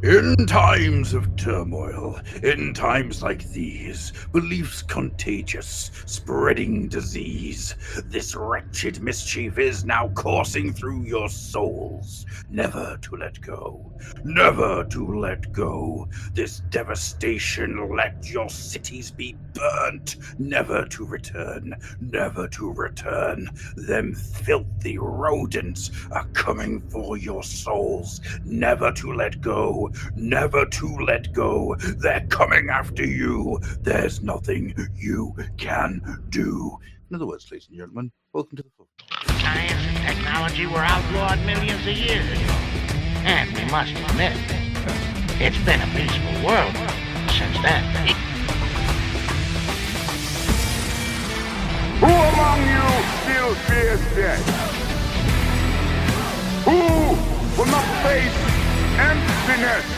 In times of turmoil, in times like these, beliefs contagious, spreading disease, this wretched mischief is now coursing through your souls. Never to let go, never to let go. This devastation, let your cities be burnt, never to return, never to return. Them filthy rodents are coming for your souls, never to let go, never to let go. They're coming after you. There's nothing you can do. In other words, ladies and gentlemen, welcome to the Fluff. Science and technology were outlawed millions of years ago. And we must admit, it's been a peaceful world since then. Who among you still fears death? Who will not face emptiness?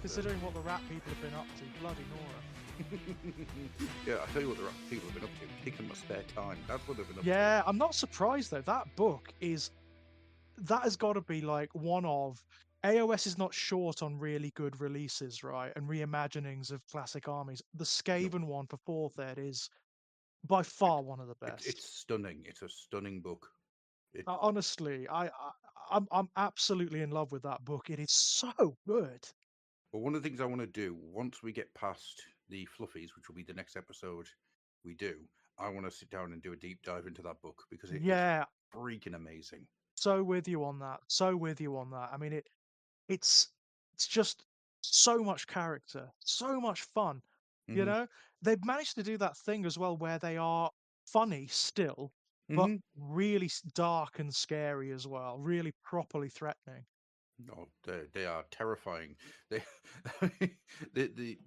Considering what the rat people have been up to, bloody Nora. Yeah, I tell you what the people have been up to. Taking my spare time. That's what they've been up to. Yeah, I'm not surprised though. That book that has got to be like one of AOS is not short on really good releases, right? And reimaginings of classic armies. The Skaven one for 4th ed is by far one of the best. It's stunning. It's a stunning book. Honestly, I'm absolutely in love with that book. It is so good. Well, one of the things I want to do once we get past the fluffies, which will be the next episode we do, I want to sit down and do a deep dive into that book because it's freaking amazing. So with you on that. So with you on that. I mean, it's just so much character, so much fun. You know, they've managed to do that thing as well where they are funny still, but really dark and scary as well, really properly threatening. Oh, they are terrifying. They, the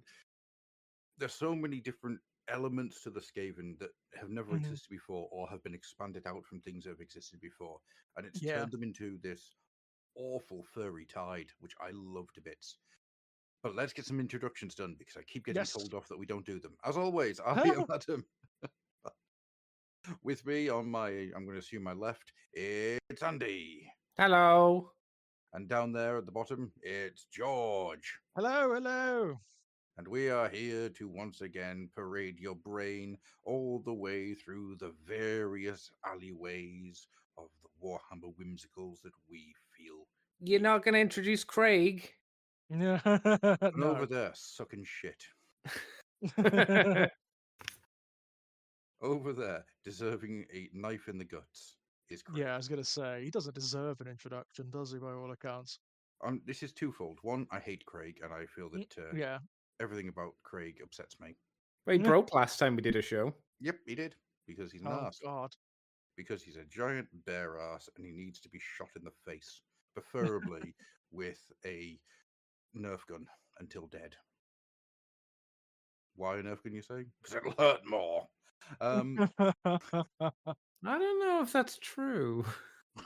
there's so many different elements to the Skaven that have never existed before or have been expanded out from things that have existed before, and it's turned them into this awful furry tide, which I love to bits. But let's get some introductions done because I keep getting told off that we don't do them. As always, I am Adam. With me on I'm going to assume my left, it's Andy. Hello. And down there at the bottom, it's George. Hello, hello. And we are here to once again parade your brain all the way through the various alleyways of the Warhammer whimsicals that we feel. You're not going to introduce Craig? No. Over there, sucking shit. Over there, deserving a knife in the guts, is Craig. Yeah, I was going to say, he doesn't deserve an introduction, does he, by all accounts? This is twofold. One, I hate Craig, and I feel that everything about Craig upsets me. Well, he broke last time we did a show. Yep, he did, because he's an ass. God. Because he's a giant bear ass, and he needs to be shot in the face, preferably with a Nerf gun until dead. Why a Nerf gun, you say? Because it'll hurt more. I don't know if that's true.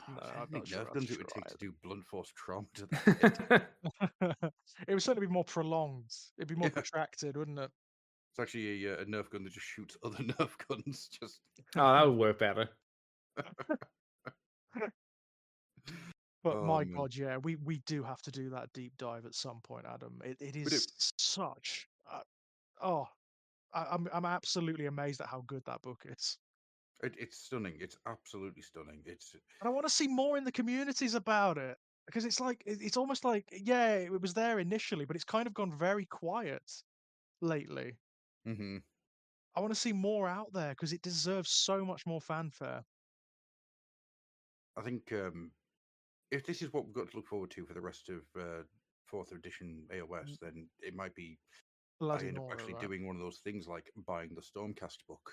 No, I think sure Nerf guns it would take to do blunt force trauma to the head. It would certainly be more prolonged. It'd be more protracted, wouldn't it? It's actually a Nerf gun that just shoots other Nerf guns. Just that would work better. But my God, yeah, we do have to do that deep dive at some point, Adam. It is such. I'm absolutely amazed at how good that book is. It's stunning. It's absolutely stunning. And I want to see more in the communities about it because it's like it's almost like it was there initially, but it's kind of gone very quiet lately. I want to see more out there because it deserves so much more fanfare. I think if this is what we've got to look forward to for the rest of 4th edition AOS, then it might be I end up actually doing one of those things like buying the Stormcast book.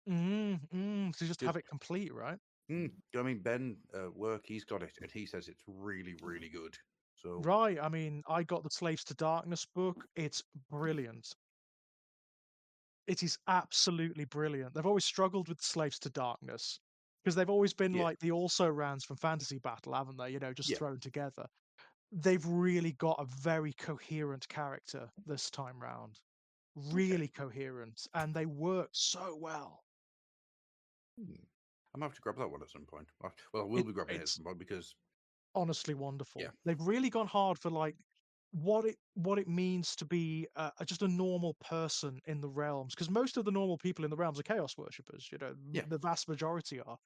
To just have it complete, right? I mean, Ben work, he's got it, and he says it's really, really good. So Right. I mean, I got the Slaves to Darkness book. It's brilliant. It is absolutely brilliant. They've always struggled with Slaves to Darkness because they've always been yeah, like the also-rans from Fantasy Battle, haven't they? You know, just yeah, thrown together. They've really got a very coherent character this time round. okay. Really coherent, and they work so well. Hmm. I'm gonna have to grab that one at some point. Well, I will It, be grabbing it at it's some point because honestly yeah, wonderful. They've really gone hard for like what it means to be just a normal person in the realms, because most of the normal people in the realms are chaos worshippers. You know, yeah, the vast majority are,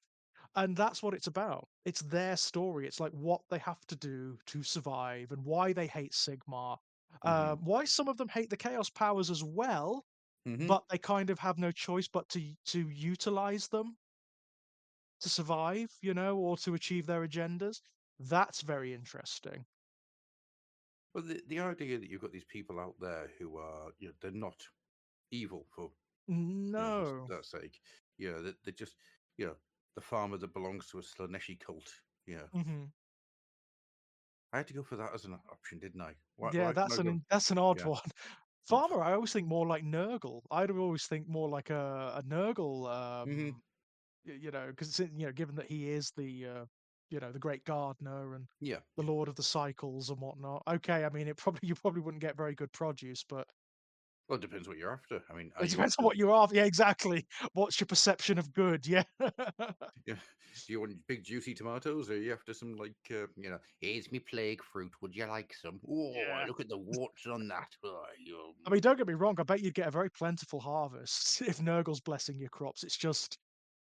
and that's what it's about. It's their story. It's like what they have to do to survive and why they hate Sigmar. mm-hmm, Why some of them hate the chaos powers as well, mm-hmm. but they kind of have no choice but to utilize them to survive, you know, or to achieve their agendas. That's very interesting. Well, the idea that you've got these people out there who are, they're not evil for, No. that sake. They're just, you know, the farmer that belongs to a Slaneshi cult. Yeah, Mhm. I had to go for that as an option, didn't I? Yeah, Why couldn't I go? that's an odd Yeah. one. Farmer, I always think more like Nurgle. I'd always think more like a Nurgle, Mm-hmm. you know, because you know, given that he is the you know, the great gardener and Yeah. the Lord of the Cycles and whatnot. Okay, I mean, it probably you probably wouldn't get very good produce, but Well, it depends what you're after. I mean, are it you depends on after? what you are. Yeah, exactly. What's your perception of good? Yeah. Yeah, do you want big juicy tomatoes, or are you after some like here's me plague fruit? Would you like some? Oh, Yeah. look at the warts on that. Oh, I mean, don't get me wrong. I bet you'd get a very plentiful harvest if Nurgle's blessing your crops. It's just,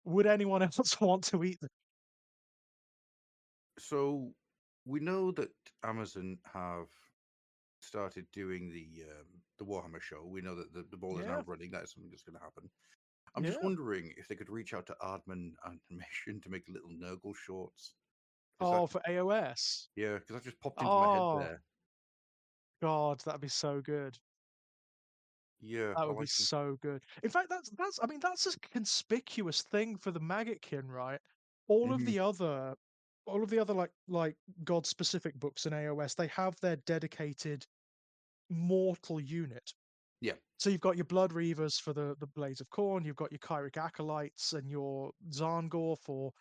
would anyone else want to eat them? So we know that Amazon have started doing the Warhammer show. We know that the ball is now Yeah, running. That is something that's going to happen. I'm just yeah. wondering if they could reach out to Aardman Animation to make little Nurgle shorts. Because that, Oh, for AOS. yeah, because that just popped into my head Oh, there. God, that'd be so good. Yeah, That I would be like them. so good. In fact, that's I mean, that's a conspicuous thing for the Maggotkin, right? All of Hmm. the other all of the other like God specific books in AOS, they have their dedicated mortal unit. Yeah. So you've got your Blood Reavers for the Blades of Khorne, you've got your Kyric Acolytes and your Zarngor for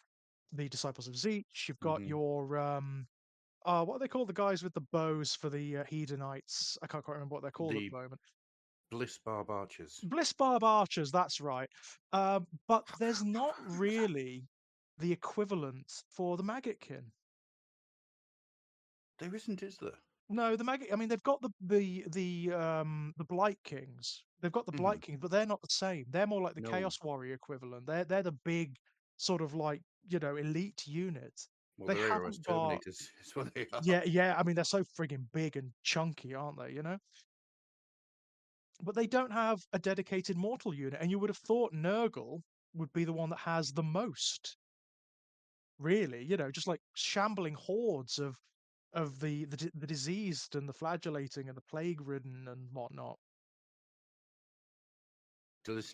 the Disciples of Zeech, you've got Hmm. your what are they called? The guys with the bows for the Hedonites. I can't quite remember what they're called at The the moment. Bliss Barb Archers. Bliss Barb Archers, that's right. But there's not really the equivalent for the Maggotkin. There isn't, is there? No, the Maggot. I mean, they've got the Blight Kings. They've got the Hmm. Blight Kings, but they're not the same. They're more like the No. Chaos Warrior equivalent. They're the big sort of like, you know, elite unit. Well, They they're AOS haven't got. Terminators. Is what they are. Yeah, yeah. I mean, they're so frigging big and chunky, aren't they? You know. But they don't have a dedicated mortal unit, and you would have thought Nurgle would be the one that has the most, really, you know, just like shambling hordes of the diseased and the flagellating and the plague-ridden and whatnot.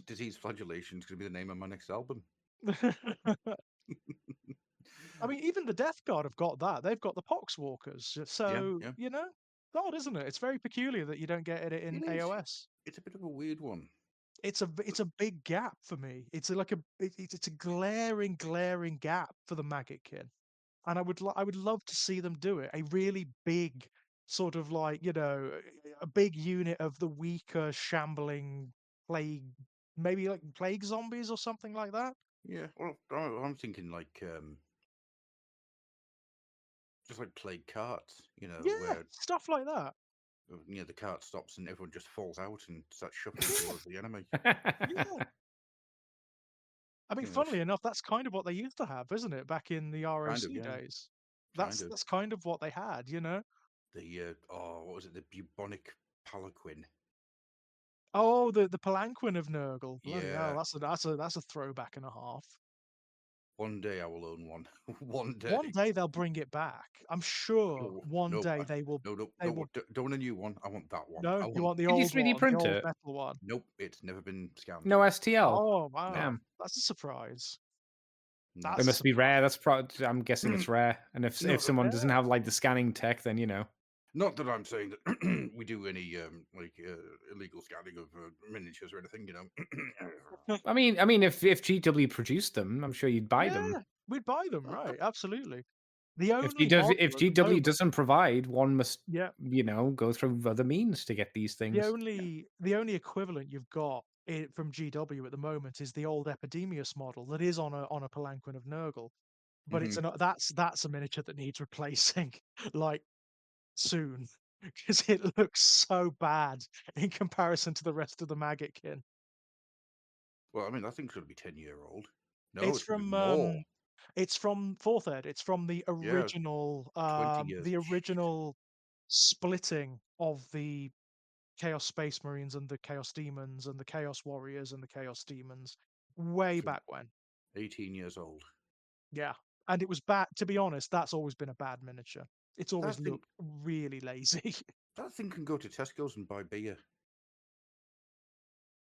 Disease Flagellation is going to be the name of my next album. I mean, even the Death Guard have got that. They've got the Poxwalkers. Yeah, So, yeah. you know, odd, isn't it? It's very peculiar that you don't get it in It is. AOS. It's a bit of a weird one. It's a big gap for me. It's like it's a glaring gap for the Maggotkin. And I would love to see them do it. A really big sort of like, you know, a big unit of the weaker shambling plague, maybe like plague zombies or something like that. Yeah, well, I'm thinking like just like plague carts, Yeah, where stuff like that. the cart stops and everyone just falls out and starts shuffling Yeah, towards the enemy. yeah. I mean, You know, funnily enough, that's kind of what they used to have, isn't it? Back in the kind of, ROC yeah, days. kind of. That's kind of what they had, you know? What was it? The bubonic palanquin. Oh, the palanquin of Nurgle. Bloody hell, Yeah, that's a throwback and a half. one day I will own one. One One day. day they'll bring it back. I'm sure Oh, one no, day they will no, no, they will don't want a new one. I want that one. no, I you want. want the Did you old 3D one, the print old it? metal one. Nope, it's never been scanned. No STL. Oh, No. wow. Damn. That's a surprise. No. It That's must be rare. That's I'm guessing Mm, it's rare. And if not that someone doesn't yeah. have like the scanning tech, then not that I'm saying that we do any illegal scanning of miniatures or anything, you know. I mean, if GW produced them, I'm sure you'd buy them. Yeah, we'd buy them, right? Absolutely. The If only GW, if model at the GW moment, doesn't provide, one must, yeah, go through other means to get these things. the only equivalent you've got from GW at the moment is the old Epidemius model that is on a palanquin of Nurgle, but Hmm. that's a miniature that needs replacing like soon because it looks so bad in comparison to the rest of the Maggotkin. Well, I mean, that thing's going to be 10-year-old. No, It's it's going to from be more. it's from Fourth Ed. It's from Yeah, 20 years. the original splitting of the Chaos Space Marines and the Chaos Demons and the Chaos Warriors and the Chaos Demons way So back when. 18 years old. Yeah. And it was bad. To be honest, that's always been a bad miniature. It's That always thing, looked really lazy. that thing can go to Tesco's and buy beer.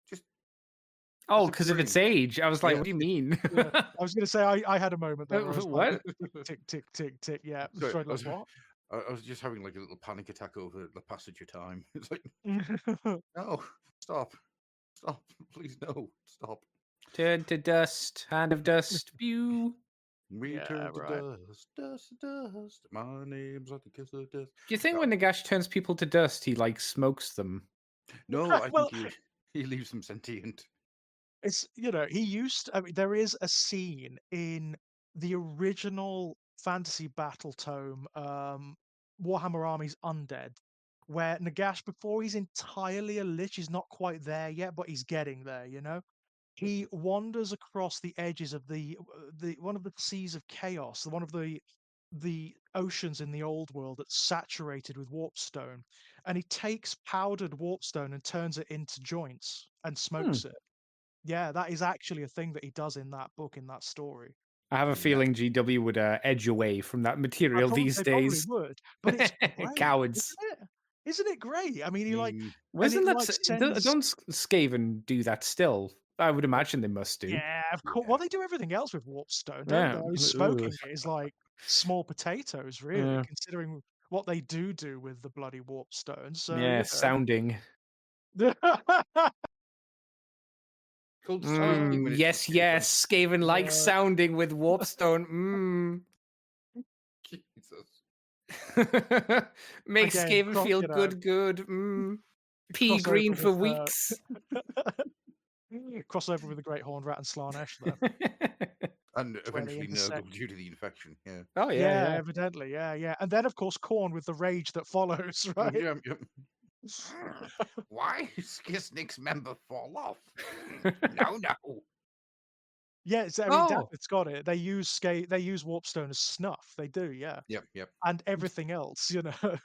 Just Oh, as a because of its frame. age. I was like, Yeah. what do you mean? Yeah. I was going to say, I had a moment there where I was like, What? tick, tick, tick, tick. Yeah. Sorry, Sorry, like, what? I was just having like a little panic attack over the passage of time. It's like, no, stop, stop, please, no, stop. Turn to dust, hand of dust, pew. We Yeah, turn to right. dust, dust, dust. My name's like the kiss of death. Do you think No, when Nagash turns people to dust, he like smokes them? no, I think Well, he leaves them sentient. it's he used I mean, there is a scene in the original fantasy battle tome, Warhammer Armies Undead, where Nagash, before he's entirely a lich, he's not quite there yet, but he's getting there, you know? He wanders across the edges of the one of the seas of chaos, one of the oceans in the old world that's saturated with warpstone, and he takes powdered warpstone and turns it into joints and Hmm. smokes it. Yeah, that is actually a thing that he does in that book, in that story. I have a Yeah, feeling GW would edge away from that material these They probably days. would, but it's great, Cowards. isn't it? Isn't it great? I mean, he like mm, and Wasn't it that like sends don't Skaven do that still? I would imagine they must do. yeah, of course. yeah. Well, they do everything else with warpstone, don't they? Yeah. I mean, Ugh. smoking it is like small potatoes, really, Yeah. considering what they do with the bloody warpstone. So, Yeah. Sounding. Called smoking when it's Yes, Skaven. yes. Skaven likes Yeah. sounding with Warpstone. Jesus. Makes Again, Skaven feel good, good. Pea green crossover for with weeks. crossover with the Great Horned Rat and Slaanesh, though. And It's where they eventually intersect. Nurgle due to the infection. Yeah. Oh yeah, Yeah, yeah. evidently. Yeah, yeah. And then, of course, Corn with the rage that follows, right? Yeah, yeah. Why is Skisnik's member fall off? No, no. Yeah, I mean, Oh, David's got it. They use Warpstone as snuff. They do, yeah. Yep, yep. And everything else, you know.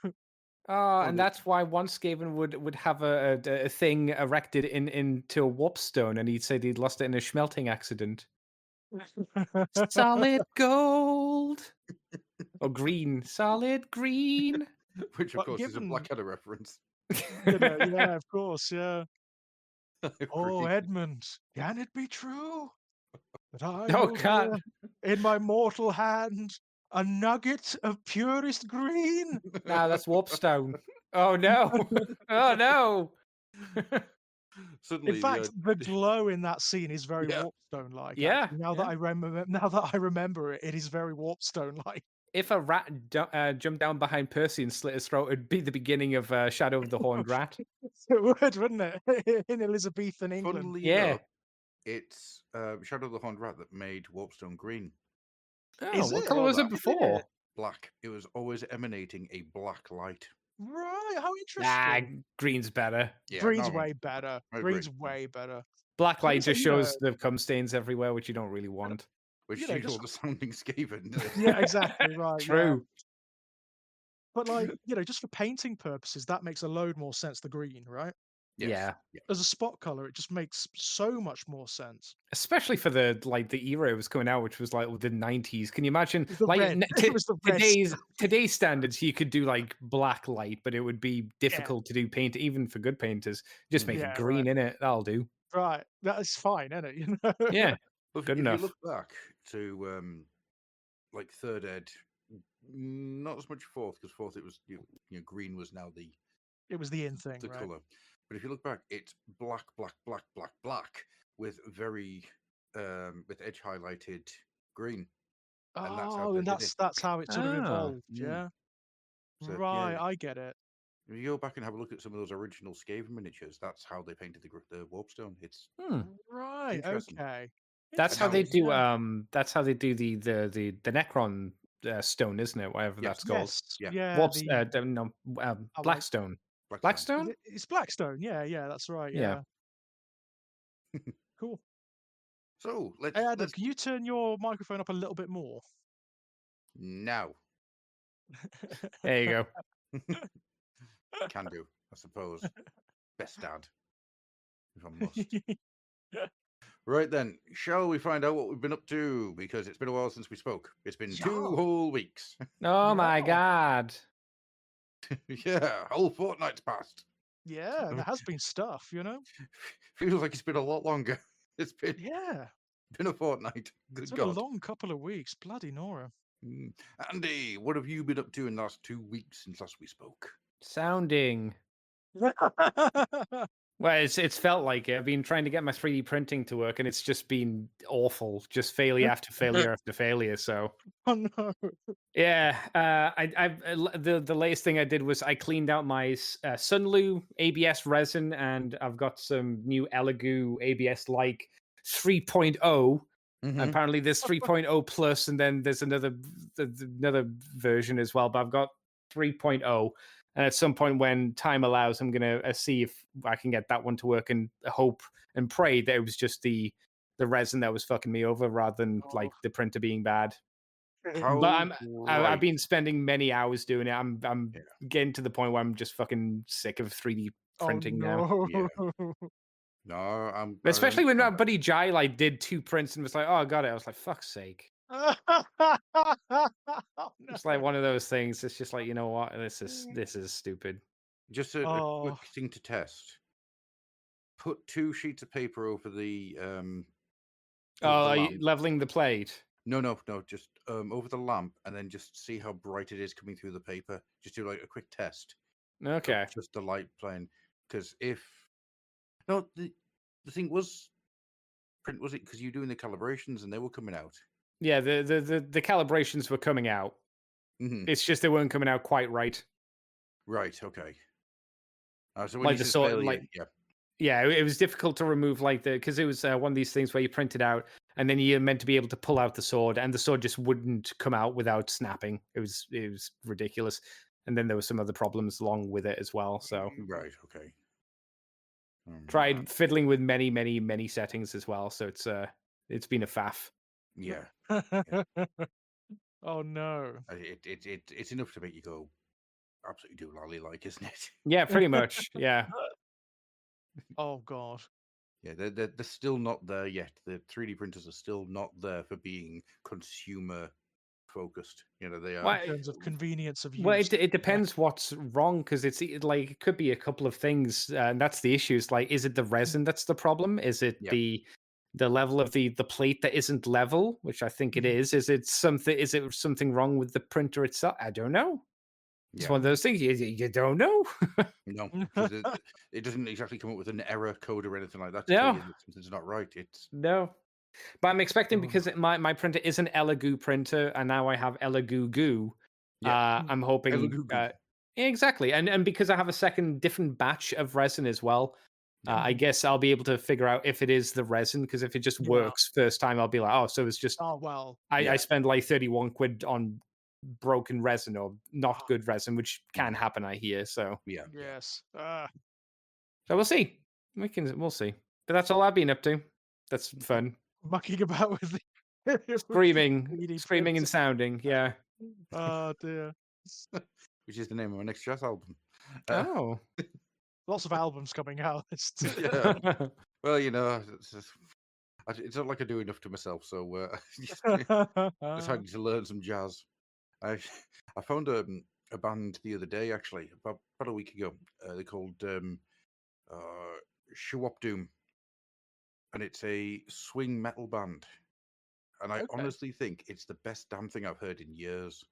Oh, and that's why one Skaven would have a thing erected into a Warpstone, and he'd say he'd lost it in a smelting accident. Solid gold or green, solid green. which of But course is a given, Blackadder reference. yeah, of course, yeah. Oh, Pretty- Edmund, can it be true that I Oh will God! bear in my mortal hand a nugget of purest green? Now that's Warpstone. Oh no! Oh no! In Suddenly, fact, the glow in that scene is very yeah, Warpstone-like, Yeah, actually. Now that yeah. I remember it, it is very Warpstone-like. If a rat jumped down behind Percy and slit his throat, it'd be the beginning of Shadow of the Horned Rat. It would, wouldn't it? In Elizabethan England. funnily Yeah. enough, it's Shadow of the Horned Rat that made Warpstone green. Oh, Is what it? color was it Is before? it? Black. It was always emanating a black light. Right, how Nah, interesting. green's better. Yeah, Green's no, way better. I agree. Green's way better. Black light Plus, just shows the cum stains everywhere, which you don't really want. Which you know, seems all just the sounding Skaven. yeah, exactly right. Yeah, True. but like just for painting purposes, that makes a load more sense. The green, right? Yes. Yeah. Yeah. As a spot color, it just makes so much more sense. Especially for the era it was coming out, which was like the 90s. Can you imagine The like red, it was the red. today's standards? You could do like black light, but it would be Yeah, difficult to do paint, even for good painters. Just make it yeah, green right, in it. That'll do. right. That is fine, isn't it? Yeah, But good if you enough. look back to like third ed, not as much fourth, because fourth it was green was now It was the in thing, the right? color. But if you look back, it's black, black, black, black, black with very with edge highlighted green, and that's how Oh, they and did it. that's how it sort of Ah. evolved, yeah? So Right, yeah, I get it. if you go back and have a look at some of those original Skaven miniatures, that's how they painted the warpstone. It's Hmm. Right, interesting. okay. That's And how now they it's do. Yeah. That's how they do the Necron stone, isn't it? Whatever Yes. that's called. Yes, Yeah. yeah, Warps. the No, oh, like Blackstone. Blackstone. Blackstone. it's Blackstone, yeah, that's right, Yeah. yeah. Cool. So Hey, Adam, let's can you turn your microphone up a little bit more? now There you go. can do, I suppose. Best dad, if I must. Right then, shall we find out what we've been up to? Because it's been a while since we spoke. It's been 2 Yeah. whole weeks. Oh my Yeah. God. Yeah, a whole fortnight's passed. Yeah, there has been stuff, you know? Feels like it's been a lot longer. It's Yeah. been a fortnight. It's Good been a God. long couple of weeks. Bloody Nora. Andy, what have you been up to in the last 2 weeks since last we spoke? Sounding. Well, it's felt like it. I've been trying to get my 3D printing to work, and it's just been awful. Just failure after failure after failure. So Oh no. yeah, the latest thing I did was I cleaned out my Sunlu ABS resin, and I've got some new Elegoo ABS like 3.0. Mm-hmm. Apparently, there's 3.0 plus, and then there's another version as well. But I've got 3.0. And at some point, when time allows, I'm gonna see if I can get that one to work, and hope and pray that it was just the resin that was fucking me over, rather than like the printer being bad. How But I've right. been spending many hours doing it. I'm Yeah. getting to the point where I'm just fucking sick of 3D Oh printing now. Yeah. no. No, I Especially when my understand that. buddy Jai like did 2 prints and was like, "Oh, I got it." I was like, "Fuck's sake!" Oh It's like no. one of those things. It's just like, you know what? This is stupid. Just a Oh. quick thing to test. Put 2 sheets of paper over the Oh, over the are you lamp. leveling the plate? No, just over the lamp, and then just see how bright it is coming through the paper. Just do like a quick test. of Okay. Just the light playing. Because if no, the thing was print was it because you were doing the calibrations and they were coming out. Yeah, the calibrations were coming out. Mm-hmm. It's just they weren't coming out quite right. Right. Okay. So when Like you the said sort, failure, like yeah. yeah, it was difficult to remove because it was one of these things where you print it out and then you're meant to be able to pull out the sword, and the sword just wouldn't come out without snapping. It was ridiculous, and then there were some other problems along with it as well. So Right. Okay. tried fiddling with many settings as well. So it's been a faff. Yeah. Oh no. It's enough to make you go absolutely do lolly like, isn't it? Yeah, pretty much. Yeah. Oh god. Yeah, they're still not there yet. The 3D printers are still not there for being consumer focused. You know, they are. Why- In terms of convenience of use. Well, it Yeah. depends what's wrong, because like it could be a couple of things, and that's the issue. Is like, is it the resin that's the problem? Is it Yeah. the level of the plate that isn't level, which I think it Mhm. is? Is it something wrong with the printer itself? I don't know. It's Yeah. one of those things you don't know. No, because it doesn't exactly come up with an error code or anything like that to No. tell you that something's not right. It's No, but I'm expecting, Oh. because my printer is an Elegoo printer, and now I have Elegoo Goo. Yeah. I'm hoping Elegoo Goo. exactly, and because I have a second different batch of resin as well. I guess I'll be able to figure out if it is the resin, because if it just Yeah. works first time, I'll be like, oh, so it's just Oh well. I Yeah. spend like 31 quid on broken resin or not good resin, which can happen, I hear. So Yeah. Yes. we'll see. We'll see. But that's all I've been up to. That's fun. Mucking about with the with Screaming, 3D screaming and printer. sounding. Yeah. Oh dear. Which is the name of my next jazz album. Oh. Lots of albums coming out. Yeah. Well, you know, it's not like I do enough to myself, so decided to learn some jazz. I found a band the other day, actually, about a week ago. They're called Shawop Doom, and it's a swing metal band. and I Okay. honestly think it's the best damn thing I've heard in years.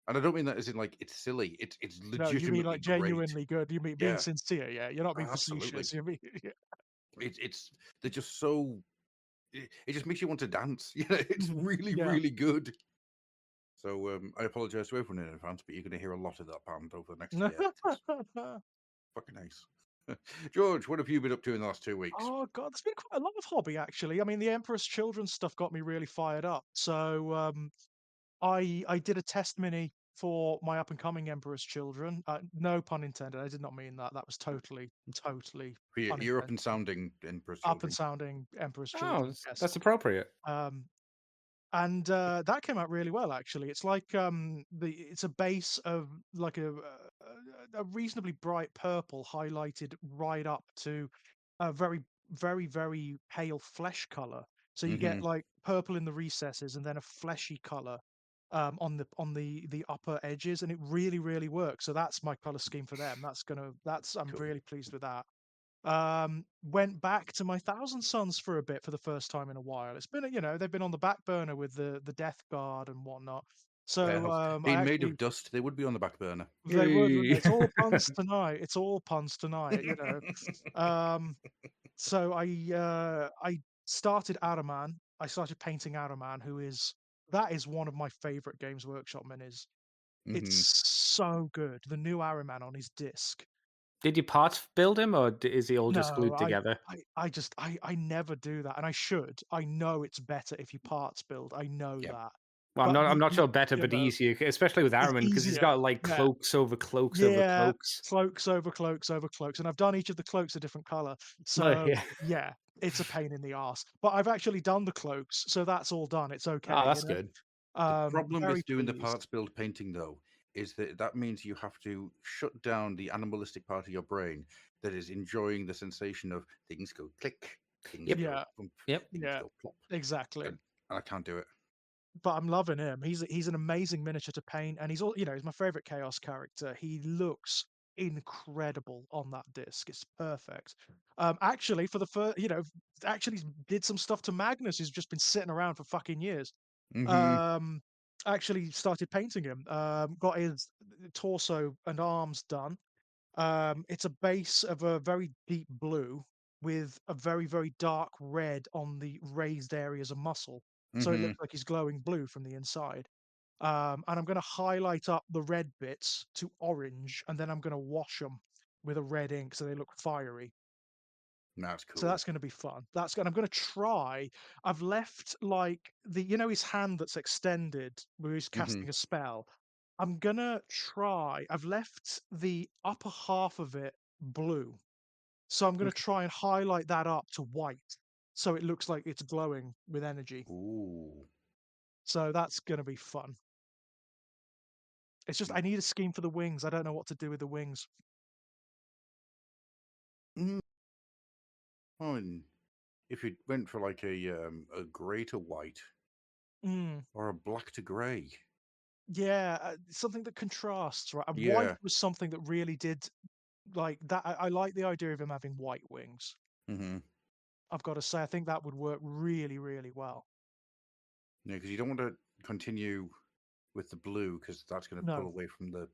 And I don't mean that as in like it's silly. It's No, you mean legitimately like great. genuinely good. You mean being Yeah, sincere, yeah? You're not being absolutely. facetious. You mean yeah. It's they're just so. It just makes you want to dance. You know, it's Mhm. really Yeah. really good. So I apologize to everyone in advance, but you're going to hear a lot of that band over the next year. Fucking nice. George, what have you been up to in the last 2 weeks? Oh god, there's been quite a lot of hobby actually. I mean, the Emperor's Children stuff got me really fired up. So I did a test mini for my up and coming Emperor's Children. No pun intended. I did not mean that. That was totally For your up and unintentional. sounding Emperor's Up and Children. sounding Emperor's Oh, Children. Yes. that's appropriate. Um, and that came out really well actually. It's like it's a base of like a reasonably bright purple highlighted right up to a very pale flesh color. So you get Mm-hmm. like purple in the recesses and then a fleshy color on the upper edges, and it really works. So that's my color scheme for them. I'm Cool. really pleased with that. Went back to my Thousand Sons for a bit for the first time in a while. It's been, they've been on the back burner with the Death Guard and whatnot. Fair So enough. I Being made of actually dust, they would be on the back burner. they would, wouldn't they? Hey. It's all puns tonight. It's all puns tonight. Um, so I started Araman. I started painting Araman, that is one of my favorite Games Workshop minis. Mm-hmm. It's so good. The new Araman on his disc. Did you part build him, or is he all just No, glued together? I never do that, and I should. I know it's better if you parts build. I know Yeah. that, Well, but I'm not the sure better, but easier, especially with it's Araman, because he's easier. got like Yeah, cloaks over cloaks over yeah, cloaks. cloaks over cloaks over cloaks, and I've done each of the cloaks a different color. Oh, So yeah. yeah, it's a pain in the ass. But I've actually done the cloaks, so that's all done. It's Oh, okay, that's good. The problem Very with doing the pleased. parts build painting, though, is that that means you have to shut down the animalistic part of your brain that is enjoying the sensation of things go click, things Yep. go Yeah, thump, Yep. things yeah, go plop, exactly. and I can't do it. But I'm loving him. He's an amazing miniature to paint, and he's my favorite Chaos character. He looks incredible on that disc. It's perfect. Actually, for the first, actually did some stuff to Magnus, who's just been sitting around for fucking years. Mm-hmm. Um, actually started painting him. Got his torso and arms done. It's a base of a very deep blue with a very dark red on the raised areas of muscle. So it Mm-hmm. looks like he's glowing blue from the inside. And I'm going to highlight up the red bits to orange, and then I'm going to wash them with a red ink so they look fiery. That's So cool. that's going to be fun. I'm going to try. I've left like his hand that's extended where he's Mm-hmm. casting a spell. I'm gonna try. I've left the upper half of it blue. So I'm gonna Okay. try and highlight that up to white. So it looks like it's glowing with energy. Ooh. So that's gonna be fun. It's just I need a scheme for the wings. I don't know what to do with the wings. Mm. Oh, and if you went for like a grey to white Mm, or a black to grey, yeah, something that contrasts, right? And white yeah. was something that really did like that. I like the idea of him having white wings. Mm-hmm. I've got to say, I think that would work really well. Yeah, because you don't want to continue with the blue because that's going to pull No, away from the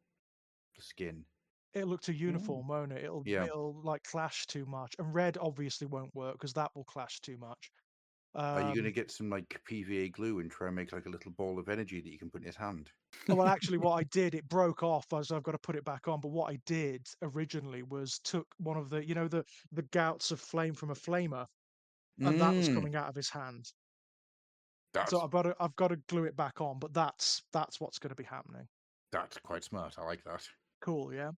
skin. it'll look too Mm. uniform, won't it? Yeah. It'll like clash too much. And red obviously won't work because that will clash too much. Are you going to Um, get some like PVA glue and try and make like a little ball of energy that you can put in his hand? well, actually, what I did, it broke off, so I've got to put it back on. But what I did originally was took one of the gouts of flame from a flamer, and that was Mm, coming out of his hand. So that's I've got to glue it back on. But that's what's going to be happening. that's quite smart. I like that. Cool, yeah.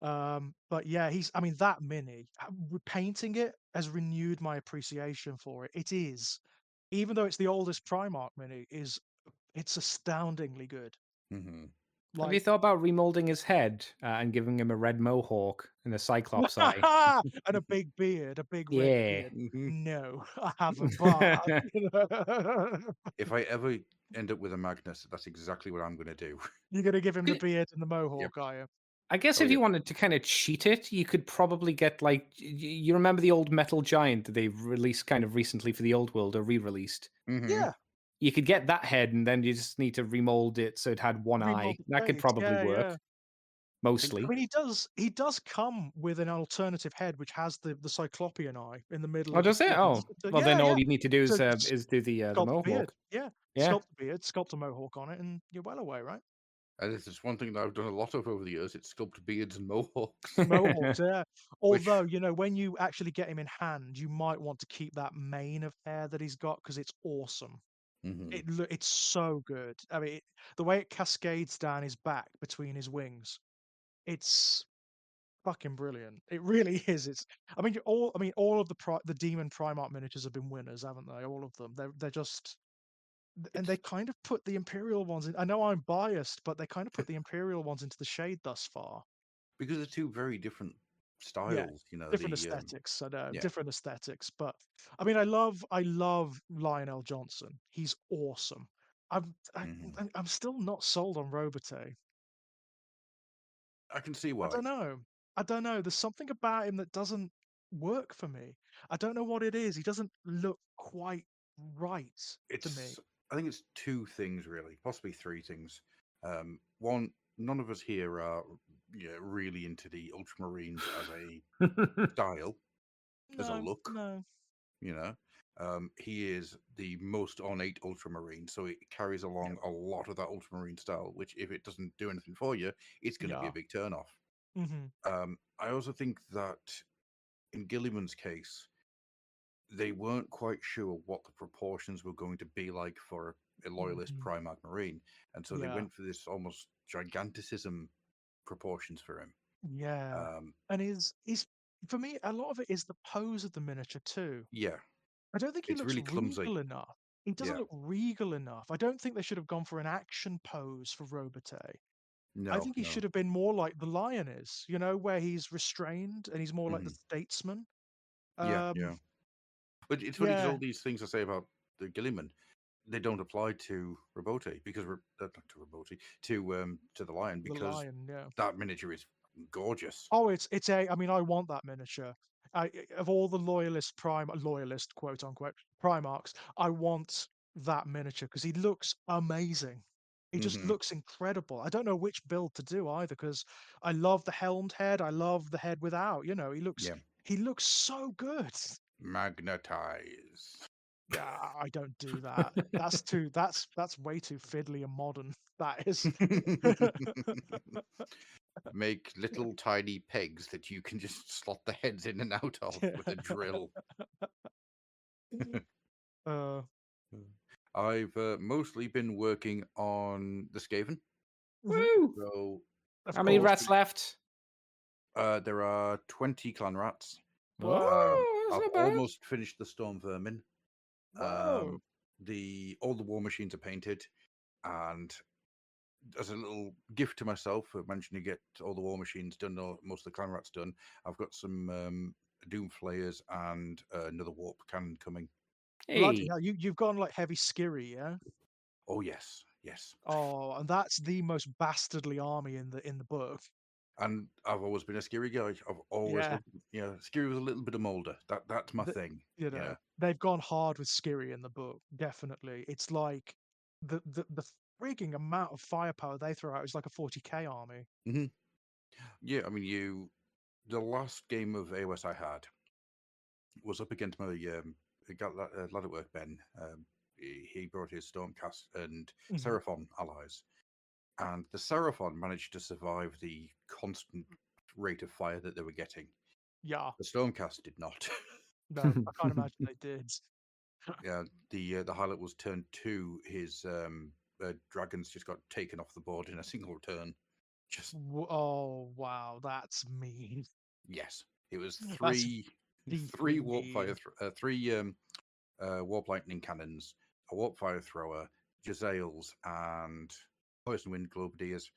But yeah, I mean, that mini, painting it has renewed my appreciation for it. It is, even though it's the oldest Primark mini, it's astoundingly good. Hmm. Have you Like, thought about remolding his head and giving him a red mohawk and a cyclops eye? and a big beard, a big red Yeah. beard. Hmm. No, I haven't, but If I ever end up with a Magnus, that's exactly what I'm going to do. you're gonna give him the Y- beard and the Yep. mohawk, are you? I guess Oh if yeah. you wanted to kind of cheat it, you could probably get like you remember the old Metal Giant that they released kind of recently for the old world or re-released. Mm-hmm. Yeah, You could get that head, and then you just need to remold it so it had one eye. remold the That could face. probably Yeah, work yeah. Think I mostly. mean, he does come with an alternative head which has the cyclopean eye in the middle Oh, of the does it? face. Oh, well, then Yeah, all yeah. you need to do So just is do the sculpt the beard. mohawk. Yeah, Yeah. sculpt the beard, sculpt a mohawk on it, and you're well away, right? this is one thing that I've done a lot of over the years. It's sculpt beards and mohawks, Mohawks, yeah. which Although, when you actually get him in hand, you might want to keep that mane of hair that he's got because it's awesome. mhm. It's so good. I mean, the way it cascades down his back between his wings, it's fucking brilliant. It really is. All of the Demon Primarch miniatures have been winners, haven't they? All of them. They're just and they It's kind of put the Imperial ones in. I know I'm biased, but they kind of put the Imperial ones into the shade thus far. because they're two very different Yeah, styles. You know different the aesthetics. I know, yeah. different aesthetics. But I love Lionel Johnson. He's awesome. I'm I, Hmm. I'm still not sold on Robotay. I can see I why. don't know. I don't know. There's something about him that doesn't work for me. I don't know what it is. He doesn't look quite right to me. It's I think it's two things really, possibly three things. One, none of us here are really into the Ultramarines as a style, as a No, look. no. You know, he is the most ornate Ultramarine, so it carries Yeah. along a lot of that Ultramarine style. Which, if it doesn't do anything for you, it's going to be a Yeah. big turnoff. Hmm. I also think that in Gilliman's case, they weren't quite sure what the proportions were going to be like for a loyalist Hmm. Primarch Marine, and so they Yeah. went for this almost giganticism proportions for him. Yeah. Um, And is for me, a lot of it is the pose of the miniature too. yeah, I don't think he it's looks really clumsy. regal enough. He doesn't Yeah, look regal enough. I don't think they should have gone for an action pose for Robotay. I no, think he no, should have been more like the lion is, where he's restrained and he's more like the hmm statesman. yeah, Um, yeah. But it's funny because yeah, all these things I say about the Gilliman, they don't apply to Robote because not to Robote to the Lion the because lion, yeah. that miniature is gorgeous. Oh, I mean, I want that miniature. Of all the loyalist quote unquote Primarchs, I want that miniature because he looks amazing. He just Hmm. looks incredible. I don't know which build to do either because I love the helmed head. I love the head without. Yeah, He looks so good. magnetize. Yeah, I don't do that. That's way too fiddly and modern. That is. Make little tiny pegs that you can just slot the heads in and out of with a drill. uh, I've mostly been working on the Skaven. mhm, Woo! So of How many course. rats left? there are 20 clan rats. Whoa, Oh, that's I've not bad. almost finished the Storm Vermin. whoa. All the war machines are painted, and as a little gift to myself for managing to get all the war machines done, or most of the clan rats done, I've got some doom flayers and another warp cannon coming. Bloody Hey, hell, you've gone like heavy skirry, yeah? Oh yes, yes. Oh, and that's the most bastardly army in the book. And I've always been a Skiri guy. I've always Yeah, loved, Skiri was a little bit of Molder. That's my the, thing. they've gone hard with skirry in the book. Definitely, it's like the frigging amount of firepower they throw out is like a 40k army. Hmm. Yeah, I mean, the last game of AOS I had was up against my lad at work, Ben. He brought his Stormcast and Hmm. Seraphon allies, and the Seraphon managed to survive the constant rate of fire that they were getting. Yeah, The Stormcast did not. no, I can't imagine they did. Yeah, the highlight was turn two. His dragons just got taken off the board in a single turn. Just Oh wow, that's mean. yes, it was That's three deeply warp fire, mean. three warp lightning cannons, a warp fire thrower, Jezzails, and poison wind globadiers.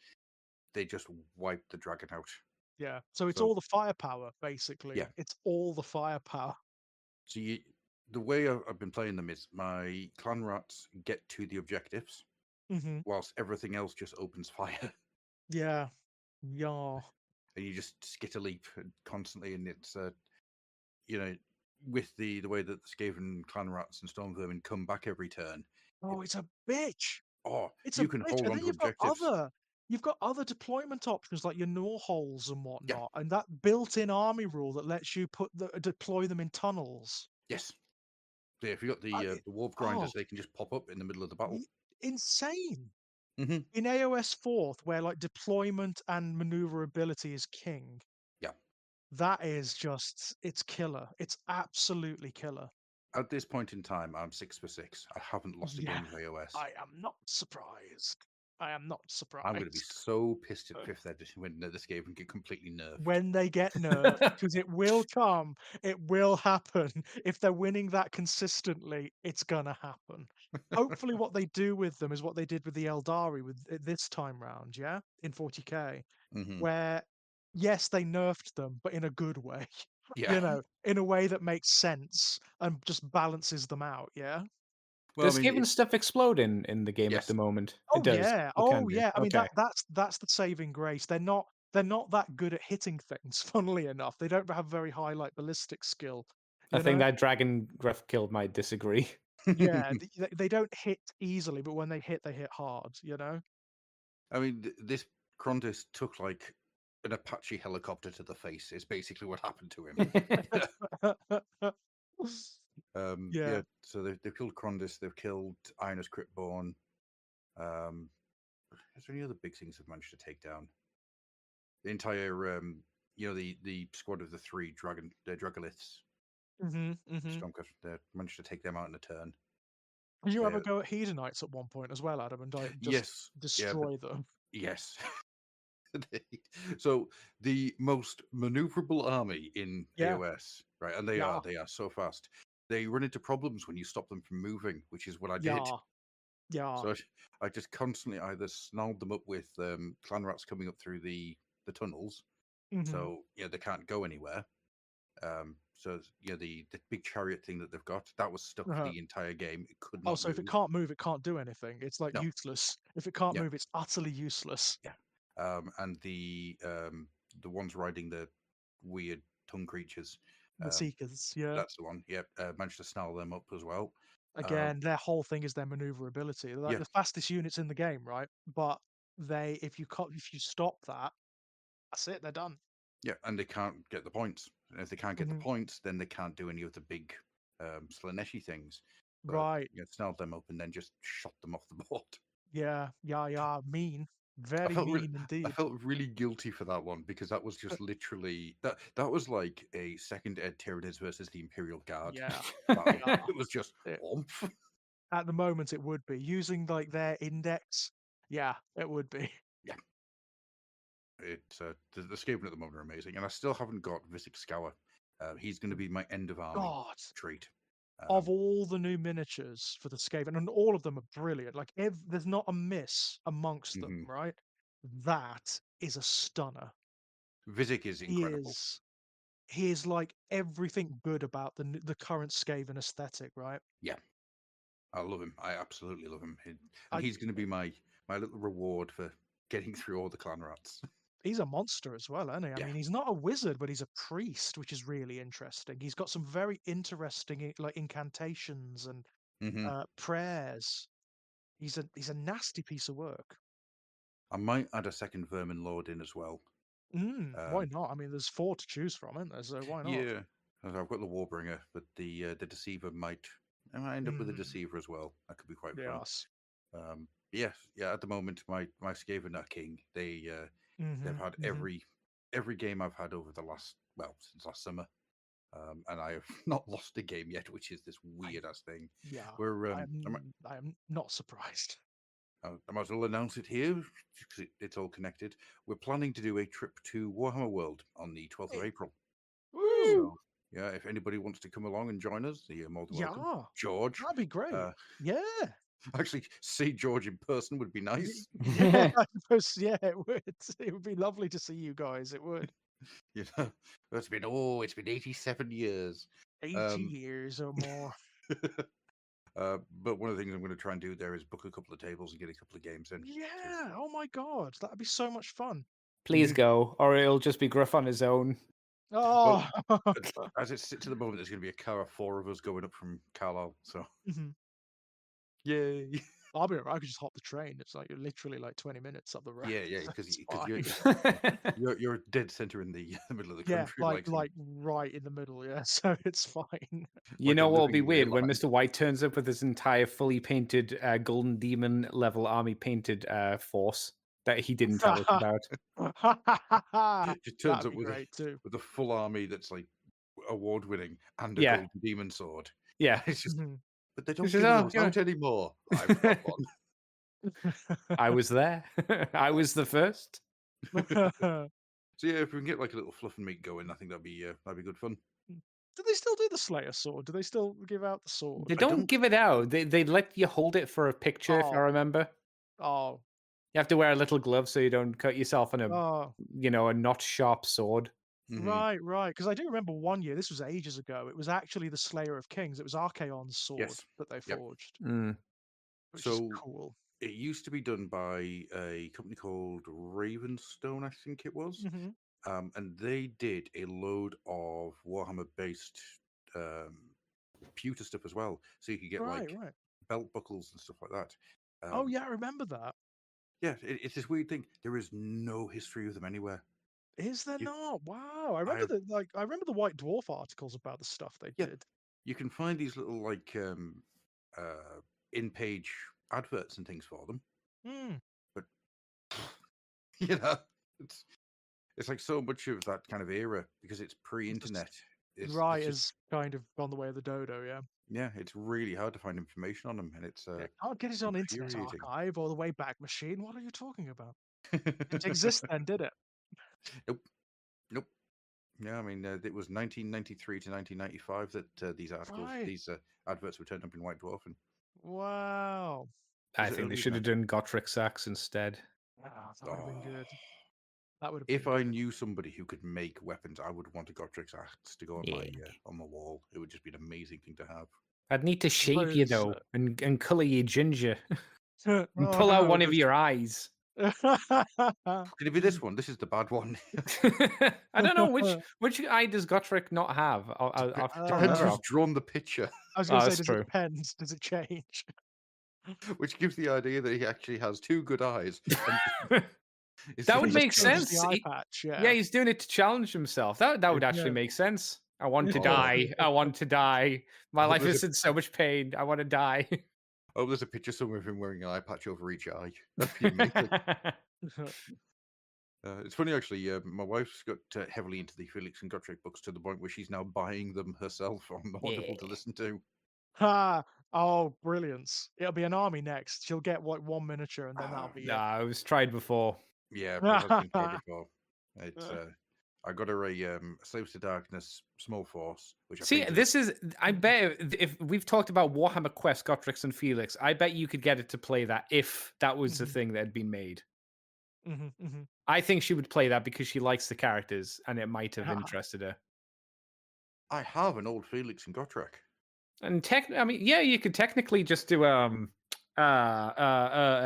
They just wiped the dragon out. Yeah. So it's So all the firepower, basically. yeah, It's all the firepower. so the way I've been playing them is my clan rats get to the objectives, Hmm. whilst everything else just opens fire. Yeah. Yeah. and you just skit a leap constantly, and it's you know, with the way that the Skaven clan rats and storm vermin come back every turn. Oh, it's a bitch. Oh, It's a you can bitch. hold And on then to objectives. you've got other deployment options like your gnaw holes and Yeah. whatnot, and that built-in army rule that lets you deploy them in tunnels. Yes. So if you got I, the warp oh, grinders, they can just pop up in the middle of the battle. insane. Hmm. In AOS 4th, where like deployment and maneuverability is king, Yeah. that is just it's killer. It's absolutely killer. At this point in time, I'm 6 for 6. I haven't lost a Yeah, game with AOS. I am not surprised. I am not I'm going to be surprised so pissed at 5th edition when this game get completely nerfed. when they get nerfed, because it will come. It will happen. If they're winning that consistently, it's gonna happen. Hopefully, what they do with them is what they did with the Eldari with this time round, yeah, in 40k, Hmm. where yes, they nerfed them, but in a good way. Yeah. You know, in a way that makes sense and just balances them out. Yeah. Well, I Does mean, Skaven stuff explode in the game at yes. the moment? It Oh does. yeah. It can Oh do. yeah. I mean Okay. that's the saving grace. They're not that good at hitting things. Funnily enough, they don't have very high like ballistic skill. I You think know. that Dragon Breath Kill might disagree. Yeah. They don't hit easily, but when they hit hard. You know. I mean, this Krontis took like an Apache helicopter to the face. Is basically what happened to him. Yeah. Yeah. So they've killed Krontis. They've killed Ionis Cryptborn. Um, is there any other big things they've managed to take down? The entire, the squad of the 3 Dragoliths, Mm-hmm. Stormcast, they managed to take them out in a turn. Did you ever Yeah. go at Hedonites at one point as well, Adam, and like just Yes. Yeah. But destroy them? yes. So the most maneuverable army in Yeah. AOS, right? And Yeah. they are so fast. They run into problems when you stop them from moving, which is what I did. Yeah. Yeah. So I just constantly either snarled them up with clan rats coming up through the tunnels, Mm-hmm. so they can't go anywhere. So the big chariot thing that they've got, that was stuck for the entire game. It could Oh, not so if it move. can't move, it can't do anything. It's like No. useless. If it can't Yeah. move, it's utterly useless. Yeah. And the ones riding the weird tongue creatures, The Seekers, yeah. that's the one. Yep. Managed to snarl them up as well. Again, their whole thing is their maneuverability. They're like Yeah. the fastest units in the game, right? But if you stop that, that's it. They're done. Yeah, and they can't get the points. And if they can't get the Mhm. points, then they can't do any of the big Slaneshi things. But, Right. snarled them up and then just shot them off the board. Yeah. Yeah. Mean. I Very felt mean I indeed. felt really guilty for that one because that was just literally that was like a second Ed Tyranids versus the Imperial Guard. Yeah. battle. Yeah. It was just It- oomph. At the moment, it would be using like their index. Yeah, it would be. Yeah. It's the Skaven at the moment are amazing, and I still haven't got Visik Scour. He's going to be my end of army God. trait. Of all the new miniatures for the Skaven, and all of them are brilliant. Like, there's not a miss amongst them, Mhm. right? That is a stunner. Visik is He incredible. is, he is like everything good about the current Skaven aesthetic, right? Yeah, I love him. I absolutely love him. And I, he's going to be my little reward for getting through all the clan rats. he's a monster as well, isn't he? I Yeah. mean, he's not a wizard, but he's a priest, which is really interesting. He's got some very interesting like incantations and Hmm. prayers. He's a nasty piece of work. I might add a second Vermin Lord in as well. Why not? I mean, there's 4 to choose from, isn't there? So why not? Yeah, I've got the Warbringer, but the Deceiver I might end up with a Deceiver as well. That could be quite fun. Yes. Yeah. At the moment, my Skaven are king. They've had every game I've had over since last summer, and I have not lost a game yet, which is this weird ass thing. Yeah. We're I am not surprised. I might as well announce it here because it's all connected. We're planning to do a trip to Warhammer World on the 12th of April. Woo! So, yeah, if anybody wants to come along and join us, you're more than welcome. Yeah. George. That'd be great. Yeah. Actually, see George in person would be nice. Yeah, I suppose, yeah, it would. It would be lovely to see you guys. It would. It's been 87 years. 80 years or more. But one of the things I'm going to try and do there is book a couple of tables and get a couple of games in. Yeah. Oh my God. That'd be so much fun. Please go, or it'll just be Gruff on his own. Oh. As it sits at the moment, there's going to be a car of 4 of us going up from Carlisle. So, Mhm. yay! I'll be alright. I could just hop the train. It's like you're literally like 20 minutes up the road. Yeah, so because it's you're dead center in the middle of the Yeah, country, like some- right in the middle. Yeah, so it's fine. You like a know what'll be living weird when daylight. Mr. White turns up with his entire fully painted Golden Demon level army painted force that he didn't tell us about. Just turns That'd up be with great too. a full army that's like award winning and a Yeah. golden demon sword. Yeah, It's just, Mhm. but they He don't says, give "Oh, those yeah." out anymore. I've got one. I was there. I was the first. So yeah, if we can get like a little fluff and meat going, I think that'd be good fun. Do they still do the Slayer sword? Do they still give out the sword? They don't don't- give it out. They let you hold it for a picture, if I Oh. remember. Oh, You have to wear a little glove so you don't cut yourself on oh, a not sharp sword. right. Because I do remember one year. This was ages ago. It was actually the Slayer of Kings. It was Archaon's sword Yes. that they Yep. forged, Mm. which is So cool. it used to be done by a company called Ravenstone, I think it was. Mhm. And they did a load of Warhammer based pewter stuff as well. So you could get Right, like right. belt buckles and stuff like that. Oh yeah, I remember that. Yeah, it's this weird thing. There is no history of them anywhere. Is there You- not? Wow. I I remember I remember the White Dwarf articles about the stuff they Yeah. did. You can find these little like in-page adverts and things for them, Mm. but you know, it's like so much of that kind of era because it's pre-internet. Right, It's just, has kind of gone the way of the dodo, yeah. yeah, it's really hard to find information on them, and it's Yeah, can't get it on Internet infuriating. Archive or the Wayback Machine. What are you talking about? Didn't exist then, did it? Nope, nope. Yeah, I mean, it was 1993 to 1995 that these articles, Right. these adverts were turned up in White Dwarf, and Wow. I Was it think they earlier should than have done Gotrek Sacks instead. Wow, that would have been good. Oh. That would have been If I good. knew somebody who could make weapons, I would want a Gotrek axe to go on Yeah. my wall. It would just be an amazing thing to have. I'd need to shape you suppose, though, and colour you ginger, and Oh, pull out no, one of your eyes. Could it be this one? This is the bad one. I don't know which eye does Gotrek not have. I'll Depends remember. who's drawn the picture, I was going to say, that's does true. it depend? Does it change? which gives the idea that he actually has 2 good eyes. It's That would just make Changes sense. The eye patch, Yeah, he's doing it to challenge himself. That would actually Yeah. make sense. I want to Oh. die. I want to die. My hope life there's is in so much pain. I want to die. Oh, there's a picture somewhere of him wearing an eye patch over each eye. That'd be amazing. It's funny actually. My wife's got heavily into the Felix and Gottschalk books to the point where she's now buying them herself on Audible to Yeah. listen to. Ha! Oh, brilliance. It'll be an army next. She'll get like 1 miniature and then that'll be Nah, it was tried before. Yeah, but it has been tried before. It's I got her a Slaves to Darkness small force, which I See, painted this is. I bet if we've talked about Warhammer Quest, Gotrix, and Felix, I bet you could get it to play that if that was the Mhm. thing that had been made. Mm-hmm. I think she would play that because she likes the characters and it might have Ah. interested her. I have an old Felix and Gotrek. And I mean, yeah, you could technically just do a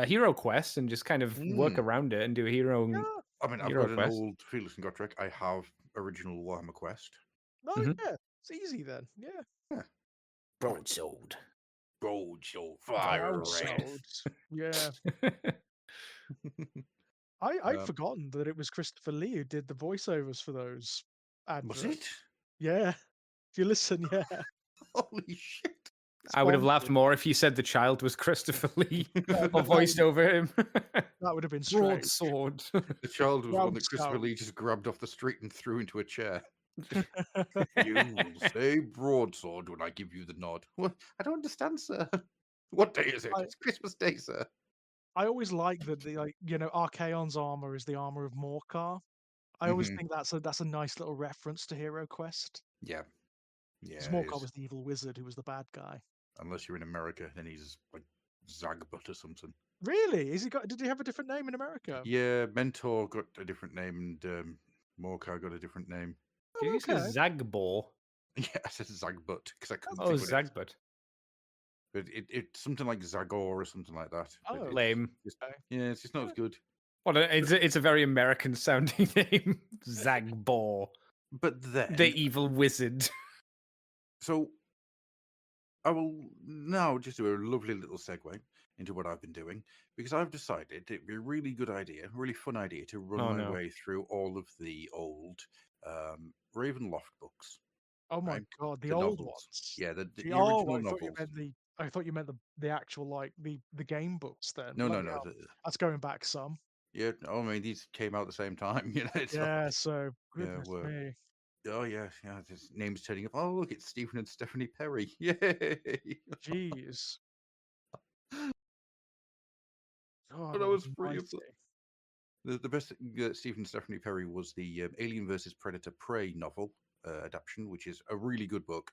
hero quest and just kind of work around it and do a hero. Yeah. I mean, I've Hero got an Quest. old Felix and Gotrek. I have original Warhammer Quest. Oh, Mhm. yeah. It's easy then. Yeah. Broadsword. Gold, so fire red. Broadswords. Yeah. I'd Um, forgotten that it was Christopher Lee who did the voiceovers for those adverts. Was it? Yeah. If you listen, yeah. Holy shit! I would have laughed Sponsored. more if you said the child was Christopher Lee or voiced over him. That would have been strange. Broadsword. The child was one that Christopher Broadsword. Lee just grabbed off the street and threw into a chair. You will say broadsword when I give you the nod. What? I don't understand, sir. What day is it? It's Christmas Day, sir. I always like that Archaon's armor is the armor of Morcar. I always Mhm. think that's a nice little reference to Hero Quest. Yeah. Yeah. Because it Morcar is. was the evil wizard who was the bad guy. Unless you're in America, then he's like Zagbut or something. Really? Did he have a different name in America? Yeah, Mentor got a different name, and Morcar got a different name. Did you say Okay. Zagbor? Yeah, I said Zagbut because I couldn't Oh, think what it. Zagbut. But it's something like Zagor or something like that. But Oh, it's Lame. just- okay. yeah, it's just not as good. Well, it's a very American sounding name. Zagbor, But then, the evil wizard. so I will now just do a lovely little segue into what I've been doing because I've decided it'd be a really good idea, a really fun idea to run Oh my no. way through all of the old Ravenloft books, Oh my right? god, the The old novels. ones. Yeah, The the oh, original novels. I thought you meant the actual like the game books then. No, no, Bloody no. hell. That's going back some. Yeah, I mean, these came out at the same time. It's like, Yeah, so yeah, goodness me. oh, yeah, yeah. This name's turning up. Oh, look, it's Stephen and Stephanie Perry. Yay! Jeez. God But I was free almighty. of them. The best Stephen and Stephanie Perry was the Alien versus Predator Prey novel adaptation, which is a really good book,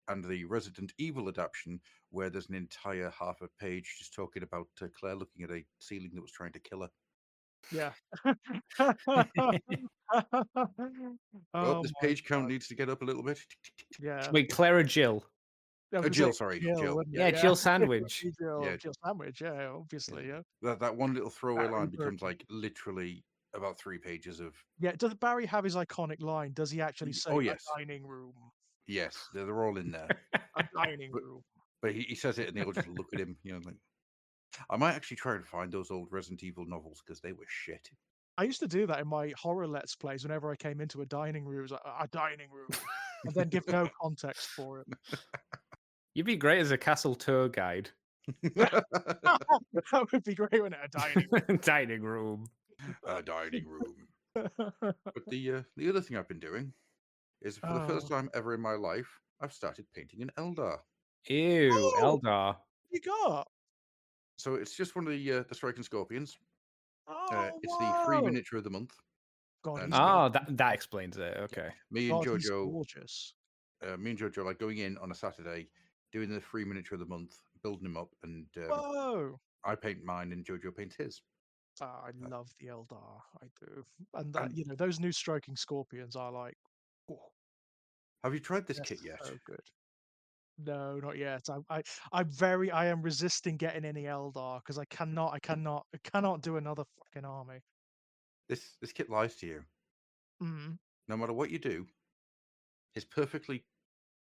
and the Resident Evil adaptation, where there's an entire half a page just talking about Claire looking at a ceiling that was trying to kill her. Yeah. Oh, Oh this my page count god. needs to get up a little bit. Yeah. Wait, Clara Jill. I was gonna Jill, say sorry, Jill, Jill. wouldn't Yeah, Yeah, it? Yeah. Jill Sandwich. yeah, Jill Sandwich, yeah, yeah. obviously, yeah. That one little throwaway line Barry becomes Burton. like literally about 3 pages of. Yeah, does Barry have his iconic line? Does he actually say Oh a yes, dining room? yes, they're all in there. A dining But room. but he says it, and they all just look at him. Like I might actually try and find those old Resident Evil novels because they were shit. I used to do that in my horror let's plays whenever I came into a dining room. It was like, a dining room, and then give no context for it. You'd be great as a castle tour guide. That would be great, wouldn't it? A dining Dining room. A dining room. room. But the other thing I've been doing is for the first Oh. time ever in my life, I've started painting an Eldar. Ew, Oh! Eldar. What you got? So it's just one of the Striking Scorpions. Oh, It's the free wow! miniature of the month. God, he's And me, Oh, that explains it. Okay. me and God, he's Jojo, gorgeous. like going in on a Saturday, doing the free miniature of the month, building him up, and Whoa! I paint mine and Jojo paints his. I Uh, love the Eldar. I do. And and that, those new stroking scorpions are like, oh, have you tried this they're kit yet? so good. No, not yet. I am resisting getting any Eldar because I cannot do another fucking army. This kit lies to you. Mm. No matter what you do, his perfectly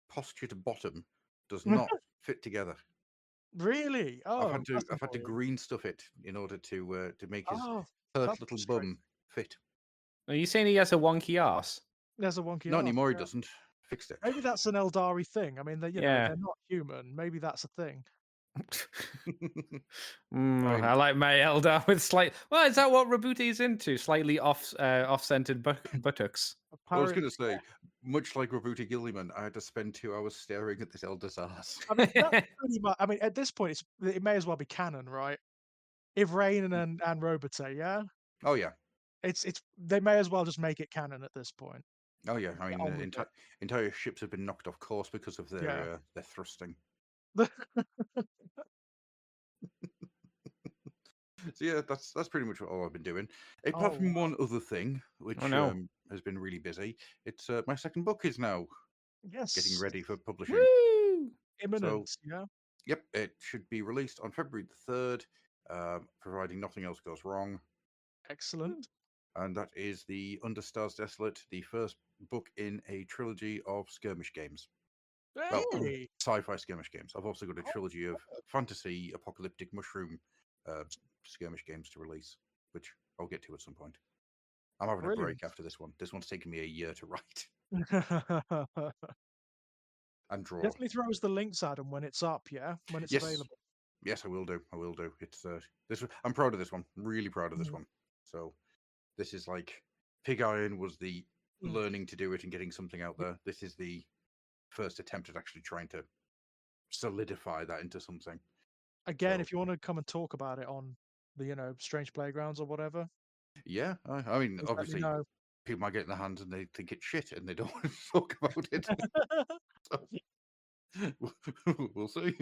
postured bottom does not fit together. Really? Oh, that's I've had to annoying. green stuff it in order to make his Oh, pert that's little frustrating. bum fit. Are you saying he has a wonky ass? There's a wonky Not arse. anymore. He Yeah. doesn't. Fixed it. Maybe that's an Eldari thing. I mean, Yeah. they're not human. Maybe that's a thing. I mean, I like my Eldar with slight. Well, is that what Rabuti's into? Slightly off-centered buttocks. I was Apparently, going to say, much like Robuti Gilliman, I had to spend 2 hours staring at this elder's ass. I mean, that's pretty much. I mean, at this point, it may as well be canon, right? If Rain and Robite, yeah, Oh yeah, it's they may as well just make it canon at this point. oh yeah. I Get mean, on with it. entire ships have been knocked off course because of Yeah. their thrusting. So yeah, that's pretty much all I've been doing. Apart Oh, from one other thing, which Oh no. has been really busy. It's my second book is now getting yes, ready for publishing. Woo! imminent. Yeah, Yep, it should be released on February the 3rd, providing nothing else goes wrong. excellent. And that is the Under Stars Desolate, the first book in a trilogy of skirmish games. Well, Hey, sci-fi skirmish games. I've also got a trilogy of fantasy apocalyptic mushroom skirmish games to release, which I'll get to at some point. I'm having a break brilliant. after this one. This one's taken me a year to write and draw. Definitely throw us the links, Adam, when it's up. Yeah, when it's Yes, available. yes, I will do. I will do. It's I'm proud of this one. Really proud of this Mm. one. So this is like Pig Iron was the Mm. learning to do it and getting something out there. This is the first attempt at actually trying to solidify that into something. Again, So, if you want to come and talk about it on the Strange Playgrounds or whatever, yeah, I mean, just let me obviously, know. people might get in their hands and they think it's shit and they don't want to talk about it. So, we'll see.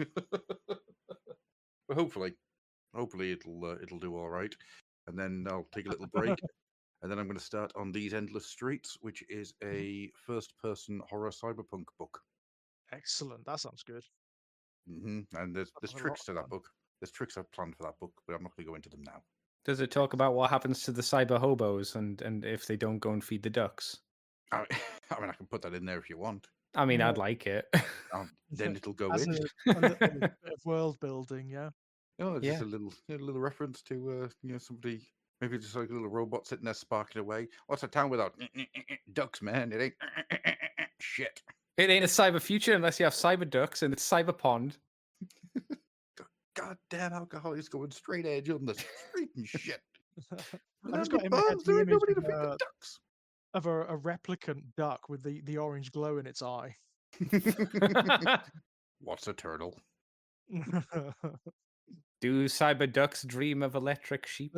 But hopefully it'll do all right. And then I'll take a little break. And then I'm going to start on These Endless Streets, which is a first-person horror cyberpunk book. Excellent. That sounds good. And there's Sounds like a lot tricks of to that fun. book. There's tricks I've planned for that book, but I'm not going to go into them now. Does it talk about what happens to the cyber hobos and if they don't go and feed the ducks? I, I mean, I can put that in there if you want. I mean, Yeah. I'd like it. Then it'll go As in. a little bit of world building, yeah. Oh, it's Yeah. just a little reference to somebody, maybe just like a little robot sitting there sparking away. What's a town without ducks, man? It ain't shit. It ain't a cyber future unless you have cyber ducks and it's cyber pond. Goddamn alcohol is going straight edge on the street and shit. I just Without got any in my head bombs, the there ain't image nobody to feed the ducks. of a replicant duck with the orange glow in its eye. What's a turtle? Do cyber ducks dream of electric sheep?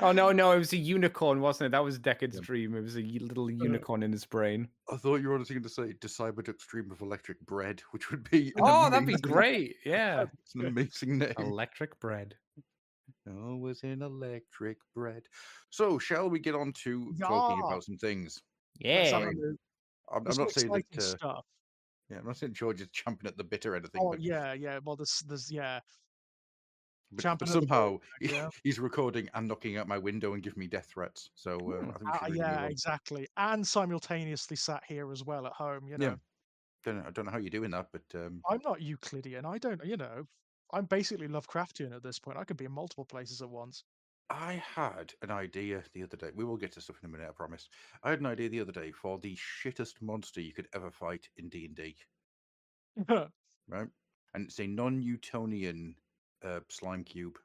Oh no, it was a unicorn, wasn't it? That was Deckard's Yep. dream. It was a little unicorn in his brain. I thought you were honestly going to say, do cyber ducks dream of electric bread, which would be an Oh, that'd be amazing- great. Yeah. It's an amazing name. Electric bread. Always in electric bread. So, shall we get on to talking Yeah. about some things? Let's have Yeah. a look. I'm There's not some saying that. exciting stuff. Yeah, I'm not saying George is champing at the bit or anything. Oh but, yeah. Well, there's yeah. but champing at the somehow bit, yeah. he's recording and knocking out my window and giving me death threats. So I think we should really Yeah, move on. exactly. And simultaneously sat here as well at home. You know, Yeah. I don't know how you're doing that, but I'm not Euclidean. I don't. You know, I'm basically Lovecraftian at this point. I could be in multiple places at once. I had an idea the other day. We will get to stuff in a minute, I promise. I had an idea the other day for the shittest monster you could ever fight in D&D, right? And it's a non-Newtonian slime cube.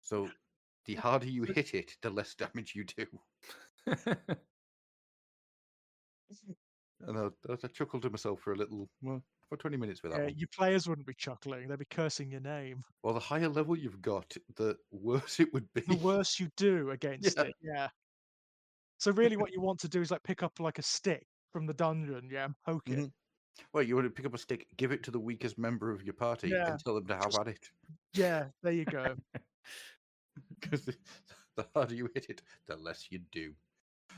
So the harder you hit it, the less damage you do. And I chuckled to myself for for 20 minutes with that Yeah, one. your players wouldn't be chuckling; they'd be cursing your name. Well, the higher level you've got, the worse it would be. The worse you do against Yeah. it, yeah. So really, what you want to do is like pick up like a stick from the dungeon, yeah, and poke it. Mhm. Well, you want to pick up a stick, give it to the weakest member of your party, Yeah, and tell them to have just- at it. Yeah, there you go. Because the harder you hit it, the less you do.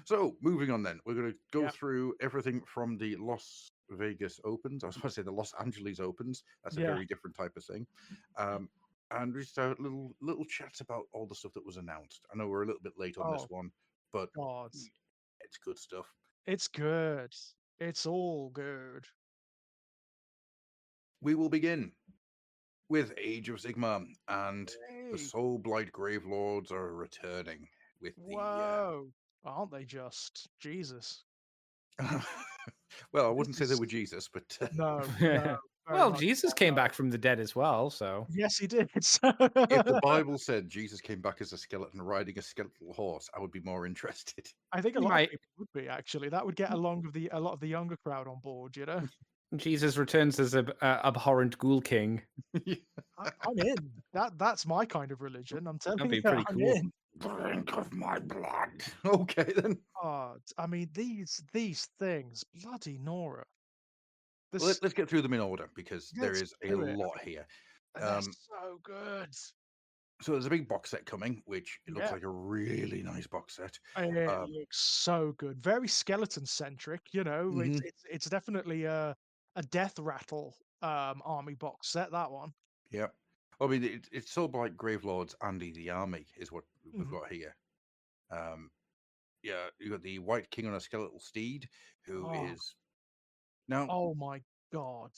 So, moving on then, we're going to go Yep. through everything from the Las Vegas Opens. I was supposed to say the Los Angeles Opens. That's a Yeah. very different type of thing. And just a little chats about all the stuff that was announced. I know we're a little bit late on this Oh. one, but God, it's good stuff. it's good. It's all good. We will begin with Age of Sigmar, and the Hey, Soul Blight Grave Lords are returning with the. whoa! Aren't they just Jesus? Well, I This wouldn't say they is- were Jesus, but No, no. very Well, much Jesus not, came no. back from the dead as well, so Yes, he did. if the Bible said Jesus came back as a skeleton riding a skeletal horse, I would be more interested. I think a You lot might- of people would be actually. That would get a lot of the younger crowd on board. You know, Jesus returns as a abhorrent ghoul king. I'm in. That's my kind of religion. I'm telling be you, pretty I'm cool. in. Drink of my blood. Okay, then. God, I mean these things, bloody Nora. Well, This, let's get through them in order because there Let's is a do it. lot here. they're so good. So there's a big box set coming, which it looks Yeah. like a really nice box set. It looks so good. Very skeleton centric. You know, Mhm. it's definitely a death rattle army box set. That one. Yeah. I mean, it's Soul Blight Grave Lords Andy the Army is what we've Mhm. got here. Yeah, you got the White King on a skeletal steed, who Oh. is now. Oh my God.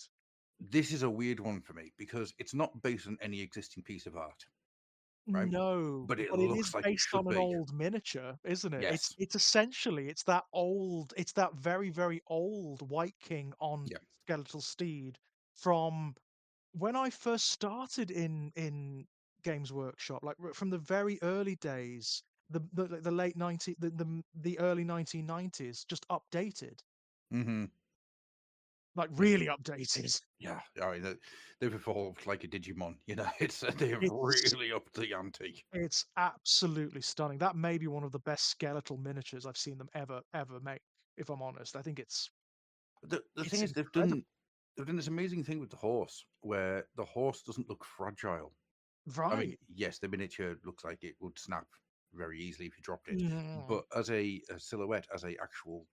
This is a weird one for me because it's not based on any existing piece of art. Right. No, But it is looks like it based should on an be. old miniature, isn't it? Yes. It's essentially it's that very, very old White King on Yeah. skeletal steed from when I first started in Games Workshop, like from the very early days, the late 90 the early 1990s, just updated, Mm-hmm. like really updated. Yeah, I mean, they've evolved like a Digimon. You know, they've It's really upped the ante. It's absolutely stunning. That may be one of the best skeletal miniatures I've seen them ever make, if I'm honest. I think it's The It's thing is, incredible. they've done this amazing thing with the horse, where the horse doesn't look fragile. I mean, right. yes, the miniature looks like it would snap very easily if you dropped it, Mm, but as a silhouette, as a actual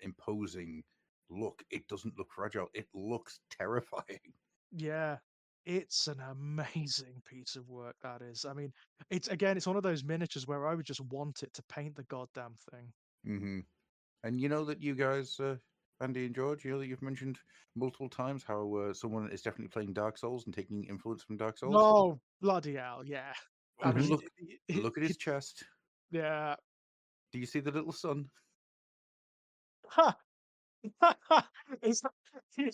imposing look, it doesn't look fragile. It looks terrifying. yeah. It's an amazing piece of work, that is. I mean, it's one of those miniatures where I would just want it to paint the goddamn thing. Mm-hmm. And you know that you guys, Andy and George, you know that you've mentioned multiple times how someone is definitely playing Dark Souls and taking influence from Dark Souls. No, bloody hell, yeah. I Well, mean, look at his chest. yeah. Do you see the little sun? Ha! Is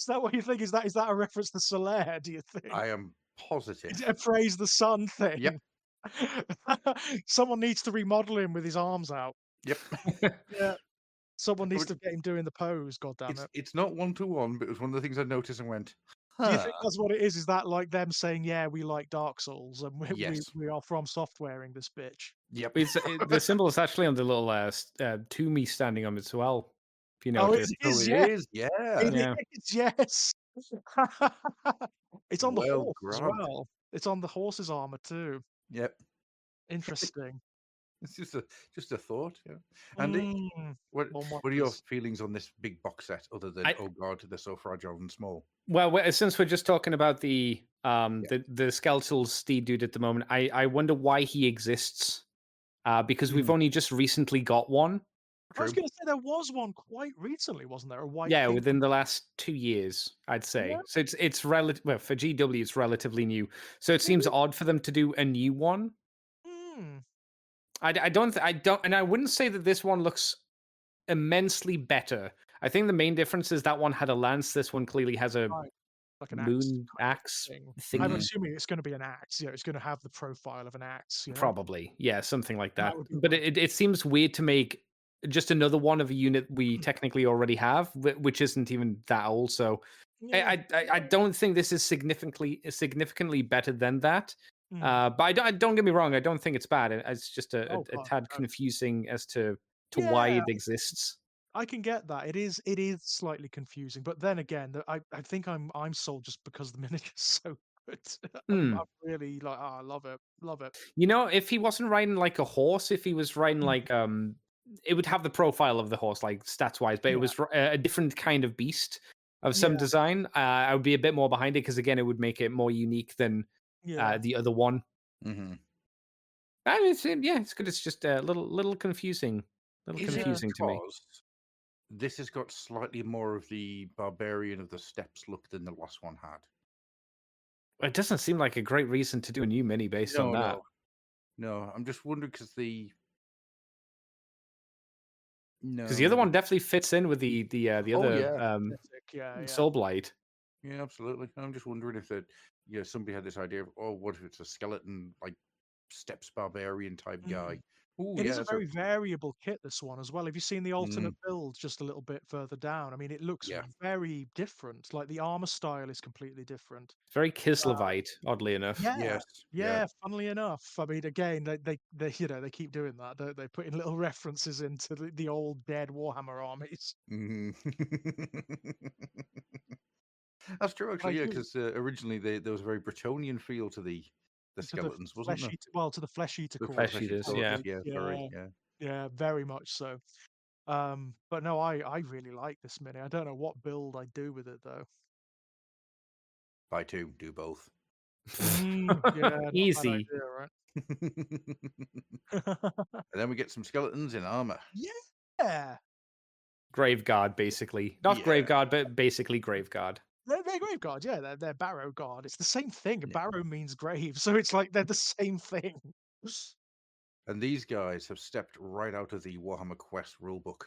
that what you think? Is that a reference to Solaire, do you think? I am Is positive. it a praise the sun Yep. thing? Someone needs to remodel him with his arms out. Yep. Yeah. Someone needs But to get him doing the pose, God damn it. it's not 1-to-1, but it was one of the things I noticed and went, Do you huh. think that's what it is? Is that like them saying, "Yeah, we like Dark Souls and we we Yes. we are from softwaring this bitch"? Yep. The symbol is actually on the little Toomey standing on it as well. If you Oh, it notice. Oh, is, it yeah. is. Yeah. Yeah. It is, yes. It's on the Well horse as grabbed. well. It's on the horse's armor too. Yep. Interesting. It's just a thought. Yeah. Andy, Mm, what one what are your wonders. feelings on this big box set? Other than, I oh god, they're so fragile and small. Well, since we're just talking about Yeah. the skeletal steed dude at the moment, I wonder why he exists. Because we've Mm, only just recently got one. I was true. gonna say there was one quite recently, wasn't there? A white Yeah, pink within the last 2 years, I'd yeah. say. So it's relative. Well, for GW, it's relatively new. So it seems odd for them to do a new one. Mm, I don't, and I wouldn't say that this one looks immensely better. I think the main difference is that one had a lance. This one clearly has a right. Like an axe moon kind of axe thing. I'm Mm-hmm. thingy. assuming it's gonna be an axe, it's gonna have the profile of an axe, Probably, yeah, something like That that. would be But right. it seems weird to make just another one of a unit we technically already have, which isn't even that old. So Yeah. I don't think this is significantly better than that. Mm. But I don't get me wrong. I don't think it's bad. It's just Oh a god, tad no. confusing as to why Yeah, it exists. I can get that. It is slightly confusing, but then again, I think I'm sold just because the miniature's so good. I'm Hmm. really like, I love it, love it. You know, if he wasn't riding like a horse, if he was riding Mm, like it would have the profile of the horse, like stats wise, but it yeah, was a different kind of beast of some yeah, design. I would be a bit more behind it because again, it would make it more unique than yeah. the other one. Mm-hmm. I mean, yeah, it's good. It's just a little Is it Yeah. confusing to me. because this has got slightly more of the barbarian of the steppes look than the last one had? It doesn't seem like a great reason to do a new mini based on No, that. no. I'm just wondering because Because the other no. one definitely fits in with the Oh other yeah, Aesthetic, yeah, yeah. Soul Blight. yeah, absolutely. I'm just wondering if that, somebody had this idea of, oh, what if it's a skeleton like steppes barbarian type guy? Mm. Oh It yeah, is a that's a very variable kit, this one as well. Have you seen the mm, alternate build just a little bit further down? I mean, it looks yeah. very different. Like the armor style is completely different. Very Uh, Kislevite, oddly enough. Yeah, Yes, yeah. yeah, funnily enough. I mean, again, they they keep doing that, don't they? Putting little references into the old dead Warhammer armies. Mhm. That's true, I actually. Yeah, do. because originally there was a very Bretonian feel to the To the skeletons, wasn't flesh there? eater, well, to the flesh eater The Flesh flesh corpses, eaters, yeah. corpses. probably. Yeah, sorry. Yeah, Yeah. yeah, very much so. But no, I really like this mini. I don't know what build I do with it though. Buy two, do both. Yeah, not a bad Easy. idea, right? And then we get some skeletons in armor. Yeah, Grave Guard, basically. Not Yeah. Grave Guard, but basically Grave Guard. they're grave guard. Yeah, they're barrow guard. It's the same thing. Yeah. Barrow means grave, so it's like they're the same thing. And these guys have stepped right out of the Warhammer Quest rulebook.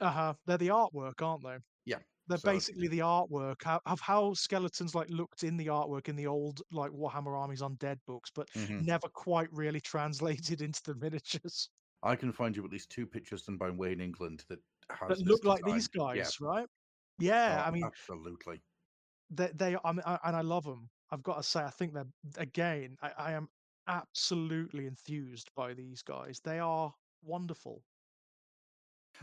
Uh-huh. They're the artwork, aren't they? Yeah. They're So, basically the artwork of how skeletons like looked in the artwork in the old like Warhammer Armies Undead books, but mhm. never quite really translated into the miniatures I can find you at least two pictures done by Wayne England that that has this look like design. these Yeah. guys, right? Yeah, Oh, I mean absolutely. they and I love them. I've got to say, I think they're again. I am absolutely enthused by these guys. They are wonderful.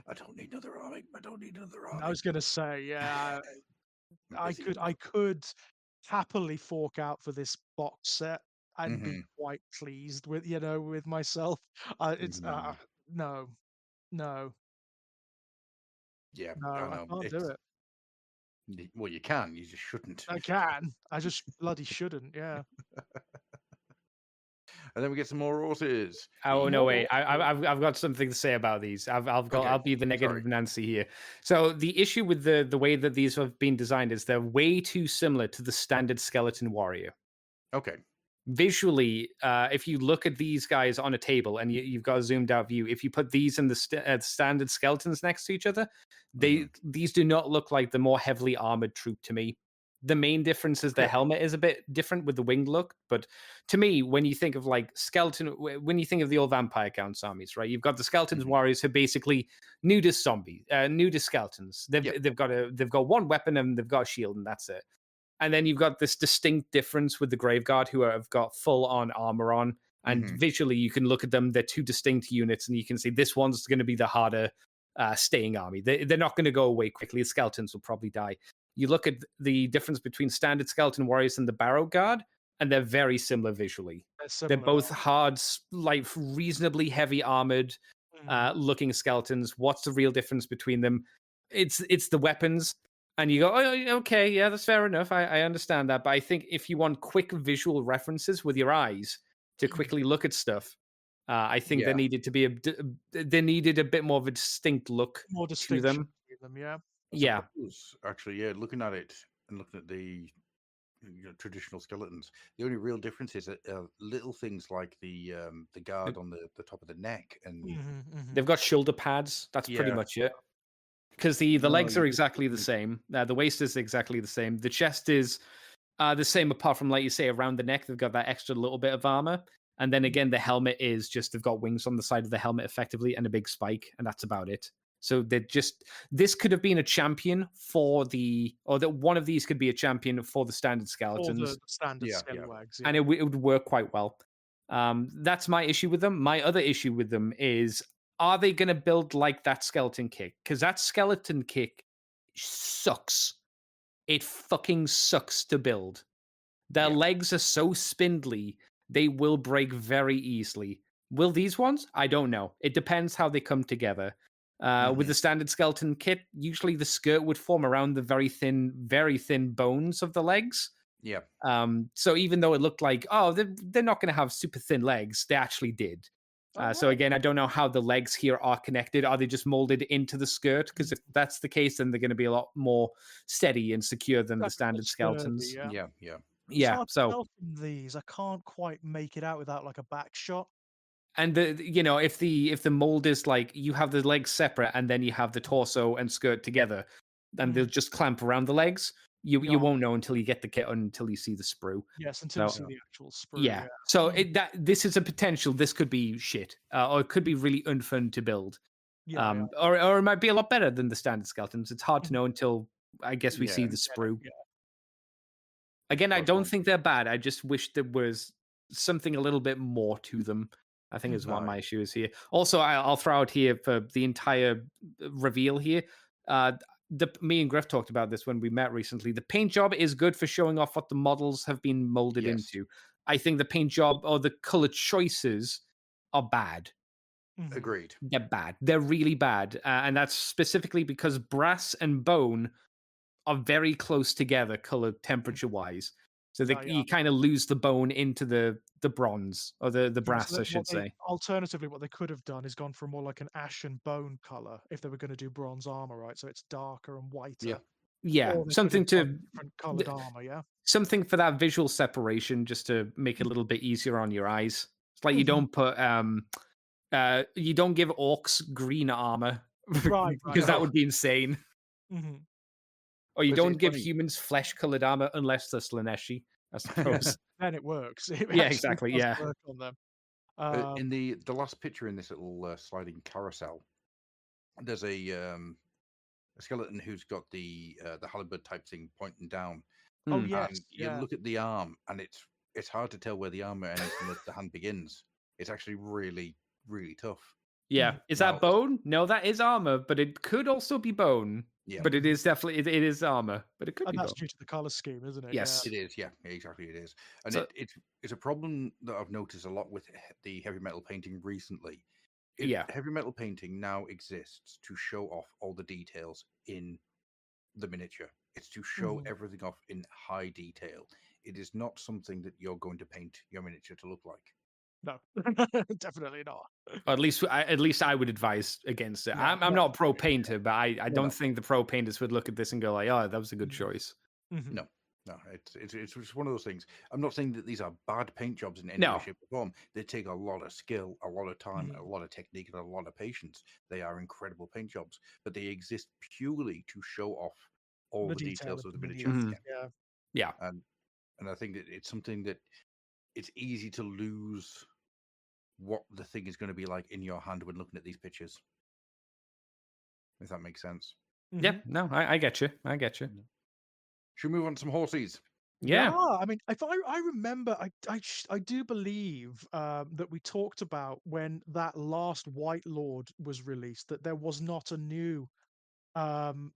I don't need another army. I don't need another I army. was gonna say, yeah, I'm I busy could enough. I could happily fork out for this box set and be Hmm. quite pleased with with myself. It's No. no, no, Yeah, I no, I know. can't do It's it. Well, you can. You just shouldn't. I can. I just bloody shouldn't. Yeah. And then we get some more horses. Oh no, wait! More. I've got something to say about these. Okay, I'll be the negative sorry. Nancy here. So the issue with the way that these have been designed is they're way too similar to the standard skeleton warrior. Okay. Visually, if you look at these guys on a table and you've got a zoomed out view, if you put these and the standard skeletons next to each other, these do not look like the more heavily armored troop to me. The main difference is their Okay. helmet is a bit different with the winged look, but to me, when you think of like skeleton, when you think of the old vampire counts armies, right? You've got the skeletons warriors who are basically nudist zombies, nudist skeletons. They've got one weapon and they've got a shield and that's it. And then you've got this distinct difference with the Graveguard, who have got full on armor on. And visually, you can look at them. They're two distinct units, and you can see this one's going to be the harder staying army. They're not going to go away quickly. The skeletons will probably die. You look at the difference between standard skeleton warriors and the Barrow Guard, and they're very similar visually. They're both hard, like reasonably heavy armored looking skeletons. What's the real difference between them? It's the weapons. And you go, oh, okay, yeah, that's fair enough. I understand that. But I think if you want quick visual references with your eyes to quickly look at stuff, I think there needed to be a bit more of a distinct look More to distinction them. between them. Yeah. Yeah. Actually, yeah, looking at it and looking at the traditional skeletons, the only real difference is that little things like the guard on the top of the neck, and They've got shoulder pads. That's pretty much it. Because the legs are exactly the same. The waist is exactly the same. The chest is the same, apart from, like you say, around the neck, they've got that extra little bit of armor. And then again, the helmet is just, they've got wings on the side of the helmet effectively and a big spike, and that's about it. So this could have been a champion for that one of these could be a champion for the standard skeletons. Or the standard scalawags. Yeah. And it would work quite well. That's my issue with them. My other issue with them is, are they going to build like that skeleton kick? Because that skeleton kick sucks. It fucking sucks to build. Their legs are so spindly, they will break very easily. Will these ones? I don't know. It depends how they come together. With the standard skeleton kit, usually the skirt would form around the very thin bones of the legs. Yeah. So even though it looked like, oh, they're not going to have super thin legs, they actually did. So again, I don't know how the legs here are connected. Are they just molded into the skirt? Because if that's the case, then they're going to be a lot more steady and secure than the standard skeletons. Yeah. It's hard to tell from these. I can't quite make it out without like a back shot. And if the mold is like you have the legs separate and then you have the torso and skirt together, and they'll just clamp around the legs. You won't know until you get the kit, until you see the sprue. Yes, until you see the actual sprue. Yeah. So this is a potential. This could be shit, or it could be really unfun to build. Or it might be a lot better than the standard skeletons. It's hard to know until I guess we see the sprue. Again, I don't think they're bad. I just wish there was something a little bit more to them. I think is what my issue is here. Also, I'll throw out here for the entire reveal here. Me and Griff talked about this when we met recently. The paint job is good for showing off what the models have been molded into. I think the paint job or the color choices are bad. Agreed. They're bad. They're really bad. And that's specifically because brass and bone are very close together color temperature wise. So you kind of lose the bone into the bronze or the brass, I should say. Alternatively, what they could have done is gone for more like an ashen bone color if they were going to do bronze armor, right? So it's darker and whiter. Yeah, something to different colored armor. Yeah, something for that visual separation, just to make it a little bit easier on your eyes. It's like you don't put you don't give orcs green armor, right? Because that would be insane. Or you don't give funny. humans flesh-colored armor unless they're Slaneshi, I suppose. Then it works. Exactly. Yeah. Work on them. In the last picture in this little sliding carousel, there's a skeleton who's got the halberd type thing pointing down. Oh yes. And you look at the arm, and it's hard to tell where the armor ends and the hand begins. It's actually really, really tough. Yeah. Is that bone? No, that is armor, but it could also be bone. Yeah. But it is definitely it is armor, but it could be. And that's bone. due to the color scheme, isn't it? Yes, it is. Yeah, exactly, it is. And it's a problem that I've noticed a lot with the heavy metal painting recently. Heavy metal painting now exists to show off all the details in the miniature, It's to show Mhm. everything off in high detail. It is not something that you're going to paint your miniature to look like. No, definitely not. Or at least I would advise against it. Yeah, I'm no, not a pro painter, but I No, don't no, think the pro painters would look at this and go like, "Oh, that was a good Mhm. choice." Mhm. no, no. It's just one of those things. I'm not saying that these are bad paint jobs in any way, No, shape, or form. They take a lot of skill, a lot of time, a Mhm. lot of technique, and a lot of patience. They are incredible paint jobs, but they exist purely to show off all The the detail details of of the the miniature. minions. Mhm. Yeah, Yeah. yeah, and I think that it's something that it's easy to lose what the thing is going to be like in your hand when looking at these pictures. If that makes sense. yeah. Mhm. No, I get you. I get you. Should we move on to some horses? Yeah, Yeah, I mean, if I remember, I do believe that we talked about when that last White Lord was released that there was not a new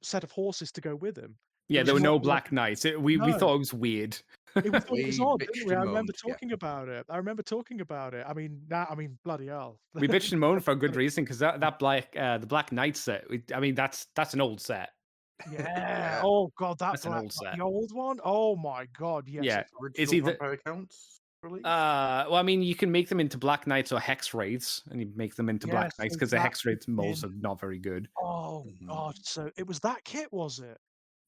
set of horses to go with him. It yeah. was There were not no like Black Knights. We no. thought it was weird. We thought it was We odd, didn't bitched we? I and remember moaned. Yeah. talking about it. I remember talking about it. I mean, bloody hell. We bitched and moaned for a good Bloody- reason because the Black Knight set. I mean, that's an old set. Yeah. Yeah. Oh God, that That's an black, old set. the old one. Oh my God, yes. Yeah, it's Original either Vampire Accounts release. well, I mean, you can make them into Black Knights or Hex Wraiths, and you make them into Black Yes, Knights so because the that Hex would Wraith have molds been. are not very good. Oh Mhm. God, so it was that kit, was it?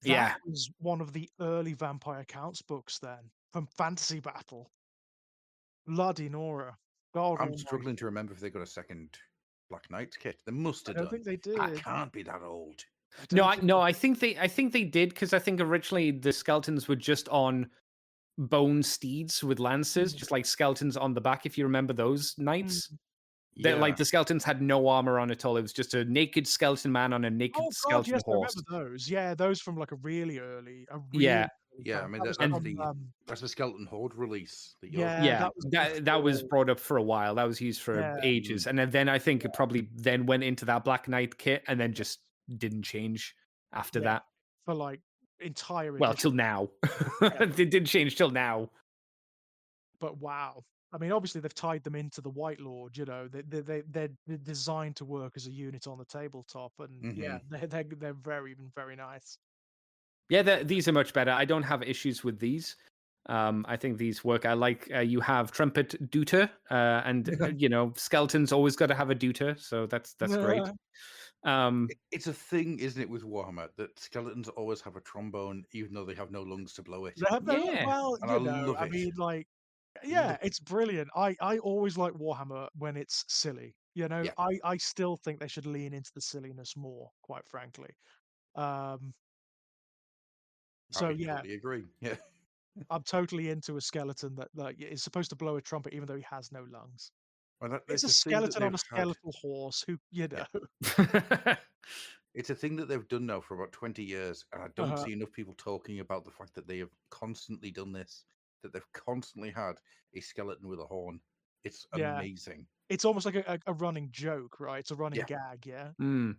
That Yeah, was one of the early Vampire Counts books then, from Fantasy Battle. Bloody Nora. God I'm struggling to almighty. remember if they got a second Black Knight kit. They must I have don't done. think they It did. can't be that old. I no, don't think they I think they did because I think originally the skeletons were just on bone steeds with lances, mm, just like skeletons on the back. If you remember those mm. knights, that Yeah. like the skeletons had no armor on at all. It was just a naked skeleton man on a naked Oh God, skeleton yes, I remember horse. those. Yeah, those from like a really Yeah, early Yeah. I count. mean That was that's and from the Skeleton Horde release that you're yeah, yeah, that was that was before. brought up for a while. That was used for Yeah, ages, and then I think it probably then went into that Black Knight kit, and then just didn't change after yeah, that. for like entire Well, till edition. now, Yeah, it didn't change till now. but wow. I mean, obviously they've tied them into the White Lord. You know, they're designed to work as a unit on the tabletop, and yeah, Mhm. they're very very nice. Yeah, these are much better. I don't have issues with these. I think these work. I like you have trumpet duter, and you know skeletons always got to have a duter, so that's great. It's a thing, isn't it, with Warhammer that skeletons always have a trombone, even though they have no lungs to blow it, Yeah, Well, and I you know, love I it. mean, like, yeah, Love it. it's brilliant. I always like Warhammer when it's silly. You know, Yeah, I still think they should lean into the silliness more, quite frankly. Um, so I yeah, totally agree. Yeah, I'm totally into a skeleton that like is supposed to blow a trumpet even though he has no lungs. and It's it's a a thing that skeleton on they've a had. skeletal horse who, you Yeah, know. it's a thing that they've done now for about 20 years, and I don't Uh-huh. see enough people talking about the fact that they have constantly done this, that they've constantly had a skeleton with a horn. It's Yeah. amazing. It's almost like a running joke, right? It's a running Yeah, gag, yeah. Hmm.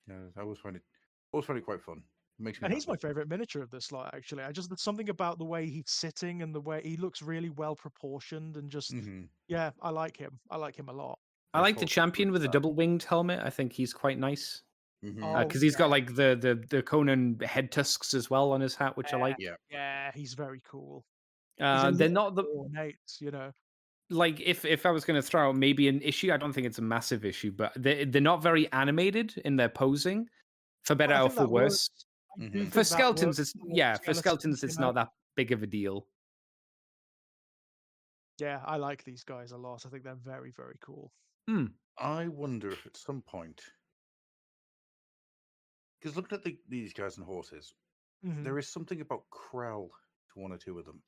yeah, I always find it quite fun. It makes me And he's happy. my favorite miniature of this lot, actually. I just there's something about the way he's sitting and the way he looks really well proportioned and just Hmm. yeah, I like him. I like him a lot. I This like the horse is a good champion with the start. double winged helmet. I think he's quite nice Hmm. Oh because he's got like the Conan head tusks as well on his hat, which I yeah, like. Yeah. yeah, he's very cool. He's a They're little not the more ornate, you know. like if I was going to throw out maybe an issue, I don't think it's a massive issue, but they're not very animated in their posing, for But better I or think for that worse. works. I do Hmm. For think that skeletons, works it's for yeah, for skeletons, skeletons, you it's know. not that big of a deal. Yeah, I like these guys a lot. I think they're very, very cool. Hmm. I wonder if at some point, because looking at these guys and horses, Hmm. there is something about Krell to one or two of them.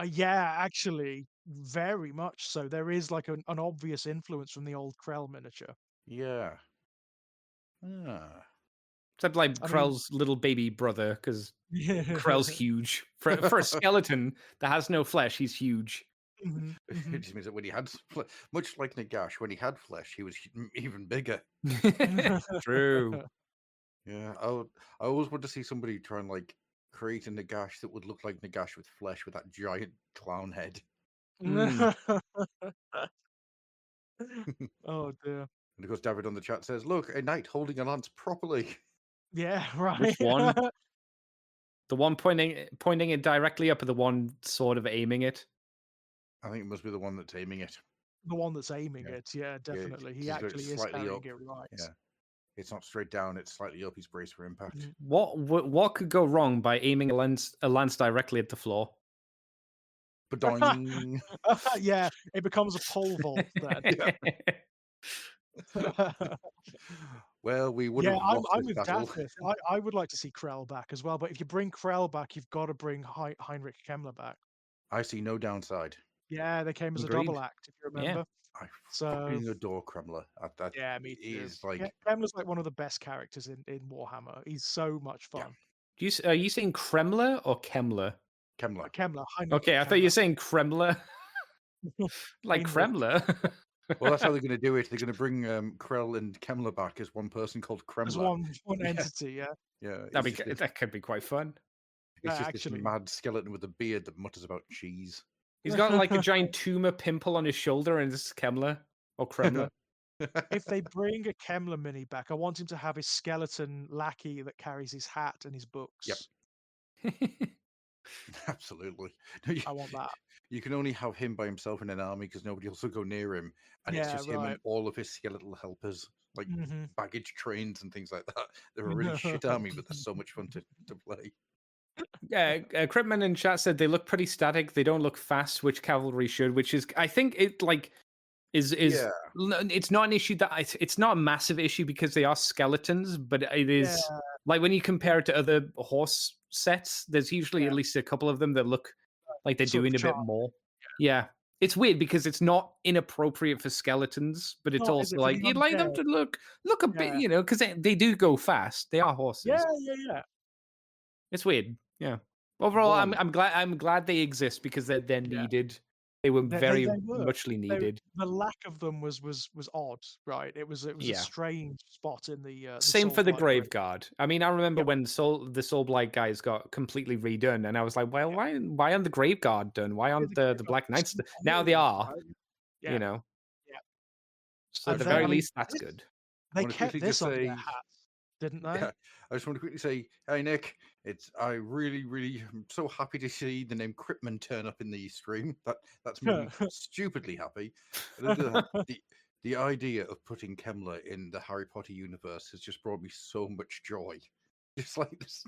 Yeah, actually, very much so. There is like an obvious influence from the old Krell miniature. Yeah. Ah. Except like I mean, Krell's little baby brother, because Krell's yeah. huge. For a skeleton that has no flesh, he's huge. Mhm, It mhm. just means that when he had, much like Nagash, when he had flesh, he was even bigger. True. Yeah, I always want to see somebody try and like create a Nagash that would look like Nagash with flesh with that giant clown head. Hmm. Oh dear. And of course, David on the chat says, "Look, a knight holding a lance properly." Yeah, right. Which one? The one pointing it directly up, or the one sort of aiming it? I think it must be the one that's aiming it. The one that's aiming Yeah. it, yeah, definitely. He It's actually is slightly carrying up. it right. Yeah. It's not straight down, it's slightly up. He's braced for impact. Mhm. What could go wrong by aiming a lance directly at the floor? Ba-doing. Yeah, it becomes a pole vault then. Yeah. Well, we would Yeah, have I'm lost I'm this with battle. Daphnis. I would like to see Krell back as well, but if you bring Krell back, you've got to bring Heinrich Kemmler back. I see no downside. Yeah, they came as a Agreed. double act, if you Yeah. remember. I So fucking adore Kremler. yeah, me He too. is like, Kemmler's like one of the best characters in Warhammer. He's so much yeah, fun. Are you saying Kremler or Kemmler? Kemmler. Kemmler, Heinrich Okay, I thought you were Kemmler. saying Kremler. Like Heinrich. Kremler. Well, that's how they're going to do it. They're going to bring Krell and Kemmler back as one person called As Kremler. one Yeah. entity, yeah. Yeah, That could be quite fun. it's just Actually. this mad skeleton with a beard that mutters about cheese. He's got like a giant tumor pimple on his shoulder, and this is Kemmler or Kremler. If they bring a Kemmler mini back, I want him to have his skeleton lackey that carries his hat and his books. Absolutely. I want that. You can only have him by himself in an army because nobody else will go near him, and it's Yeah, just him and right. all of his skeletal helpers, like Mhm. baggage trains and things like that. They're a really shit army, but they're so much fun to play. Yeah, Cripman in chat said they look pretty static. They don't look fast, which cavalry should. Which is, I think, it like is Yeah. it's not an issue that it's not a massive issue because they are skeletons, but it is Yeah. like when you compare it to other horse sets, there's usually Yeah. at least a couple of them that look like they're Sort of doing a bit charming. more. Yeah. It's weird because it's not inappropriate for skeletons, but it's Oh, is also it for like the you'd like them undead? to look a bit, Yeah. because they do go fast. They are horses. Yeah. It's weird. Yeah. Overall, One. I'm glad they exist because they're Yeah. needed. They were They very were. muchly needed. The lack of them was odd, right? It was a Yeah. strange spot in the Same for the Soulblight Grave race. Guard. I mean, I remember Yep. when the Soulblight guys got completely redone, and I was like, well, why aren't the Grave Guard done? Why aren't the Black Knights? Now they are. Yeah. You know. Yeah. So at And the then, very I mean, least, that's good. They wanna kept quickly this just under their say- hats, didn't they? Yeah, I just want to quickly say, hey Nick, I really, really am so happy to see the name Cripman turn up in the stream. That's made me stupidly happy. And other than that, the idea of putting Kemmler in the Harry Potter universe has just brought me so much joy. Just like this.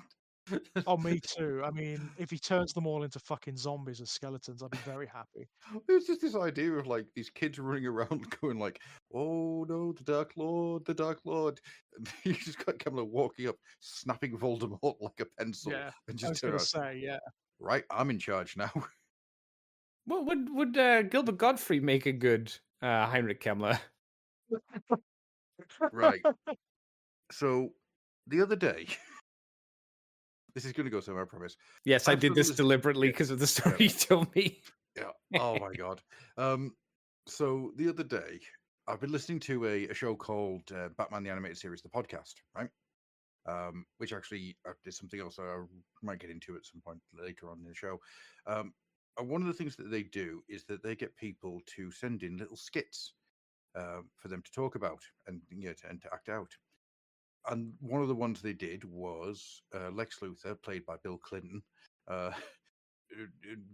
Oh, me too. I mean, if he turns them all into fucking zombies or skeletons, I'd be very happy. It's just this idea of like these kids running around going like, "Oh no, the Dark Lord, the Dark Lord!" And you just got Kemmler walking up, snapping Voldemort like a pencil, Yeah, and I just was gonna say, yeah. right, I'm in charge now. Well, would Gilbert Godfrey make a good Heinrich Kemmler? Right. So the other day, this is going to go somewhere, I promise. Yes, I I've did this listened- deliberately because of the story you told me. Yeah. Oh my god. So the other day, I've been listening to a show called Batman the Animated Series, the podcast, right? Which actually is something else I might get into at some point later on in the show. And one of the things that they do is that they get people to send in little skits for them to talk about and to act out. And one of the ones they did was Lex Luthor, played by Bill Clinton,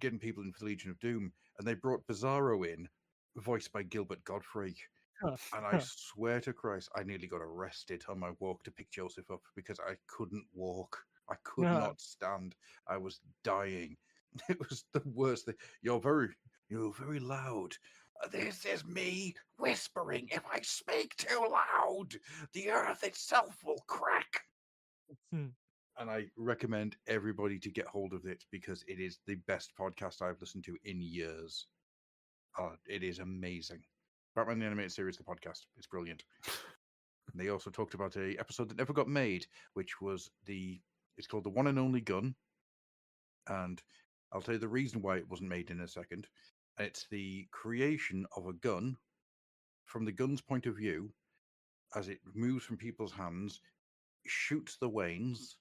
getting people in for the Legion of Doom, and they brought Bizarro in, voiced by Gilbert Godfrey. And I swear to Christ, I nearly got arrested on my walk to pick Joseph up because I couldn't walk. I could not stand. I was dying. It was the worst thing. You're very loud. This is me whispering. If I speak too loud, the earth itself will crack. And I recommend everybody to get hold of it because it is the best podcast I've listened to in years. It is amazing. Batman the Animated Series, the podcast. It's brilliant. And they also talked about a episode that never got made, which was it's called The One and Only Gun. And I'll tell you the reason why it wasn't made in a second. It's the creation of a gun from the gun's point of view as it moves from people's hands, shoots the wains,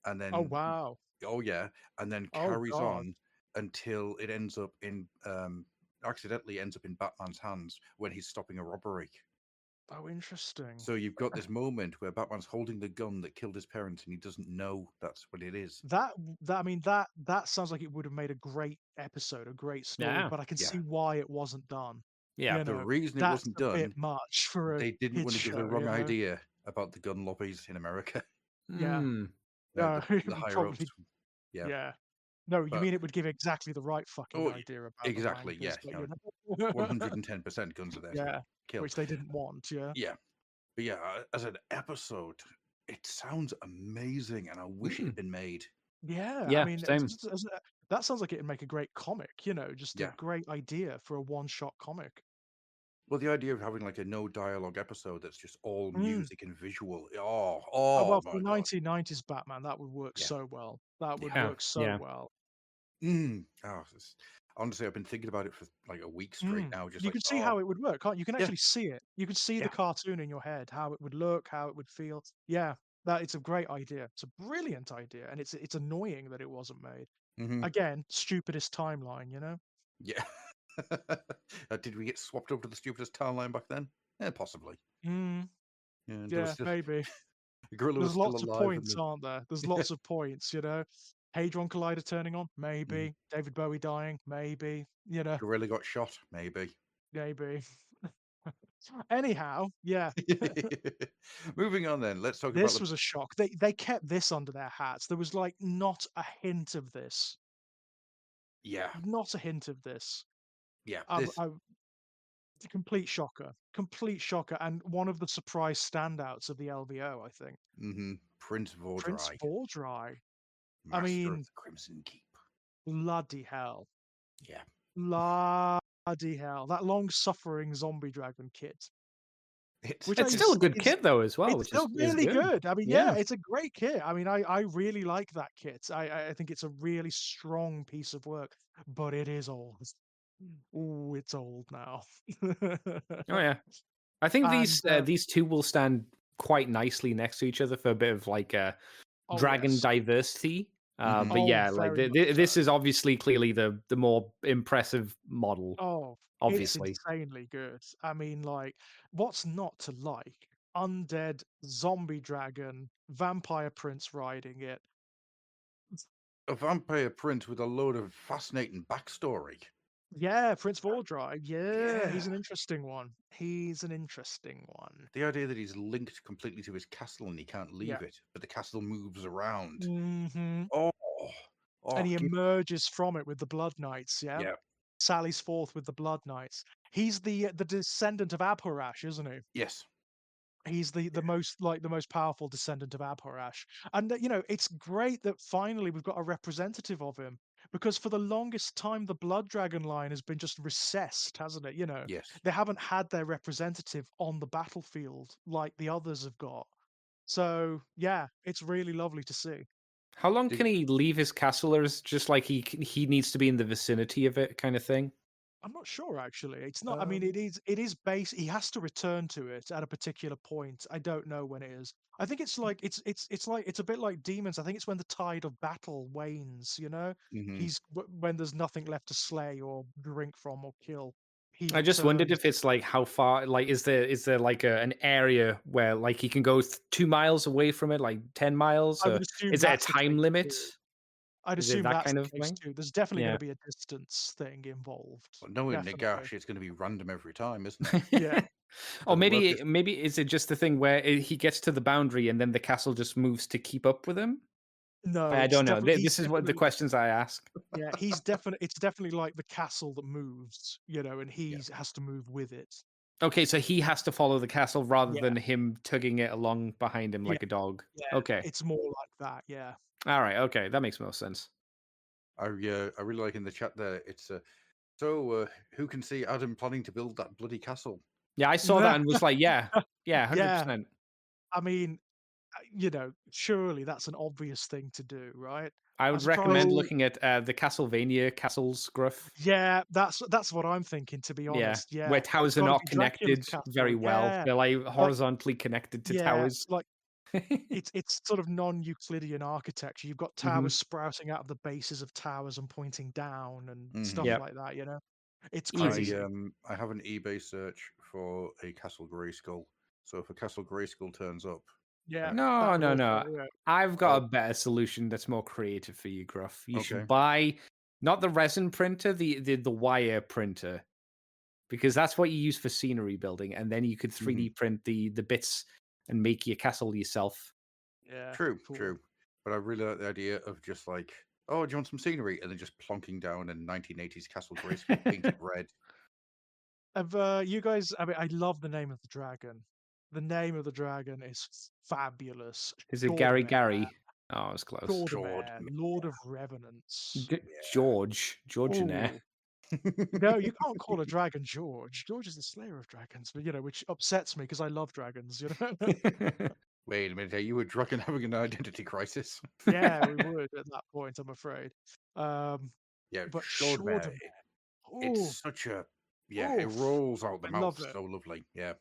and then Oh wow. Oh yeah, and then Oh, carries God. on until it ends up in accidentally ends up in Batman's hands when he's stopping a robbery. Oh, interesting. So you've got this moment where Batman's holding the gun that killed his parents, and he doesn't know that's what it is. That I mean, that sounds like it would have made a great episode, a great story, Yeah. but I can Yeah. see why it wasn't done. Yeah. You The know, reason it that's wasn't a bit done, much for a they didn't kids want to give the show, wrong idea about the gun lobbies in America. Yeah. Mm. No, it The would higher ups. probably Yeah. yeah. No, you But mean it would give exactly the right fucking oh, idea about the exactly. Yeah. bankers, but You you know, know. 110% guns are there to Yeah, kill. which they didn't want, yeah. Yeah. But yeah, as an episode, it sounds amazing, and I wish it had Mm. been made. Yeah, I Yeah. mean, Same. that sounds like it'd make a great comic, just a Yeah. great idea for a one-shot comic. Well, the idea of having like a no dialogue episode that's just all Mm. music and visual. Oh, Oh well, my for the god. 1990s Batman, that would work Yeah. so well. That would Yeah. work so Yeah. well. Honestly, I've been thinking about it for like a week straight Mm. now. Just You like, can see how it would work, can't you? You can yeah, actually see it. You could see the yeah. cartoon in your head, how it would look, how it would feel. Yeah, that it's a great idea. It's a brilliant idea, and it's annoying that it wasn't made. Hmm. Again, stupidest timeline. Yeah. Did we get swapped over to the stupidest timeline back then? Yeah, possibly. Mm, Yeah, and there was yeah, still maybe. Gorilla was There's still lots of alive, and points, aren't there? There's lots of points. Hadron Collider turning on? Mhm. Maybe. David Bowie dying? Maybe. Gorilla got shot, maybe. Maybe. Anyhow, yeah, Moving on, then let's talk about this the was a shock. They kept this under their hats. There was like not a hint of this. yeah, Not a hint of this. yeah. I complete shocker, and one of the surprise standouts of the LVO, I think. Prince Prince Vordry, Vordry. I Master of mean, the Crimson Keep. bloody hell. Yeah, Bloody hell. That long-suffering zombie dragon kit, it's which It's still a good is kit though, as well, it's which still is really good. good. I mean, yeah, Yeah. it's a great kit. I mean, I really like that kit. I think it's a really strong piece of work, but it is old. Ooh, it's old now. Oh yeah. I think And, these two will stand quite nicely next to each other for a bit of like oh, dragon yes. diversity. Mhm. But Oh, yeah, like very much this so. is obviously clearly the more impressive model. Oh, it's Obviously, insanely good. I mean, like, what's not to like? Undead zombie dragon, vampire prince riding it. a vampire prince with a load of fascinating backstory. Yeah, Prince Vordry. Yeah, he's Yeah, an interesting one. He's an interesting one. the idea that he's linked completely to his castle and he can't Yeah. leave it, but the castle moves around. Hmm. Oh, And he give, emerges from it with the Blood Knights. Yeah, yeah, sallies forth with the Blood Knights. He's the descendant of Abhorrash, isn't he? yes, He's the most powerful descendant of Abhorrash, and it's great that finally we've got a representative of him, because for the longest time the Blood Dragon line has been just recessed, hasn't it? yes. They haven't had their representative on the battlefield like the others have got. So yeah, it's really lovely to see. how long Did, can he leave his castle, or is it just like he needs to be in the vicinity of it, kind of thing? I'm not sure actually. It's not. I mean, um, it is base. He has to return to it at a particular point. I don't know when it is. I think it's like it's a bit like demons. I think it's when the tide of battle wanes. mhm. When there's nothing left to slay or drink from or kill. He I just wondered returns. if it's like how far, like is there like an area where like he can go 2 miles away from it, like 10 miles? I would assume Is there a that's the time case limit? too. I'd Is it assume that that's kind the of case thing? too. There's definitely going Yeah. to be a distance thing involved. Well, knowing Definitely. Nagash, it's going to be random every time, isn't it? Yeah. Or The maybe locust. maybe is it just the thing where he gets to the boundary and then the castle just moves to keep up with him? No, I it's don't know. definitely he's This is what the definitely questions I ask. Yeah, it's definitely like the castle that moves, and Yeah. he has to move with it. Okay, so he has to follow the castle rather Yeah, than him tugging it along behind him yeah, like a dog. yeah. Okay. It's more like that, yeah. All right. Okay, that makes most sense. I really like in the chat there. It's so who can see Adam planning to build that bloody castle? Yeah, I saw that and was like, yeah, yeah, Yeah, 100%. I mean, surely that's an obvious thing to do, right? I I'm would recommend surprised. looking at the Castlevania Castles Gruff. Yeah, that's what I'm thinking, to be Yeah, honest. Yeah, where it's towers are got to not be Dracula's connected castle. very well. Yeah, They're like like horizontally connected to yeah, towers. like it's sort of non-Euclidean architecture. You've got Hmm. towers sprouting out of the bases of towers and pointing down and Mhm. stuff Yeah, like that. It's I easy. crazy. I have an eBay search for a Castle Grayskull, So if a Castle Grayskull turns up, Yeah. No, that would no, also, no. yeah. I've got Oh. a better solution that's more creative for you, Gruff. You Okay. should buy not the resin printer, the wire printer, because that's what you use for scenery building, and then you could 3D print the bits and make your castle yourself. Yeah. True, cool. true. But I really like the idea of just like, oh, do you want some scenery? And then just plonking down a 1980s Castle Grayskull painted red. Have you guys? I mean, I love the name of the dragon. The name of the dragon is fabulous. Is it Gary Shordemare, Gary? Oh, it's close. Shordemare, Shordemare. Lord of Revenants. George Georginaire. Ooh. No, you can't call a dragon George. George is the slayer of dragons, but which upsets me because I love dragons. Wait a minute, are you a dragon having an identity crisis? Yeah, we would at that point, I'm afraid. Yeah, But Shordemare. Shordemare. It's such a it Oof. rolls out the I mouth love it. so lovely. Yeah,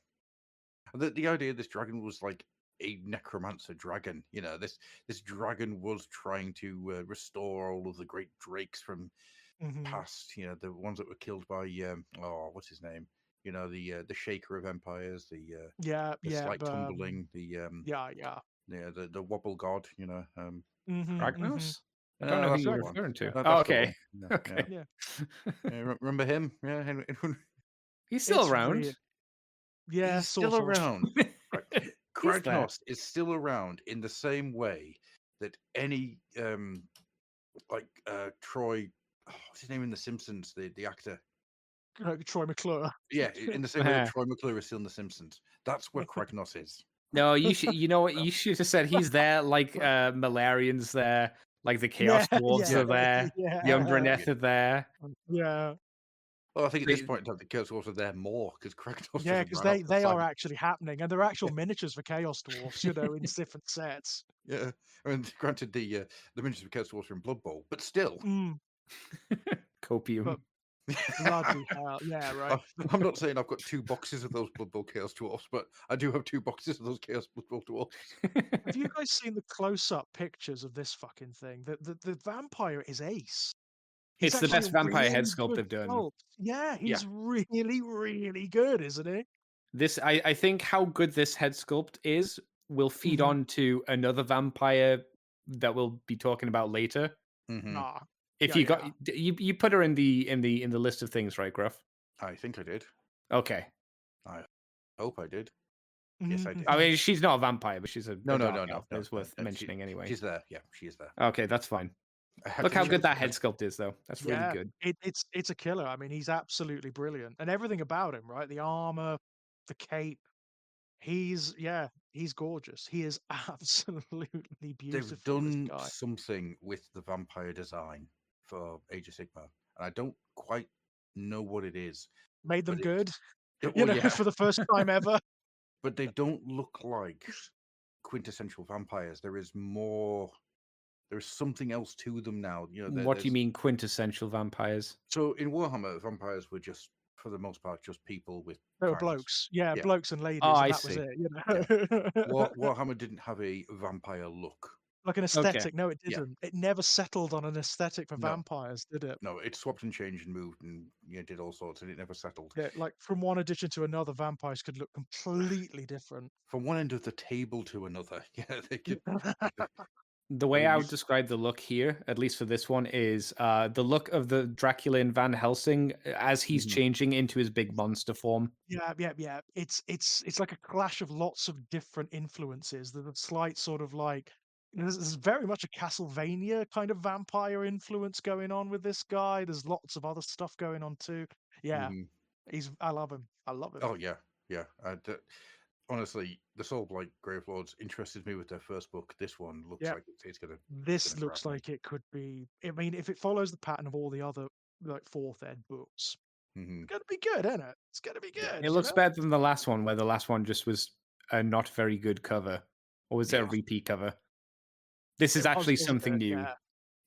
and the idea of this dragon was like a necromancer dragon. This dragon was trying to restore all of the great drakes from past. The ones that were killed by what's his name? The shaker of empires, the slight tumbling, the wobble god. Ragnos? I No, don't know who that's the you're one. referring to. That's Oh, the okay. one. Yeah, Okay. yeah. Remember him? Yeah, He's still It's around. real. Yeah, he's still sort of. around. Right. He's there. Kragnos is still around in the same way that any Troy, what's his name in The Simpsons? The actor. Troy McClure. Yeah, in the same way that Troy McClure is still in The Simpsons. That's where Kragnos is. No, you should. You know what? You should have said he's there. Like Malarian's there. Like the Chaos Dwarves are there. The Umbraneth are there. Yeah. Well, I think at this point in time, the Chaos Dwarves are there more because Kragnos. Yeah, because they are actually happening, and they're actual miniatures for Chaos Dwarfs, in different sets. Yeah, I mean, granted, the miniatures of Chaos Dwarfs are in Blood Bowl, but still. Copium. But bloody hell, yeah, right. I'm not saying I've got 2 boxes of those Blood Bowl Chaos Dwarfs, but I do have 2 boxes of those Chaos Blood Bowl Dwarfs. Have you guys seen the close-up pictures of this fucking thing? The vampire is ace. It's the best vampire head sculpt they've done. Sculpt. Yeah, he's really, really good, isn't he? This, I think, how good this head sculpt is will feed on to another vampire that we'll be talking about later. Nah. If you put her in the list of things, right, Gruff? I think I did. Okay. I hope I did. Yes, I did. I mean, she's not a vampire, but she's a no. It's worth mentioning anyway. She's there. Yeah, she is there. Okay, that's fine. Look how good that head sculpt is, though. That's really good. It's a killer. I mean, he's absolutely brilliant, and everything about him, right? The armor, the cape. He's gorgeous. He is absolutely beautiful. They've done something with the vampire design for Age of Sigmar, and I don't quite know what it is. Made them good, yeah. for the first time ever. But they don't look like quintessential vampires. There is more. There's something else to them now. What do you mean quintessential vampires? So in Warhammer, vampires were just, for the most part, just people with. They were blokes, blokes and ladies. Oh, and I that see. Was it, Warhammer didn't have a vampire look. Like an aesthetic. No, it didn't. It never settled on an aesthetic for vampires, did it? No, it swapped and changed and moved and did all sorts, and it never settled. Yeah, like from one edition to another, vampires could look completely different. From one end of the table to another, they could. The way I would describe the look here, at least for this one, is the look of the Dracula in Van Helsing as he's changing into his big monster form. Yeah. It's like a clash of lots of different influences. There's a slight sort of like there's very much a Castlevania kind of vampire influence going on with this guy. There's lots of other stuff going on too. Yeah, I love him. I love him. Oh yeah. Honestly, the Soulblight Gravelords interested me with their first book. This one looks like it's gonna. This looks like it could be. I mean, if it follows the pattern of all the other like 4th ed books, it's gonna be good, isn't it? It's gonna be good. It looks better than the last one, where the last one just was a not very good cover, or was it a repeat cover? This is actually something new.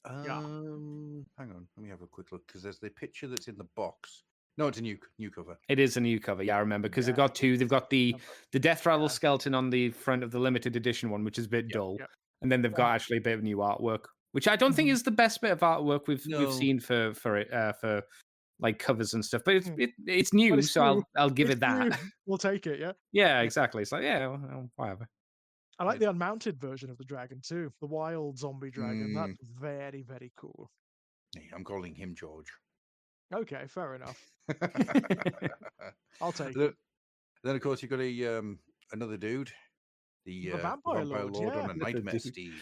Hang on, let me have a quick look because there's the picture that's in the box. No, it's a new cover. It is a new cover, yeah, I remember, because they've got 2. They've got the Death Rattle skeleton on the front of the limited edition one, which is a bit dull, and then they've got actually a bit of new artwork, which I don't think is the best bit of artwork we've seen for like covers and stuff. But Hmm. it's But new, it's so new. I'll give It's it that. new. We'll take it. Yeah. Yeah, Yeah. exactly. It's like, yeah, well, whatever. I like the unmounted version of the dragon too. The wild zombie dragon. Mm. That's very, very cool. Hey, I'm calling him George. Okay, fair enough. I'll take then, it. then, of course, you've got another dude, The the Vampire Lord, on yeah. a nightmare steed,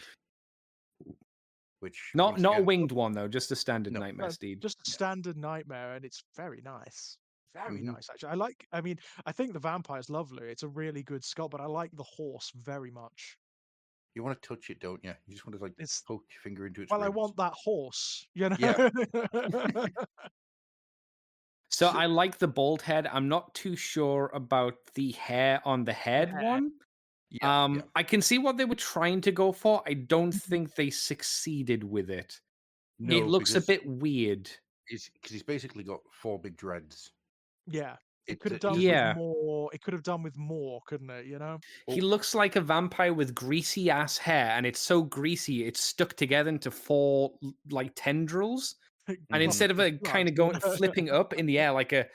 which Not once a again, winged one though, just a standard no, nightmare steed. Just a standard nightmare, and it's very nice. Very Mhm. nice, actually. I mean, I think the vampire's lovely. It's a really good sculpt, but I like the horse very much. you want to touch it, don't you? You just want to like It's poke your finger into its well, I ribs. want that horse, you know. Yeah. So So- I like the bald head. I'm not too sure about the hair on the head hair. one. yeah. I can see what they were trying to go for. I don't think they succeeded with it. No, It looks a because bit weird. he's basically got 4 big dreads. Yeah, it It's could a, have done it's with Yeah. more. It could have done with more, couldn't it? You know. He looks like a vampire with greasy ass hair, and it's so greasy it's stuck together into 4 like tendrils. And Mhm. instead of it Blood, kind of you going know? flipping up in the air like a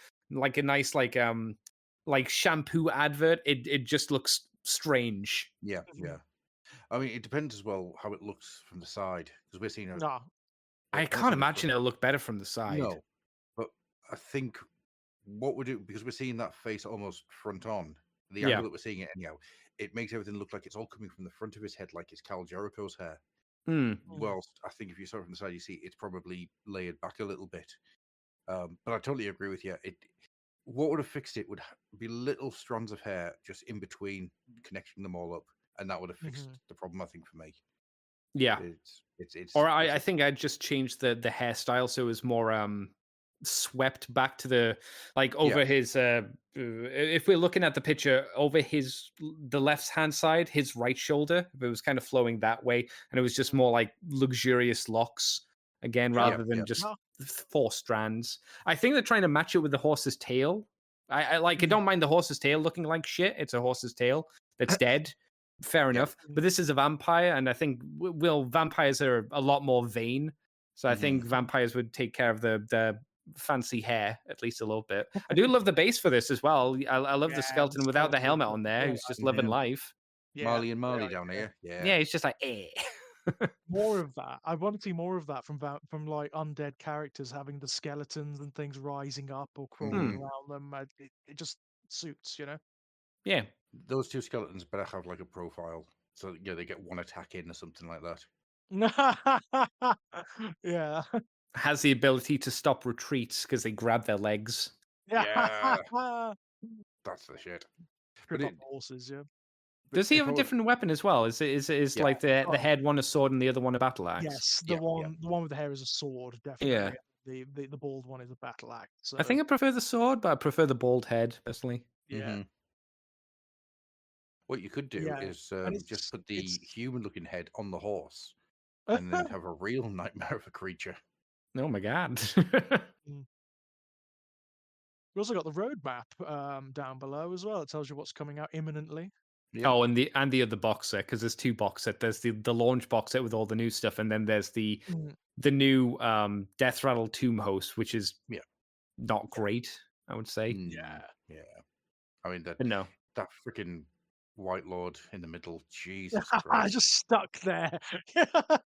nice like shampoo advert, it just looks strange. Yeah, Mhm. yeah. I mean, it depends as well how it looks from the side because we're seeing Nah. I also can't the imagine front. it'll look better from the side. No, but I think what we do because we're seeing that face almost front on the Yeah. angle that we're seeing it anyhow, it makes everything look like it's all coming from the front of his head, like it's Cal Jericho's hair. Hmm. Whilst I think if you saw it from the side, you see it's probably layered back a little bit. But I totally agree with you. What would have fixed it would be little strands of hair just in between, connecting them all up, and that would have fixed Mhm. the problem. I think for me, Yeah. it's Or that's I it. think I'd just changed the hairstyle so it was more swept back to the like over his if we're looking at the picture over the left hand side, his right shoulder, if it was kind of flowing that way, and it was just more like luxurious locks again Yeah. rather than Yeah. just Yeah. 4 strands. I think they're trying to match it with the horse's tail. I like I Mhm. don't mind the horse's tail looking like shit. It's a horse's tail that's dead. Fair Yeah. enough. But this is a vampire, and I think vampires are a lot more vain. So I Mhm. think vampires would take care of the fancy hair at least a little bit. I do love the base for this as well. I love Yeah, the skeleton without the skeleton helmet looks on there. great. Who's just living Yeah. life. Yeah, Marley and great Marley down idea. here. Yeah, he's just like eh. More of that. I want to see more of that from like undead characters having the skeletons and things rising up or crawling around them. It just suits, you know. Yeah. Those 2 skeletons better have like a profile, so yeah, they get 1 attack in or something like that. Yeah. Has the ability to stop retreats because they grab their legs. Yeah, that's the shit. Trip But up horses, yeah. Does he if have I a was- different weapon as well? Is Yeah. like the Oh. head one a sword and the other one a battle axe? Yes, Yeah, the one with the hair is a sword, definitely. The bald one is a battle axe. So I think I prefer the sword, but I prefer the bald head personally. yeah. Mhm. What you could do Yeah, is and just put the it's human-looking head on the horse, and then have a real nightmare of a creature. Oh my god. We also got the roadmap down below as well. It tells you what's coming out imminently. Yeah. Oh, and the other box set, because there's 2 box set. There's the launch box set with all the new stuff, and then there's the new Death Rattle Tomb Host, which is not great, I would say. Yeah. I mean But no. that freaking White Lord in the middle. Jesus I Christ. just stuck there.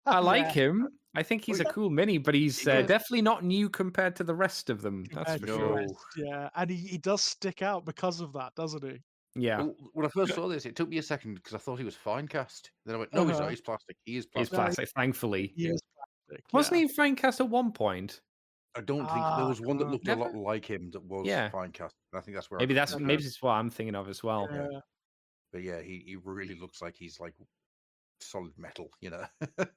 I like him. I think he's a cool mini, but he's He does. definitely not new compared to the rest of them. That's Compared for to the sure. rest, yeah, and he does stick out because of that, doesn't he? Yeah. Well, when I first saw this, it took me a second because I thought he was fine cast. Then I went, no, he's not. He's plastic. He is He's plastic. plastic, thankfully. He is plastic. Wasn't he fine cast at one point? I don't think there was one that looked a lot Never? like him that was Yeah. fine cast. I think that's where Maybe I that's what I'm thinking of as well. Yeah. But yeah, he really looks like he's like solid metal, you know. But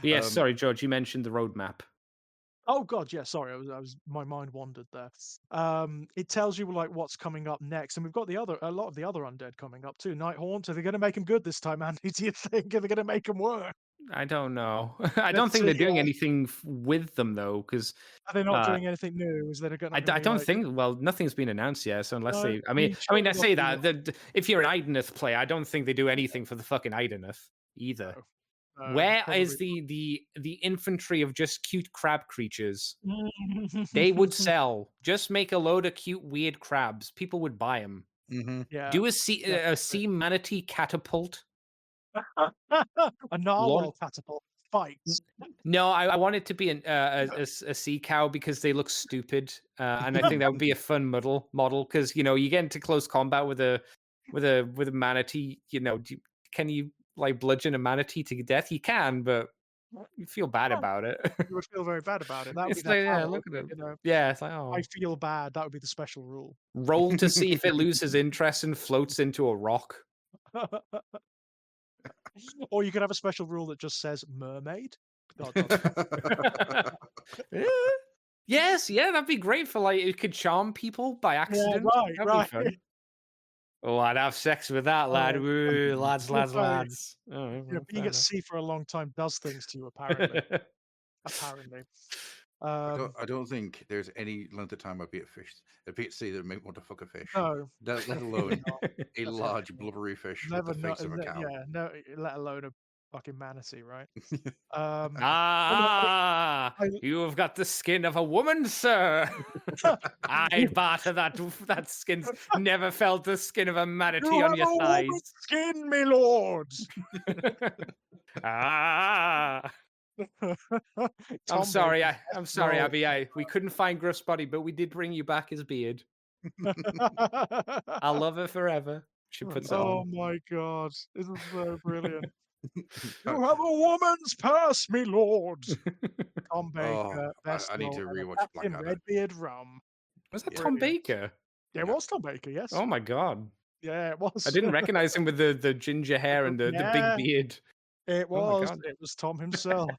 yes, sorry, George, you mentioned the roadmap. Oh god, yeah. Sorry, I was my mind wandered there. It tells you like what's coming up next, and we've got a lot of the other undead coming up too. Night Haunt. Are they going to make him good this time, Andy? Do you think? Are they going to make him work? I don't know. I don't think they're doing anything with them though, because Are they not doing anything new? Is there going I to be don't like, think. Well, nothing's been announced yet. So unless No, they, I I mean, mean, I surely say they'll that if you're an Ideneth player, I don't think they do anything for the fucking Ideneth either. No. Where is probably the infantry of just cute crab creatures? not. They would sell. Just make a load of cute, weird crabs. People would buy them. Hmm. Yeah, Do a sea manatee catapult. definitely. A Launch. narwhal catapult fights. No, I want it to be a sea cow because they look stupid, and I think that would be a fun model because you get into close combat with a manatee. Can you like bludgeon a manatee to death? You can, but you feel bad about it. You would feel very bad about it. That would be It's their like, yeah, power, look wouldn't at it? it. You know, Yeah, it's like, I oh, feel bad. That would be the special rule. roll to see if it loses interest and floats into a rock. Or you could have a special rule that just says mermaid. Dot, dot, dot. Yeah. Yes, yeah, that'd be great for like it could charm people by Yeah, accident. right, That'd be right. fun. Oh, I'd have sex with that lad. Oh, Woo, lads, lads, right. lads. Oh, Yeah, well, being fair at sea for a long time does things to you, apparently. enough. Apparently. I don't think there's any length of time I'd be at sea that would make me want to fuck a fish. No, Let definitely alone not. a Definitely large not. blubbery fish with Never the know. face of a cow. Yeah, no, let alone a fucking manatee, right? Well, no, Ah, I, you have got the skin of a woman, sir. I'd barter that skin's never felt the skin of a manatee you on have your a woman's thighs. skin, my lord. Ah. I'm Tom sorry, Baker's I'm best sorry, role. Abby. We couldn't find Gruff's body, but we did bring you back his beard. I'll love her forever. She puts it Oh on. my god, this is so brilliant. You have a woman's purse, me lord. Tom Oh, Baker, best I need role to ever. rewatch Captain Blackadder. Redbeard Rum. Was that Yeah. Tom Brilliant. Baker? Yeah, it Yeah. was Tom Baker, yes. Oh my god. Yeah, it was. I didn't recognize him with the ginger hair and the big Yeah, beard. it Oh my was. god. It was Tom himself.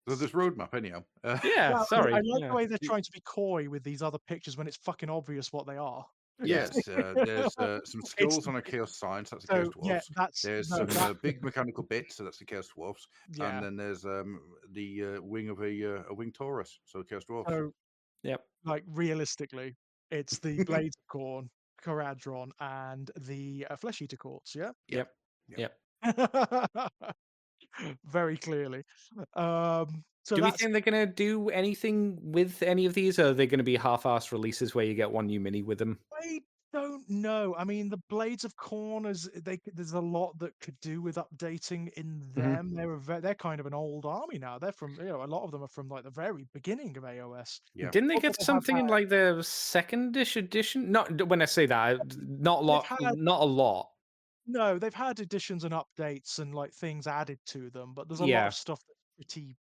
So this roadmap, anyhow. Yeah, Well, sorry. I like Yeah. the way they're trying to be coy with these other pictures when it's fucking obvious what they are. Yes, there's some It's skulls on a Chaos Science, that's the so Chaos yeah, Dwarfs. There's no, some that big mechanical bits, so that's the Chaos Dwarfs. yeah. And then there's the wing of a winged Taurus, so Chaos Dwarfs. So Yep. like realistically, it's the Blades of Corn, Caradron, and the Flesh Eater Courts. Yeah. Yep. Yep. Yep. Very clearly. So Do we that's think they're gonna do anything with any of these, or are they gonna be half-assed releases where you get one new mini with them? I don't know. I mean, the Blades of Corn is there's a lot that could do with updating in them. They're kind of an old army now. They're from a lot of them are from like the very beginning of AOS. Yeah. Didn't they Although get they have something in had like the second-ish edition? Not when I say that, not a they've lot. had Not a lot. no, they've had additions and updates and like things added to them, but there's a lot Yeah. of stuff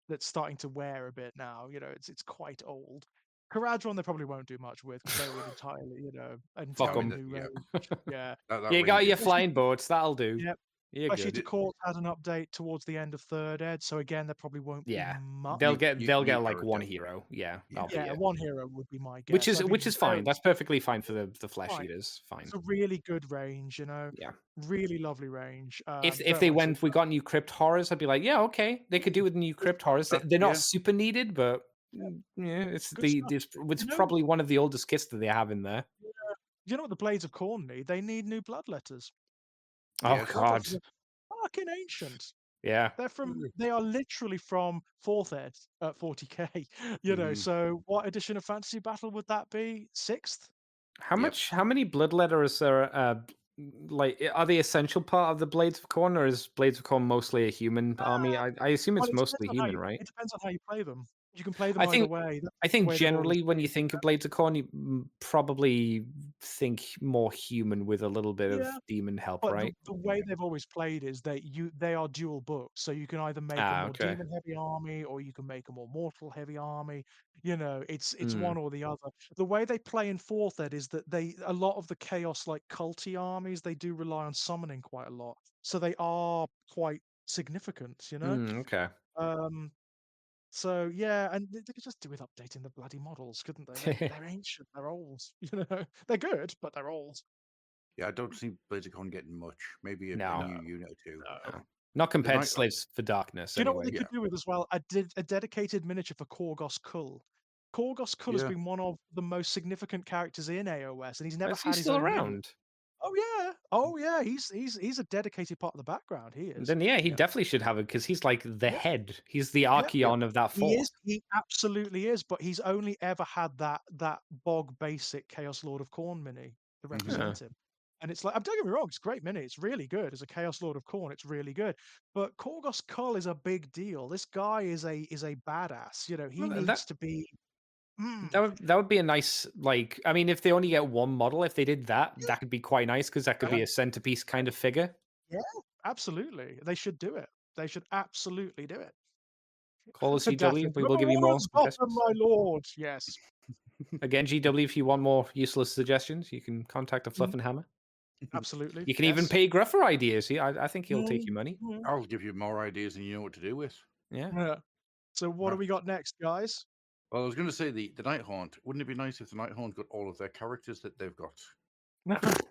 that's starting to wear a bit now. It's quite old. Caradron they probably won't do much with because they're an entirely Fuck 'em. new Yeah. range. Yeah. That You got range your is- flying boats. That'll do. Yep. You're Flesh good. Eater Court had an update towards the end of third ed, so again there probably won't Yeah. be much. They'll New- get new- they'll new get like character. one hero. Yeah, Yeah. that'll be Yeah, it. one hero would be my guess. Which is I'd be which is fine. very- That's perfectly fine for the flesh Fine. eaters. Fine. It's a really good range, Yeah. really lovely range. If don't they wanna see went, we got new crypt horrors, I'd be like, yeah, okay, they could do with new crypt horrors. They're not Yeah. super needed, but yeah, it's Good stuff. it's You know- probably one of the oldest kits that they have in there. You know what the Blades of Corn need? They need new bloodletters. Oh Yes. god, Bloodletters are fucking ancient. yeah. They are literally from 4th ed at 40k. Mhm. So what edition of Fantasy Battle would that be? 6th? How many bloodletters are like are they essential part of the Blades of Corn, or is Blades of Corn mostly a human army? I assume it's Well, mostly depends on how human, right? It depends on how you play them. You can play them I either think- way. That's I the think way they've always generally when you been. think of Blades of Corn, you probably think more human with a little bit of Yeah, demon help, But right? the way they've always played is that they are dual books, so you can either make a more okay. demon heavy army or you can make a more mortal heavy army. It's Mm. one or the other. The way they play in 4th ed is that a lot of the chaos like culty armies they do rely on summoning quite a lot, so they are quite significant. Okay. So yeah, and they could just do with updating the bloody models, couldn't they? They're ancient, they're old. They're good, but they're old. Yeah, I don't see Blades of Corn getting much. Maybe a No. new unit or two. Not compared to might- Slaves for Darkness. Do you know what anyway. they could do with as well? A dedicated miniature for Korgos Kull. Korgos Kull has Yeah. been one of the most significant characters in AOS, and he's never Is he had his still own mini. around? Oh yeah. He's a dedicated part of the background. He is. Then yeah, he Yeah. definitely should have it because he's like the Yeah. head. He's the Yeah. Archeon of that He force. is. He absolutely is. But he's only ever had that bog basic Chaos Lord of Khorne mini to Mhm. Huh. represent him. And it's like, don't get me wrong, it's a great mini. It's really good. As a Chaos Lord of Khorne, it's really good. But Korgos Kull is a big deal. This guy is a badass. You know, he Well, needs to be. Mm, that would be a nice like. I mean, if they only get one model, if they did that, yeah, that could be quite nice because that could yeah, be a centerpiece kind of figure. yeah, absolutely. They should do it. They should absolutely do it. Call us GW. Daphne, We from will the give you more water's bottom, suggestions. my lord. Yes. Again, GW, if you want more useless suggestions, you can contact the Mm, Fluffenhammer. absolutely. You can even Yes. pay Gruff for ideas. I think he'll take your money. Mhm. I'll give you more ideas than you know what to do with. Yeah. Yeah. So what do Right. we got next, guys? Well, I was going to say the Night Haunt. Wouldn't it be nice if the Night Haunt got all of their characters that they've got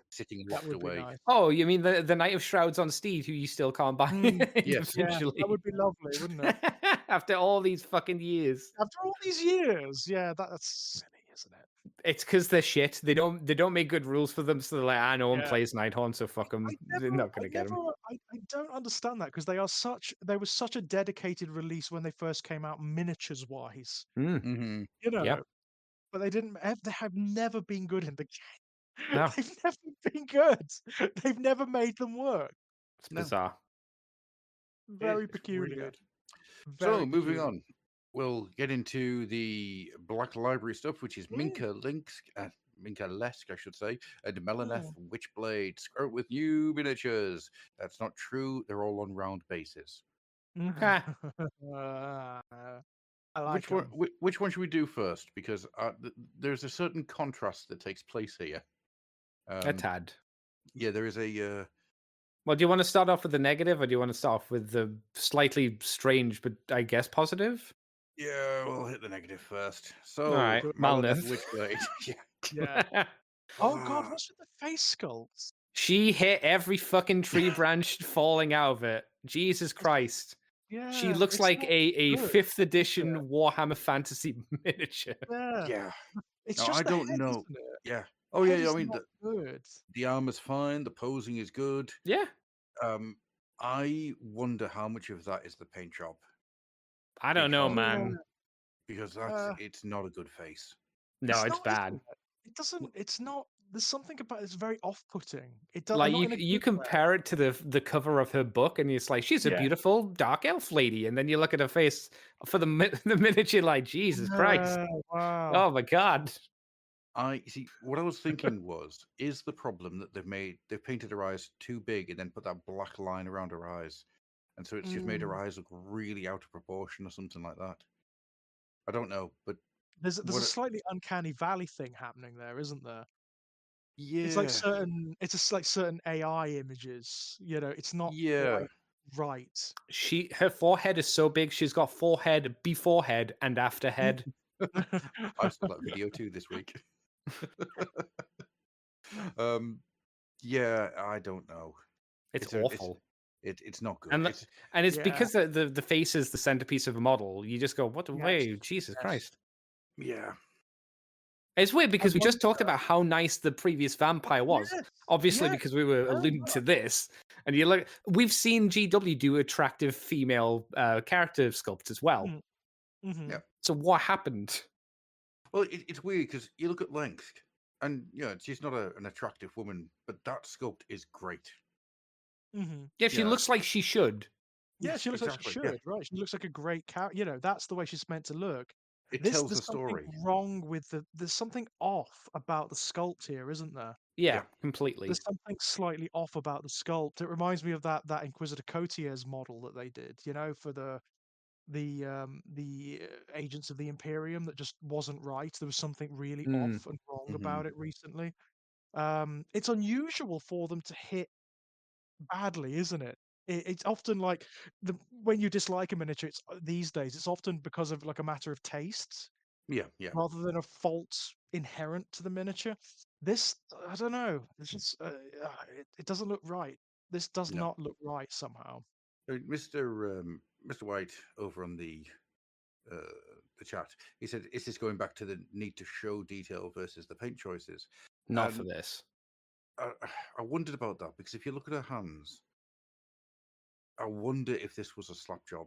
sitting That locked would be away? nice. Oh, you mean the Knight of Shrouds on Steed, who you still can't buy Yes. Yeah, that individually would be lovely, wouldn't it? after all these fucking years? After all these years, yeah, that's silly, isn't it? It's because they're shit. They don't make good rules for them, so they're like, I know one Yeah. plays Nighthaunt, so fuck them. They're not I gonna get never, them. I don't understand that because they were such a dedicated release when they first came out, miniatures wise, Mm, Hmm. you yeah. know. But they have never been good in the game. No, They've never been good. They've never made them work. it's No, bizarre. Very it's really peculiar. weird. So Very moving peculiar. on, we'll get into the Black Library stuff, which is Mm, Minka Lesk, I should say, and Melaneth mm. Witchblade, skirt with new miniatures. That's not true. They're all on round bases. Ah, I like them. Which one should we do first? Because there's a certain contrast that takes place here. a tad. Yeah, there is a. Well, do you want to start off with the negative, or do you want to start off with the slightly strange, but I guess positive? Yeah, we'll hit the negative first. All So, right, Good. Melaneth Malnith. Witchblade. Yeah. Yeah. Oh God, Ah, what's with the face sculpts? She hit every fucking tree branch falling out of it. Jesus Christ. She Yeah, looks it's like not a good, 5th is it? edition Warhammer Fantasy miniature. Yeah, yeah. it's No, I just the don't head, know. isn't it? Yeah. The Oh, yeah, head yeah. I is mean, not good. the armor's fine. The posing is good. Yeah, Um, I wonder how much of that is the paint job I don't know, because Yeah, man. it's not a good face. No, it's not, bad. isn't it? It doesn't. It's not. There's something about it's very off-putting. It does, and Like not you, in a you good way. compare it to the cover of her book, and it's like she's a Yeah. beautiful dark elf lady, and then you look at her face for the miniature, like Jesus Christ, Wow. oh my God. I see. What I was thinking was, is the problem that they've painted her eyes too big and then put that black line around her eyes, and so it's just made her Mm. eyes look really out of proportion or something like that. I don't know, but There's a what? slightly uncanny valley thing happening there, isn't there? It's like Yeah, like certain AI images. You know, it's not yeah. quite right. Her forehead is so big, she's got forehead before head and after head. I saw that video too this week. um, yeah, I don't know. It's It's awful. it's not good. And It's it's Yeah. because the face is the centerpiece of a model. You just go, what the Yes. way, Jesus Yes. Christ. yeah, It's weird I because we wonder. just talked about how nice the previous vampire was. Yes. Obviously, Yes. because we were Very alluding to much. this, and you look, we've seen GW do attractive female character sculpts as well. Mm-hmm. yeah. So what happened? Well, it's weird because you look at length, and she's not an attractive woman, but that sculpt is great. Mm-hmm. Yeah, she Yeah, looks like she should. Yeah, yes, she looks like she exactly. Yeah, should, right? She looks like a great character. You know, that's the way she's meant to look. it tells the There's something story. wrong with there's something off about the sculpt here, isn't there? Yeah, Yeah, completely. There's something slightly off about the sculpt. It reminds me of that Inquisitor Cotier's model that they did, you know, for the Agents of the Imperium that just wasn't right. There was something really Mm, off and wrong hmm, about it recently. It's unusual for them to hit badly, isn't it? It's often like when you dislike a miniature, it's these days it's often because of like a matter of taste yeah, yeah. rather than a fault inherent to the miniature. This I don't know. It's just it doesn't look right. This does No, not look right somehow. Mr. White over on uh, the chat, he said, "Is this going back to the need to show detail versus the paint choices?" not for And this. I wondered about that because if you look at her hands, I wonder if this was a slap job.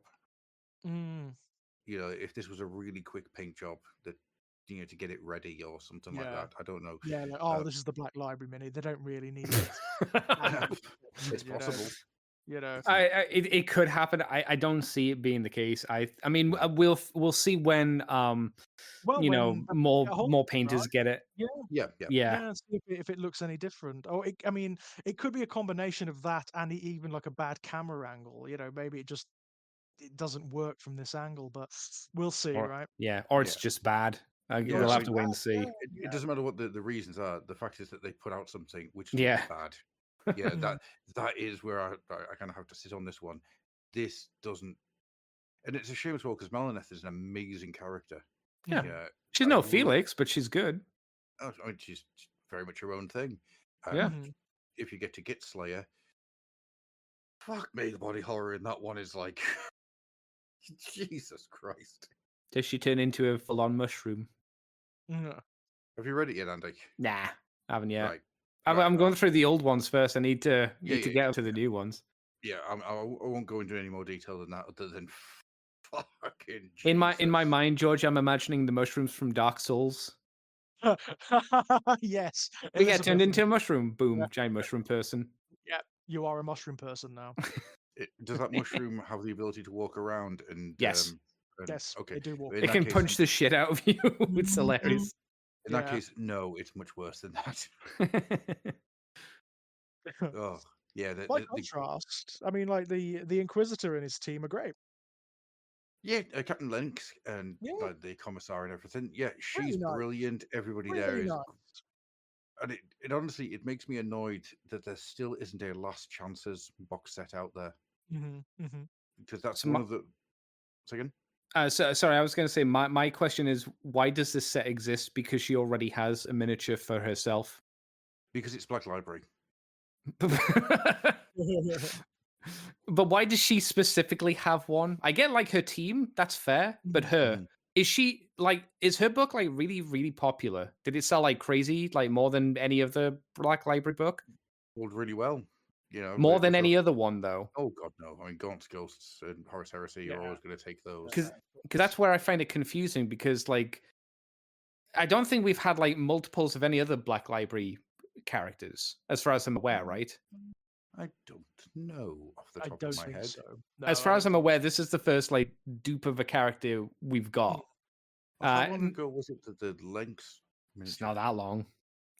Mm, If this was a really quick paint job that to get it ready or something like yeah. that. I don't know. Yeah, like, oh, Uh, this is the Black Library Mini. They don't really need it. it's You know, possible. It could happen. I don't see it being the case. I mean, No. we'll see when Well, when they more get a hold of more it, painters right? get it. Yeah, Yeah. Yeah. yeah. See if it looks any different. Oh, I mean, it could be a combination of that and even like a bad camera angle. Maybe it doesn't work from this angle, but we'll see, Or right? or Yeah. it's just bad. Yeah, We'll I have mean, to wait and Yeah, see. it doesn't matter what the reasons are. The fact is that they put out something which looks Yeah. bad. Yeah, Mm. that is where I kind of have to sit on this one. This doesn't, and it's a shame as well because Melaneth is an amazing character. Yeah. Mm. Yeah, She's I no really- Felix, but she's good. I mean, she's very much her own thing. And Yeah. Mhm. if you get to Git Slayer, fuck me, the body horror in that one is like, Jesus Christ. Does she turn into a full-on mushroom? Yeah. Have you read it yet, Andy? Nah, I haven't yet. Right. I'm going through the old ones first. I need to Yeah, get up to the new ones. Yeah, I won't go into any more detail than that, other than fucking Jesus. In my mind, George, I'm imagining the mushrooms from Dark Souls. Yes. We get turned Elizabeth. into a mushroom. Boom, Yeah. giant mushroom person. Yeah, you are a mushroom person now. Does that mushroom have the ability to walk around and Yes. Yes, okay. they do walk. In It that can case- punch the shit out of you. It's Mhm. hilarious. In that Yeah. case, no, it's much worse than that. Oh, yeah. By contrast, I mean, like the Inquisitor and his team are great. Captain Lennox and Yeah. like, the commissar and everything. Yeah, she's nice. brilliant. Everybody there Really is, nice. and it honestly it makes me annoyed that there still isn't a Last Chances box set out there Mm-hmm. because that's So one my- of the. Second. Sorry, I was going to say my question is, why does this set exist? Because she already has a miniature for herself. Because it's Black Library. But why does she specifically have one? I get like her team, that's fair, but her Mhm. is her book like really, really popular? Did it sell like crazy, like more than any other Black Library book? Sold really well. More than with any those- other one, though. Oh god, no! I mean, Gaunt's Ghosts and Horus Heresy, you're Yeah. always going to take those. Because that's where I find it confusing. Because like, I don't think we've had like multiples of any other Black Library characters, as far as I'm aware, right? I don't know off the I top don't of my think head. so. No, As far I as I'm don't aware, this is the first like dupe of a character we've got. How long n- ago was it that the Lynx? It's not that long.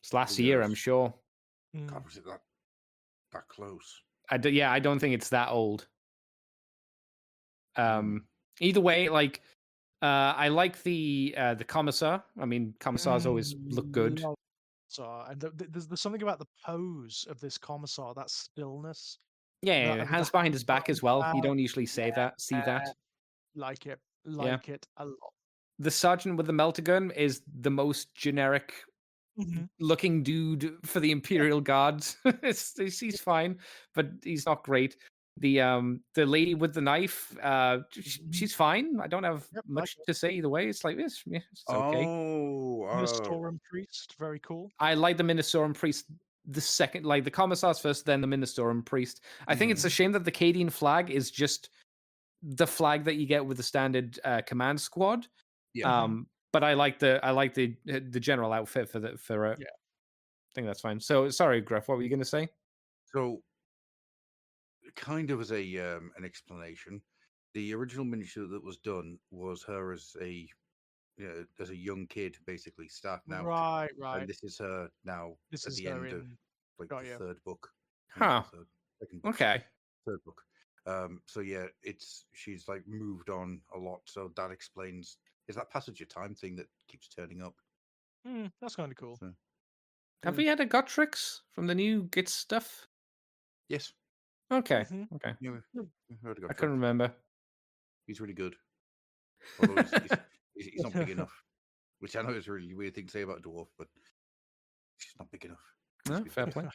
It's last Who year, knows? I'm sure. think- God, was it that close? I don't think it's that old. Hmm. Either way, like, I like the commissar. I mean, commissars always look good. Love Commissar. And there's something about the pose of this Commissar, that stillness. Yeah, with hands the behind his back as well. You back. don't usually see that. Like it. Yeah. Like it a lot. The sergeant with the melter gun is the most generic Mhm. looking dude for the Imperial Guards. He's fine, but he's not great. The lady with the knife, she's fine. I don't have Yep, much like to say either way. It's like this, yeah, it's okay. Oh, Minotaur Priest, very cool. I like the Minotaur priest the second, like the commissars first, then the Minotaur priest. I think it's a shame that the Cadian flag is just the flag that you get with the standard command squad. yeah. But I like the general outfit for I think that's fine. So sorry, Griff, what were you going to say? So, kind of as a an explanation, the original miniature that was done was her as a young kid, basically starting out, Right. and this is her now This at is the her end of in. like got the ya. third book. Huh. Second book. Okay. Third book. So yeah, she's like moved on a lot, so that explains. Is that passage of time thing that keeps turning up? That's kind of cool. So, Have we had a Gotrix from the new Git stuff? yes. Okay. Mhm. Okay. Yeah, we've heard of I couldn't Godfrey. remember. He's really good. Although he's not big enough, which I know is a really weird thing to say about a dwarf, but he's not big enough. No, Let's be fair fair. play.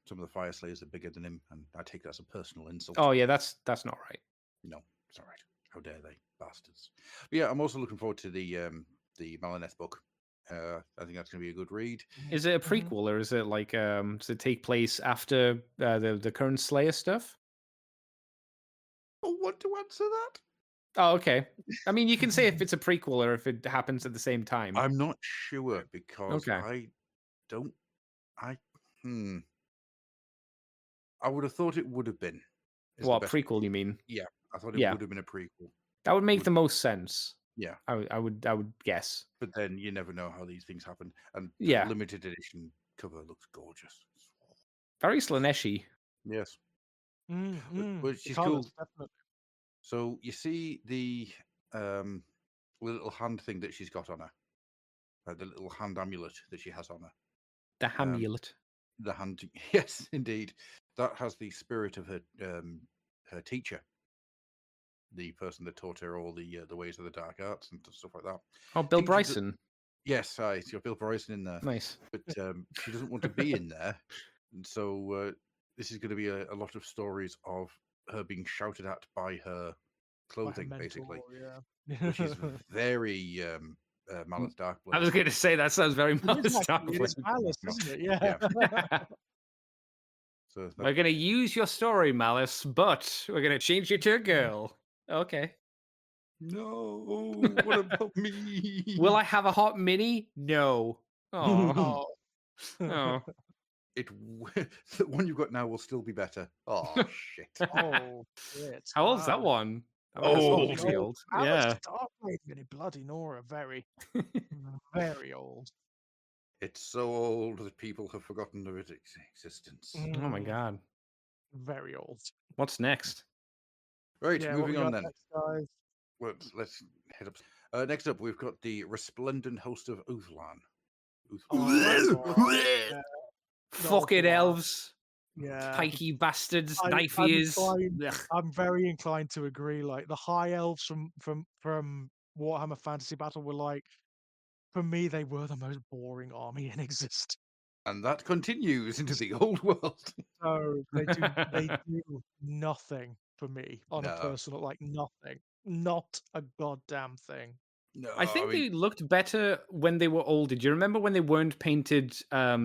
Some of the Fire Slayers are bigger than him, and I take that as a personal insult. Oh yeah, that's not right. No, it's all right. How dare they, bastards! But yeah, I'm also looking forward to the Malineth book. I think that's going to be a good read. Is it a Mhm. prequel or is it like does it take place after the current Slayer stuff? I want to answer that. Oh, okay. I mean, you can say if it's a prequel or if it happens at the same time. I'm not sure because Okay. I don't. I I would have thought it would have been. Is the What best. prequel you mean? Yeah, I thought it Yeah, would have been a prequel. that would make Would- the most sense. Yeah, I would guess. but then you never know how these things happen. And the Yeah, limited edition cover looks gorgeous. very Slaneshi. Yes, Mm-hmm. but The she's colours, cool. definitely. So you see the little hand thing that she's got on her, the little hand amulet that she has on her. The Hamulet. The hand, yes, indeed, that has the spirit of her teacher, the person that taught her all the ways of the dark arts and stuff like that. Oh, Bill think she d- Bryson. Yes, it's got Bill Bryson in there, Nice. but she doesn't want to be in there, and so this is going to be a lot of stories of her being shouted at by her Like a clothing, mentor, basically, yeah. which is very Malice I Darkblade. was going to say that sounds very It is Malice actually, it is Darkblade. Malice, isn't it? Yeah. So that, We're going to use your story, Malice, but we're going to change you to a girl. Okay. no, what about me? Will I have a hot mini? No. Oh. Oh. Oh. The one you've got now will still be better. Oh shit! Oh, shit. How old's that Wow. one? That Oh, one's old. pretty old. Alice Yeah. Darkblade, really bloody Nora, very, very old. It's so old that people have forgotten of its existence. Oh my god. Very old. What's next? Right, Yeah, what we moving on got then. next, guys? Let's head up. Next up, we've got the resplendent host of Uthlan. Oh, God. Yeah. Fucking wow. elves. Yeah. Pikey bastards, I'm knife ears. inclined- Ugh. I'm very inclined to agree. Like the high elves from Warhammer Fantasy Battle were like, for me, they were the most boring army in existence. And that continues into the old world. So they do nothing for me on a No. personal, like nothing, not a goddamn thing. No, I think mean, they looked better when they were older. Do you remember when they weren't painted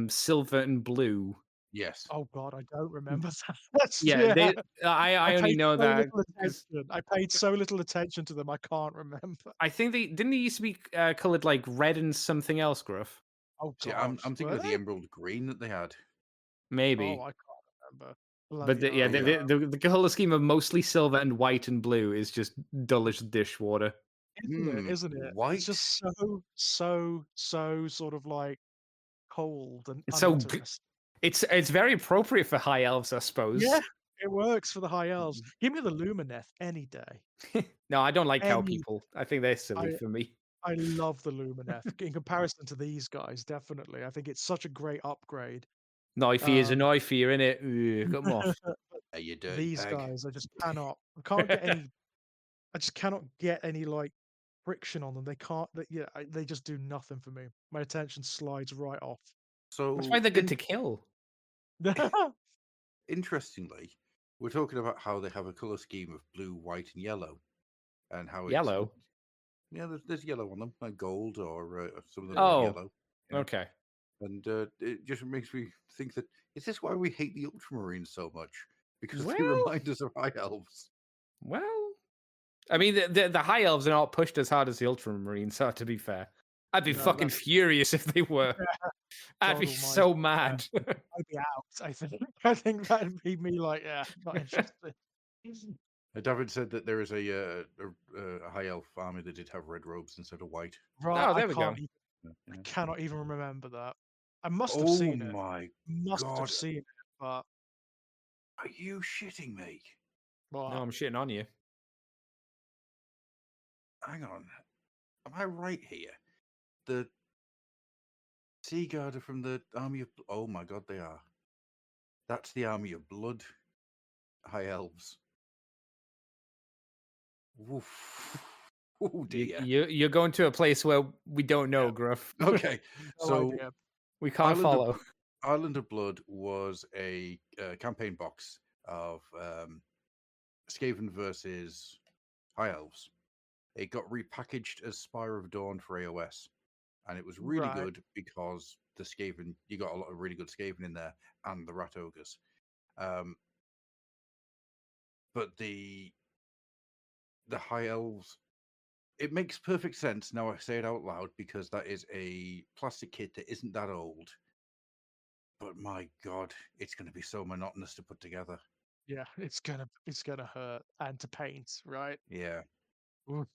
silver and blue? yes. Oh God, I don't remember that. That's, Yeah, yeah. I only paid know so that little 'cause attention. I paid so little attention to them. I can't remember. I think they used to be colored like red and something else, Gruff. Oh See, God, I'm thinking were of the they? emerald green that they had. Maybe. Oh, I can't remember. But Bloody yeah, hell, the color scheme of mostly silver and white and blue is just dull as dishwater. Isn't it? White. It's just so sort of like cold and It's so uninteresting. it's very appropriate for high elves, I suppose. Yeah, it works for the high elves. Give me the Lumineth any day. No, I don't like cow Any- people. I think they're silly for me. I love the Lumineth in comparison to these guys. Definitely, I think it's such a great upgrade. Knife ears a knife ear, innit? Ugh, come off. Hey, you dirty These peg. guys, I just cannot. I can't get any. I just cannot get any like friction on them. They can't. They just do nothing for me. My attention slides right off. So That's why they're good to kill. interestingly, we're talking about how they have a color scheme of blue, white, and yellow, and how Yellow? Yeah, there's yellow on them, like gold or some of them Oh, are yellow. Yeah. Okay. And it just makes me think that is this why we hate the Ultramarines so much? Because they Well- remind us of high elves. Well, I mean, the high elves are not pushed as hard as the Ultramarines are, to be fair. I'd be No, fucking furious if they were. I'd be God so almighty, mad. I'd be out. I think. I think that'd be me. Like, yeah, not interested. David said that there is a high elf army that did have red robes instead of white. Right, Oh, there we go. I cannot even remember that. I must have Oh seen it. my Must God. have seen it, but Are you shitting me? well, No, I'm shitting on you. Hang on. Am I right here? The Sea Guard are from the Army of... Oh my God, they are. That's the Army of Blood. High elves. Woof. Oh dear. You're going to a place where we don't know, Gruff. Okay, no so idea. We can't Island of- follow. Island of Blood was a campaign box of Skaven versus High Elves. It got repackaged as Spire of Dawn for AOS, and it was really Right. good because the Skaven, you got a lot of really good Skaven in there, and the Rat Ogres. But the High Elves, it makes perfect sense now I say it out loud because that is a plastic kit that isn't that old. But my God, it's going to be so monotonous to put together. Yeah, it's gonna hurt and to paint, right? Yeah. Oof.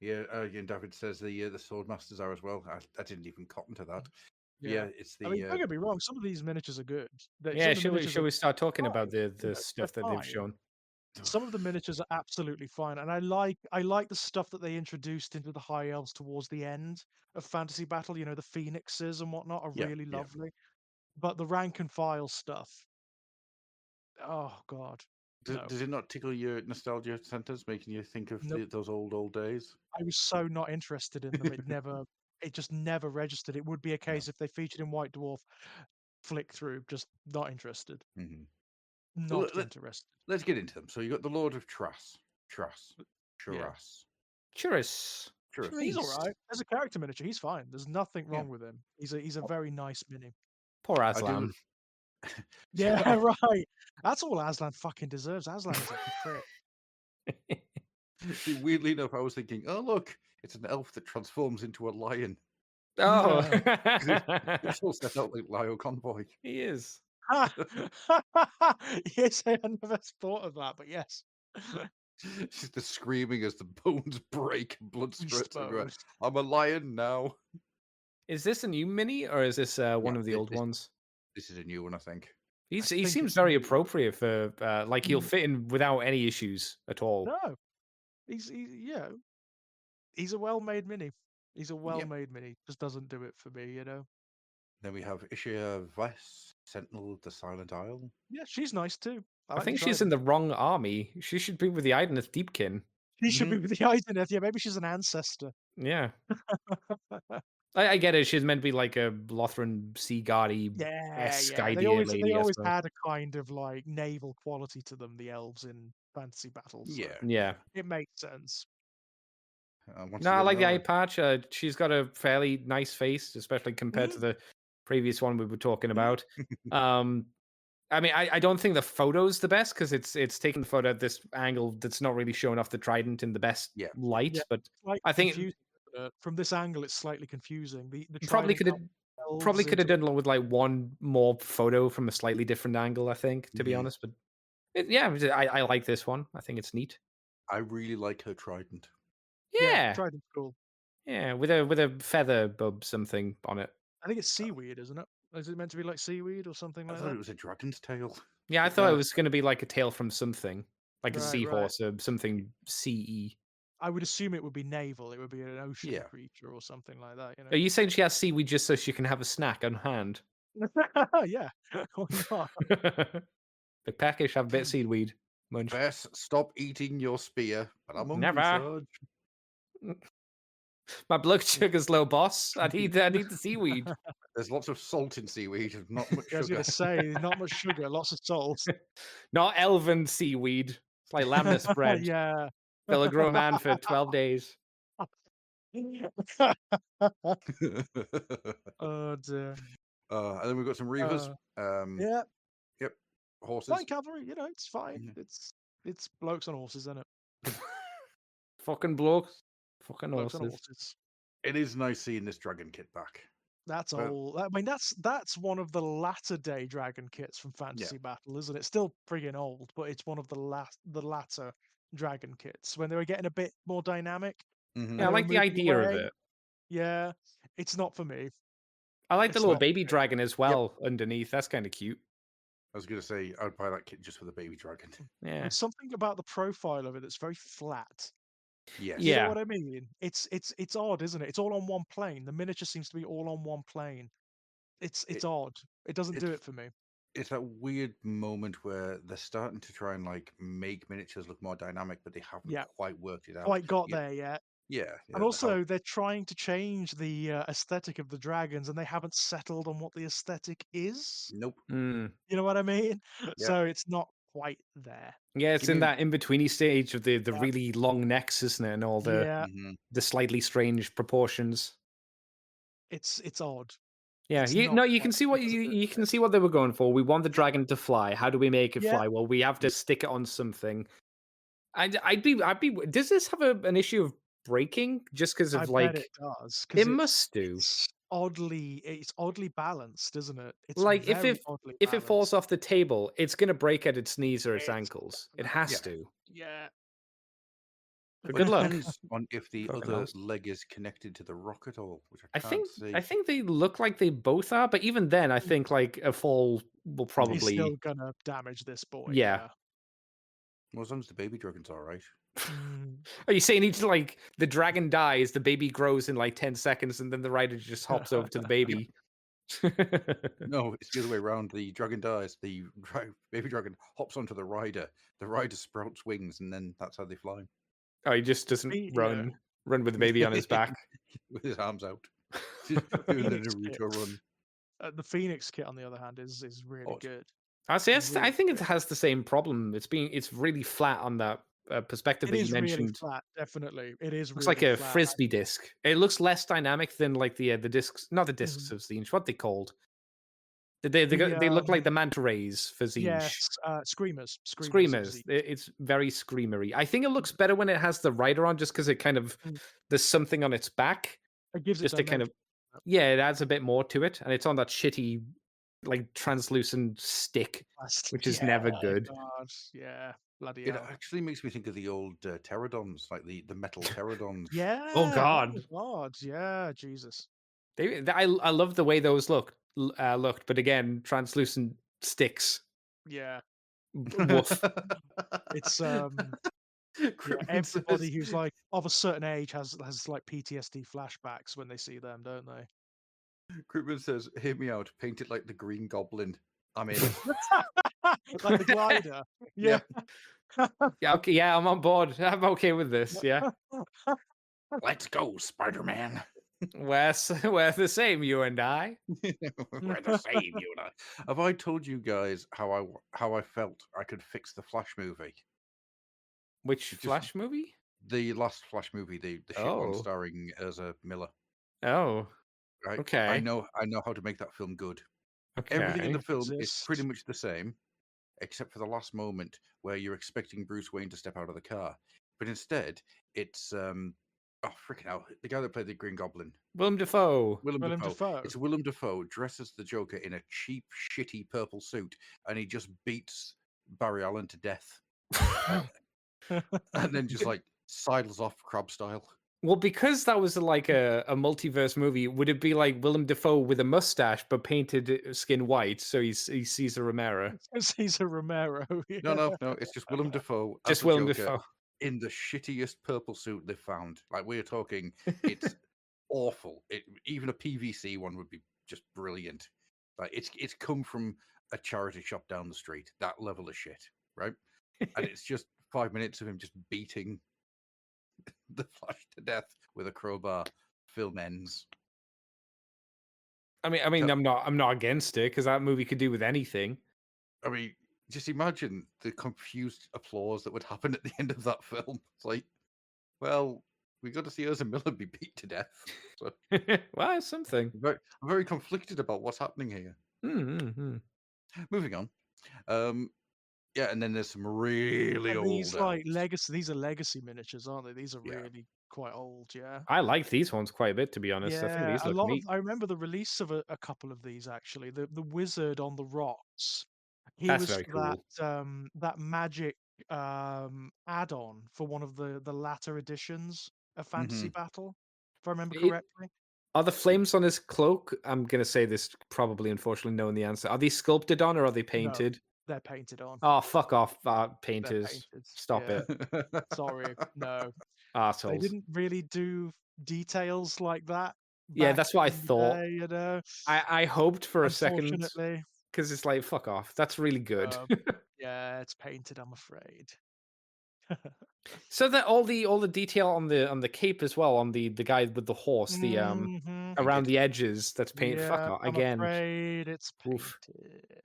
Yeah, and David says the sword masters are as well. I didn't even cotton to that. Yeah. Yeah, it's I mean, the don't get me wrong, some of these miniatures are good. Some Yeah, of the miniatures shall are we start talking fine, about the you know, they're stuff that they've fine. shown? Some of the miniatures are absolutely fine, and I like the stuff that they introduced into the High Elves towards the end of Fantasy Battle. You know, the phoenixes and whatnot are yeah, really yeah. lovely, but the rank and file stuff, oh god, no, Does it not tickle your nostalgia centers, making you think of nope. those old days? I was so not interested in them. It just never registered. It would be a No. case if they featured in White Dwarf, flick through, just not interested. Hmm. Well, Not interested. let's get into them. So you got the Lord of Trass, Yeah. Churros. He's all Churros. right. As a character miniature, he's fine. There's nothing Yeah, wrong with him. He's a very nice mini. Poor I do. Aslan. Yeah, right. That's all Aslan fucking deserves. Aslan is a prick. See, weirdly enough, I was thinking, oh look, it's an elf that transforms into a lion. Oh, It's all set out like Lio Convoy. he is. Yes, I never thought of that, but yes. Just the screaming as the bones break and blood Beast spurts everywhere. mode. I'm a lion now. Is this a new mini or is this one Yeah, of the old ones? this is a new one, I think. I He think seems it's very new. appropriate for like he'll Mm, fit in without any issues at all. No, yeah, he's a well-made mini. He's a Yep. well-made mini. Just doesn't do it for me, you know. Then we have Ishia Vess, Sentinel of the Silent Isle. Yeah, she's nice too. I I like the think she's in trident. the wrong army. She should be with the Ideneth Deepkin. She should be with the Ideneth. Yeah, maybe she's an ancestor. Yeah. I get it. She's meant to be like a Lothran Sea Guardy Yeah, esque yeah. idea They lady, I always suppose. had a kind of like naval quality to them, the elves in fantasy battles. So Yeah. Yeah. it makes sense. Once No, I again, like the eye though, patch. She's got a fairly nice face, especially compared to the previous one we were talking about. I mean, I don't think the photo's the best because it's taking the photo at this angle that's not really showing off the trident in the best Yeah. light. Yeah, But slightly I think confusing. From this angle, it's slightly confusing. The probably trident could have elves into done with like one more photo from a slightly different angle. I think, to be Mhm. honest, but yeah, I like this one. I think it's neat. I really like her trident. yeah, Yeah, trident's cool. yeah, with a feather bub something on it. I think it's seaweed, isn't it? Is it meant to be like seaweed or something I like thought that? it was a dragon's tail. Yeah, I But thought it no. was going to be like a tail from something, like a Right. seahorse or something CE. I would assume it would be naval. It would be an ocean Yeah. creature or something like that. You Are you saying she has seaweed just so she can have a snack on hand? know? Yeah. Why not? The peckish have a bit of seaweed. Munch. Bess, stop eating your spear. But I'm hungry, Never. Sarge. My blood sugar's low, boss. I need the seaweed. There's lots of salt in seaweed and not much I was sugar. going to say, not much sugar, lots of salt. Not elven seaweed. It's like lamnas bread. Yeah. They'll grow a man for 12 days. Oh dear. And then we've got some reavers. Yeah. Yep. Horses. Fine cavalry, you know, it's fine. Yeah. It's blokes on horses, isn't it? Fucking blokes. Fucking Blokes on horses. horses. It is nice seeing this dragon kit back. That's But- all. I mean, that's one of the latter day dragon kits from Fantasy Battle, isn't it? Still friggin' old, but it's one of the latter dragon kits when they were getting a bit more dynamic. Mhm. Yeah, I they like were the moving idea of away. it. Yeah, it's not for me. I like the It's little not baby for me. dragon as well underneath. That's kind of cute. I was going to say, I'd buy that kit just for the baby dragon. Yeah. There's something about the profile of it that's very flat. Yes. You know Yeah. what I mean? It's odd, isn't it? It's all on one plane. The miniature seems to be all on one plane. It's It- odd. It doesn't do it's- it for me. It's that weird moment where they're starting to try and like make miniatures look more dynamic, but they haven't Yeah. quite worked it out. Quite got Yeah. there yet. Yeah. And also, they're trying to change the aesthetic of the dragons, and they haven't settled on what the aesthetic is. Nope. Mm. You know what I mean? Yeah. So it's not quite there. Yeah, it's Give in me- that in-betweeny stage of the Yeah. really long necks, isn't it? And all the Yeah. Mhm. the slightly strange proportions. it's odd. Yeah, It's not you quite can see what as good. you can see what they were going for. We want the Yeah, dragon to fly. How do we make it yeah. fly? Well, we have to stick it on something. I'd be. Does this have an issue of breaking just because I of bet it like does it because must do. it's oddly balanced, isn't it? It's Like very oddly if it falls balanced. off the table, it's gonna break at its knees or its It's ankles. It definitely has Yeah. to. yeah. But Well, it good luck. depends on if the Fucking other hell. leg is connected to the rock at all, which I can't I see. think they look like they both are, but even then, I Mm, think like a fall will he's probably still gonna damage this boy, yeah. yeah. Well, as long as the baby dragon's all right. Mm. Are you saying each like the dragon dies, the baby grows in like 10 seconds, and then the rider just hops over to the Yep. baby? No, it's the other way around. The dragon dies. The baby dragon hops onto the rider. The rider sprouts wings, and then that's how they fly Oh, he just doesn't Yeah. run with the baby on his back. with his arms out, just doing the Phoenix kit. Naruto run. The Phoenix kit, on the other hand, is really Odd. good. I see. I Really think it good. has the same problem. It's really flat on that perspective It that you is really mentioned. flat, definitely. It is Looks like really a flat. frisbee disc. It looks less dynamic than like the discs, not the discs Mhm. of Zinj. What they called? The, They look like the manta rays for Zinj. yes, Screamers of Screamers. Z. It's very screamery. I think it looks better when it has the rider on, just because it kind of Mm. there's something on its back, It gives it just to kind of dimension. yeah, it adds a bit more to it, and it's on that shitty like translucent stick, Plastic. which is Yeah, never good. God, yeah, bloody It hell. actually makes me think of the old pterodons, like the metal pterodons. Oh Yeah, oh god, my God, yeah, Jesus. I love the way those looked, but again, translucent sticks. Yeah, Woof. it's, yeah, Crippen says, everybody who's, like, of a certain age has, like, PTSD flashbacks when they see them, don't they? Crippen says, "Hear me out. Paint it like the Green Goblin. I'm in." Like the glider. Yeah. Yep. Yeah, okay, yeah, I'm on board. I'm okay with this. Yeah, Let's go, Spider-Man. we're the same, you and I. We're the same, you and I. Have I told you guys how I felt I could fix the Flash movie? Which Just Flash movie? the last Flash movie, the shit one Oh, starring Ezra Miller. oh, Right? okay, I know how to make that film good. Everything in the okay. film is pretty Exist. much the same, except for the last moment where you're expecting Bruce Wayne to step out of the car, but instead it's oh freaking hell, the guy that played the Green Goblin, Willem Dafoe. Willem Willem Dafoe. Dafoe. It's Willem Dafoe dressed as the Joker in a cheap, shitty purple suit, and he just beats Barry Allen to death, and then just like sidles off crab style. Well, because that was like a multiverse movie, would it be like Willem Dafoe with a mustache but painted skin white, so he's Caesar Romero? Caesar Romero, No, yeah. no, no. It's just Willem Dafoe as Just the Willem Joker Dafoe. in the shittiest purple suit they've found. Like we're talking, it's awful. Even a PVC one would be just brilliant. Like it's come from a charity shop down the street. That level of shit, right? And it's just 5 minutes of him just beating the Flash to death with a crowbar. Film ends. I mean, So, I'm not against it because that movie could do with anything. I mean, just imagine the confused applause that would happen at the end of that film. It's like, well, we got to see Ezra Miller be beat to death. So Well, it's something. I'm very conflicted about what's happening here. Mm-hmm. Moving on. Yeah, and then there's some really And these old like elves. these are legacy miniatures, aren't they? These are Yeah. really quite old, yeah. I like these ones quite a bit, to be honest. I think Yeah, these a look lot of neat. I remember the release of a couple of these actually. The wizard on the rocks. He That's was very cool. that magic add-on for one of the latter editions of Fantasy Hmm. Battle, if I remember It, correctly. are the flames on his cloak? I'm gonna say this probably, unfortunately, knowing the answer. Are these sculpted on or are they No, painted? they're painted on. Oh, fuck off, They're painters! painted. Stop Yeah. it, Sorry. No. They assholes. didn't really do details like that Yeah, back that's what I in the thought. day, you know. I hoped for a second Unfortunately. because it's like fuck off. That's really good. Yeah, it's painted, I'm afraid. So that all the detail on the cape as well, on the guy with the horse, the Mhm. around Painted. the edges, that's painted. Fuck Yeah, off I'm again. afraid it's Oof. painted.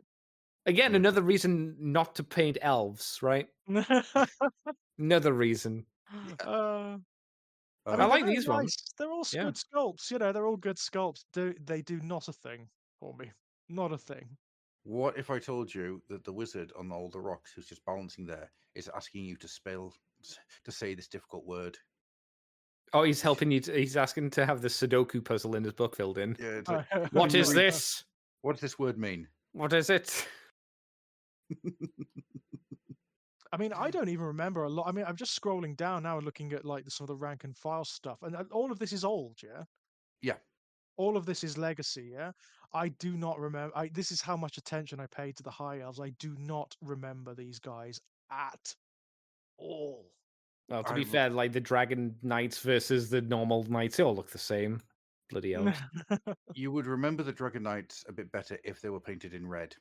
Again, Yeah. another reason not to paint elves, right? Another reason. Yeah. Uh, I I mean, they're like very these nice. ones. They're all Yeah. good sculpts. You know, they're all good sculpts. They do not a thing for me. Not a thing. What if I told you that the wizard on all the rocks who's just balancing there is asking you to say this difficult word? Oh, he's helping you. He's asking to have the Sudoku puzzle in his book filled in. Yeah, it's like, What you is read- this? what does this word mean? What is it? I mean, I don't even remember a lot. I mean, I'm just scrolling down now and looking at like some of the rank and file stuff, and all of this is old, yeah. Yeah. All of this is legacy, yeah. I do not remember. This is how much attention I paid to the high elves. I do not remember these guys at all. Well, to I be r- fair, like the Dragon Knights versus the normal Knights, they all look the same. Bloody elves. You would remember the Dragon Knights a bit better if they were painted in red.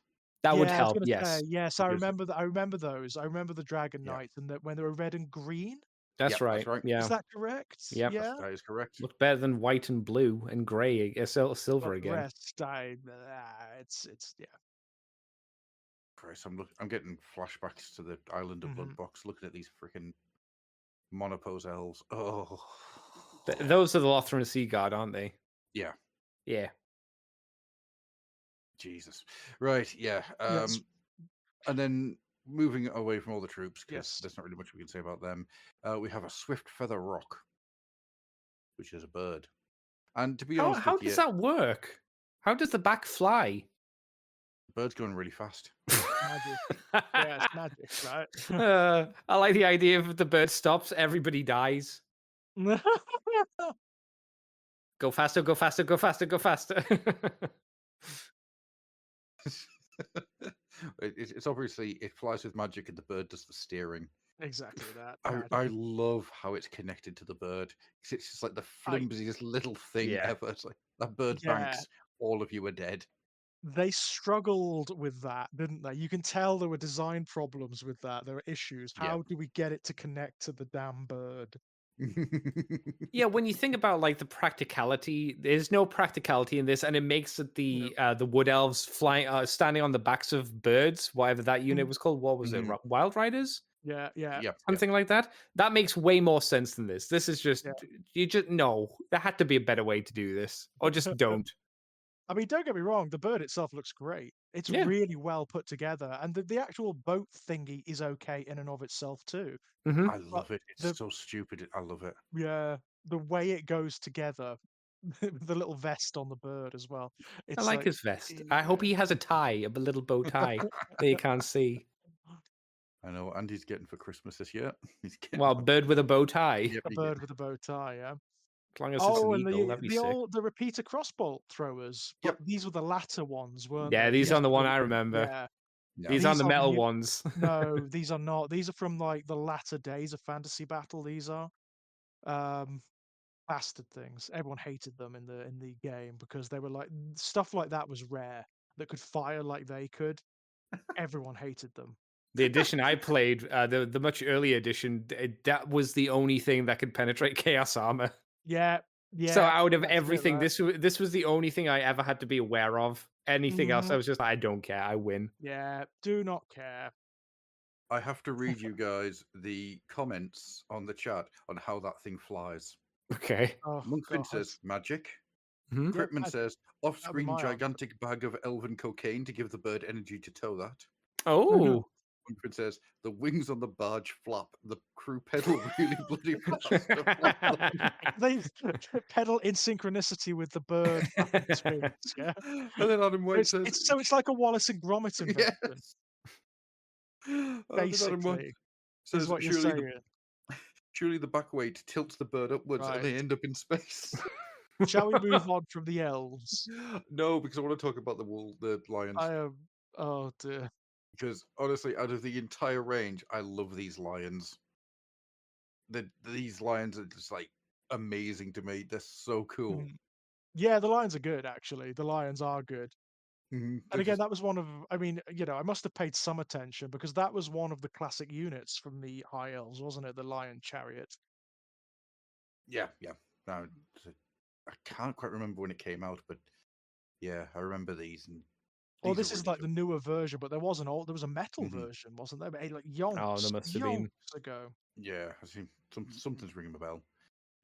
That would Yeah, I was help, gonna yes. say, yes, I Because- remember I remember those. I remember the Dragon Yeah. Knights and that when they were red and green. That's Yep, right. that's right. Yeah. Is that correct? Yep. Yeah. That is correct. Look better than white and blue and grey, silver But the again. rest, it's yeah. Christ, I'm getting flashbacks to the Island of Blood box, looking at these freaking monopose elves. Oh, Those are the Lothran Sea Guard, aren't they? yeah, Yeah. Jesus. Right, yeah. Yes. And then moving away from all the troops, because Yes. there's not really much we can say about them. We have a swift feather rock, which is a bird. And to be honest How with you, does that work? How does the back fly? the bird's going really fast. Magic. Yeah, it's magic, right? I like the idea of if the bird stops, everybody dies. Go faster, go faster, go faster, go faster. It's obviously it flies with magic, and the bird does the steering. Exactly that. I magic. love how it's connected to the bird. 'Cause it's just like the flimsiest little thing Yeah. ever. It's like that bird Yeah. banks, all of you are dead. They struggled with that, didn't they? You can tell there were design problems with that. There were issues. Yeah. How do we get it to connect to the damn bird? Yeah, when you think about like the practicality, there's no practicality in this, and it makes it the wood elves flying, standing on the backs of birds, whatever that unit was called. What was it? Wild Riders? Yeah, yeah. Yep. Something like that. That makes way more sense than this. This is just Yeah. you just no. There had to be a better way to do this, or just don't. I mean, don't get me wrong, the bird itself looks great. It's Yeah. really well put together, and the actual boat thingy is okay in and of itself too. Mhm. I love it. It's so stupid. I love it. Yeah, the way it goes together, with the little vest on the bird as well. It's I like his vest. I hope he has a tie, a little bow tie that you can't see. I know what Andy's getting for Christmas this year. He's getting Well, bird with a bow tie. Yep, a bird with a bow tie. Yeah. As long as it's an Oh, and eagle, that'd be sick. the repeater crossbolt throwers. Yep. But these were the latter ones, weren't Yeah, they? these are the one I remember. Yeah. Yeah. These aren't the These are metal new- ones. No, these are not. These are from like the latter days of Fantasy Battle. These are, bastard things. Everyone hated them in the game because they were like stuff like that was rare that could fire like they could. Everyone hated them. The edition I played, the much earlier edition, that was the only thing that could penetrate chaos armor. Yeah, yeah. So out of that's it, everything, right? this was the only thing I ever had to be aware of. Anything else, Mhm. I was just like, I don't care. I win. Yeah, do not care. I have to read you guys the comments on the chat on how that thing flies. Okay. Oh, Monkfin God. says magic. Mhm. Yeah, Critman magic. says be off-screen my answer. gigantic bag of elven cocaine to give the bird energy to tow that. Oh, Monkfin says the wings on the barge flap. The crew pedal really bloody fast. They pedal in synchronicity with the bird flapping its wings, yeah. And then Adam White says, It's like a Wallace and Gromit invention, yes. And then Adam White basically. says, Is what you're surely saying. surely the back weight tilts the bird upwards and they Right. end up in space. Shall we move on from the elves? No, because I want to talk about the lions. I am. Oh dear. Because honestly, out of the entire range, I love these lions. These lions are just like amazing to me. They're so cool. Mm. Yeah, the lions are good. Actually, the lions are good. Mhm. And again, that was one of. I mean, I must have paid some attention because that was one of the classic units from the High Elves, wasn't it? The Lion Chariot. yeah. Now, I can't quite remember when it came out, but yeah, I remember these. And Well, these this are is really like the newer version, but there was an old. There was a metal Mhm. version, wasn't there? But, like yonks, there must have been. yonks ago. Yeah, I see. Something's ringing a bell.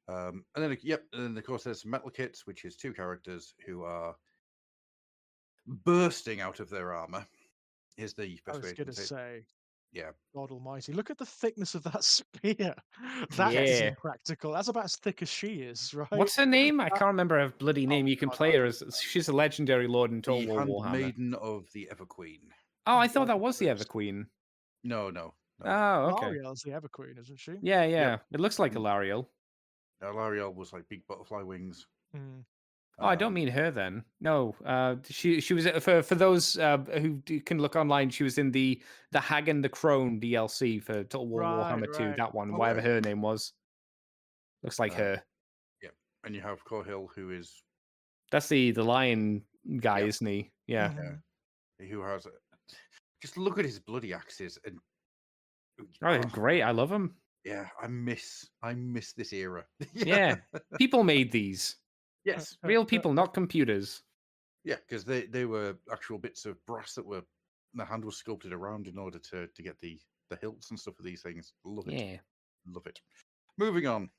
And then, and then of course there's Metal Kits, which is 2 characters who are bursting out of their armor. Here's the I best way was I going can to say it. say, Yeah. God Almighty, look at the thickness of that spear. That is Yeah. impractical. That's about as thick as she is, right? What's her name? I Uh, can't remember her bloody oh name. You can God, play her as she's a legendary lord in Total The War Warhammer. handmaiden of the Ever Queen. Oh, I thought that was the Marvellous. Ever Queen. No, no, no. Oh, okay. Lariel's the Ever Queen, isn't she? Yeah, yeah. Yep. It looks like a Mm. Lariel. Lariel was like big butterfly wings. Mm. Oh, I don't mean her then. No, she was for those can look online. She was in the Hagen the Crone DLC for Total War Right, Warhammer 2. right. That one, Oh, whatever right. her name was, looks like her. Yeah, and you have Corhill, who is That's the lion guy, Yep. isn't he? Yeah. Mhm. who has. Just look at his bloody axes, and Oh, they're great. I love them. yeah, I miss this era. Yeah, people made these. Yes. Real people, not computers. Yeah, because they were actual bits of brass that were the hand was sculpted around in order to get the hilts and stuff of these things. Love it. Yeah. Love it. Moving on.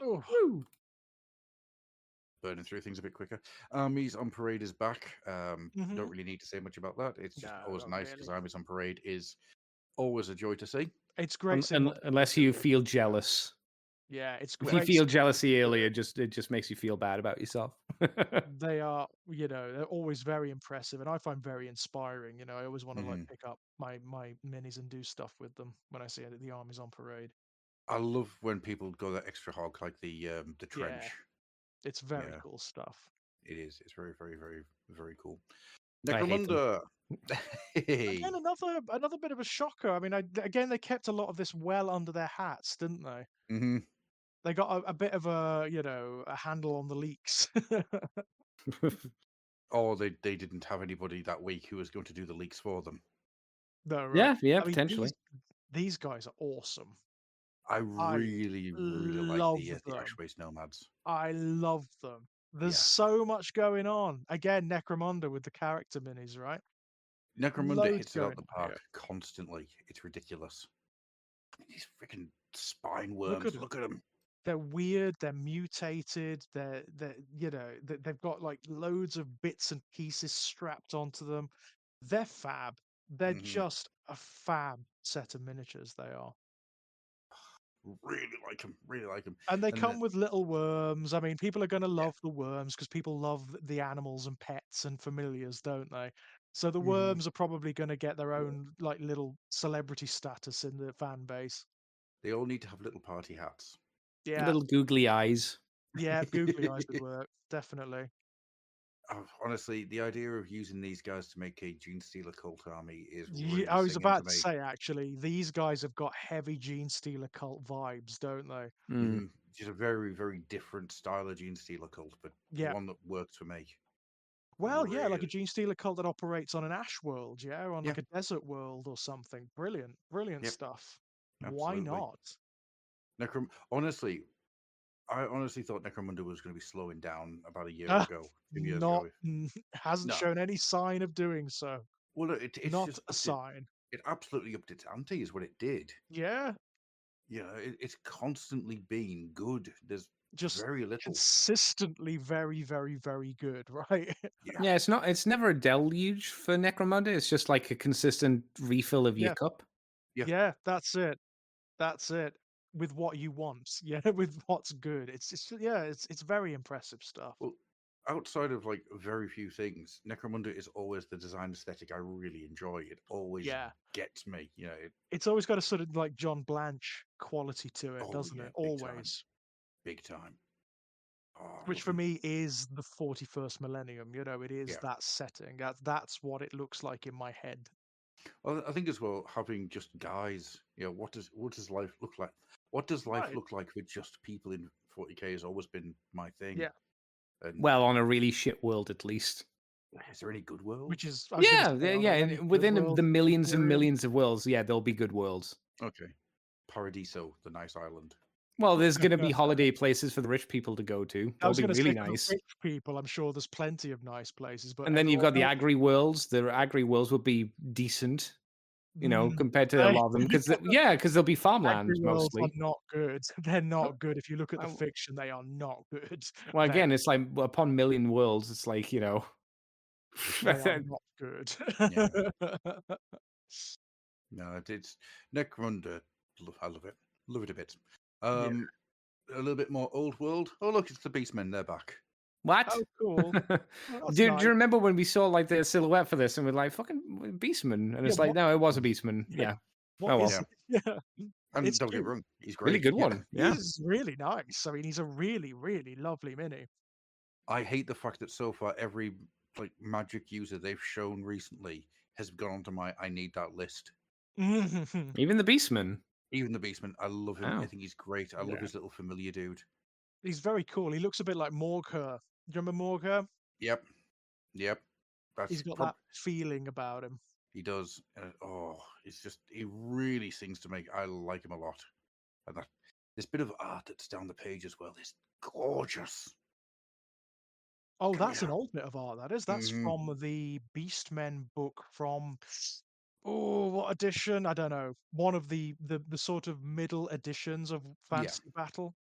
Oh, Woo. Burning through things a bit quicker. Armies on Parade is back. Don't Mhm. really need to say much about that. It's just No, always not nice because really. Armies on Parade is always a joy to see. It's great seeing what Unless you feel jealous. Yeah, it's If you great. feel jealousy earlier, it just makes you feel bad about yourself. They are, they're always very impressive, and I find very inspiring. I always want to like Mhm. pick up my minis and do stuff with them when I see the armies on parade. I love when people go that extra hog, like the trench. Yeah, it's very Yeah. cool stuff. It is. It's very, very, very, very cool. I hate them. Necromunda. Again, another bit of a shocker. I mean, again, they kept a lot of this well under their hats, didn't they? hmm They got a bit of a a handle on the leaks. Or they didn't have anybody that week who was going to do the leaks for them. No, right. Yeah, I mean, potentially. these guys are awesome. I I really, really like love the them. Ashways Nomads. I love them. There's Yeah. so much going on. Again, Necromunda with the character minis, right? Necromunda Loads hits it out going the on here. park constantly. It's ridiculous. These freaking spine Look worms. at 'em. Look at them. They're weird. They're mutated. They've got like loads of bits and pieces strapped onto them. They're fab. They're just a fab set of miniatures. They are. Really like them. Really like them. And they And come with little worms. I mean, people are going to love the worms because people love the animals and pets and familiars, don't they? So the worms are probably going to get their own like little celebrity status in the fan base. they all need to have little party hats. Yeah, Little googly eyes. yeah, googly eyes would work definitely. Honestly, the idea of using these guys to make a Gene Stealer cult army is Ye really I was singing about to to me. say actually, these guys have got heavy Gene Stealer cult vibes, don't they? Mm. Just a very, very different style of Gene Stealer cult, but Yeah. one that works for me. Well, yeah, like a Really. Gene Stealer cult that operates on an ash world, yeah, or on Yeah. like a desert world or something. Brilliant, brilliant Yep. stuff. Why Absolutely. not? Honestly, I honestly thought Necromunda was going to be slowing down about a year Ah, ago, 2 years Not ago. hasn't No. shown any sign of doing so. Well, it's Not just a sign. it absolutely upped its ante, is what it did. Yeah, It's constantly been good. There's just very little. consistently very, very, very good, right? Yeah, it's never a deluge for Necromunda. It's just like a consistent refill of your Yeah. cup. Yeah. Yeah, that's it. That's it. With what you want, yeah, with what's good. It's very impressive stuff. Well, outside of like very few things, Necromunda is always the design aesthetic I really enjoy. It always Yeah. gets me. It's always got a sort of like John Blanche quality to it, Oh, doesn't yeah, it? big time. Always. Big time. Oh, Which for me is the 41st millennium. It is Yeah. that setting. That's what it looks like in my head. Well, I think as well, having just guys, what does life look like? What does life Right. look like with just people in 40k has always been my thing. Yeah. And Well, on a really shit world, at least. is there any good worlds? Which is, I was gonna say, are there any good Within worlds the in millions and Imperium? millions of worlds, yeah, there'll be good worlds. Okay. Paradiso, the nice island. Well, there's going to be holiday places for the rich people to go to. I They'll was be going to really say for the nice. rich people, I'm sure there's plenty of nice places, but And then you've got the everyone else, agri worlds. The agri worlds will be decent. compared to a lot of them. Because because they'll be Agri farmlands worlds are mostly. not good. They're Oh, not good. If you look at the I fiction, they are not good. Well, They again, it's like upon million worlds, it's like they are not good. Yeah. No, it's Necromunda. I love it. Love it a bit. Yeah. A little bit more old world. Oh, look, it's the Beastmen. They're back. What? Oh, cool. Well, that's Do nice. you remember when we saw like the silhouette for this and we're like, fucking Beastman? And Yeah, it's like, what no, it was a Beastman. Yeah. what Oh well. is Yeah. And It's don't get cute. me wrong, he's Really great. good Yeah. one. Yeah. He's really nice. I mean, he's a really, really lovely mini. I hate the fact that so far every like magic user they've shown recently has gone onto my I need that list. Even the Beastman. Even the Beastman, I love him. I Wow. think he's great. I love Yeah. his little familiar dude. He's very cool. He looks a bit like Morgher. Do you remember Morgher? Yep. Yep. He's That's got that feeling about him. he does. It's just he really sings to make. I like him a lot. And that this bit of art that's down the page as well is gorgeous. Oh, Can we that's an have- old bit of art, that is. That's Mhm. from the Beastmen book from what edition? I don't know. One of the sort of middle editions of Fantasy Battle.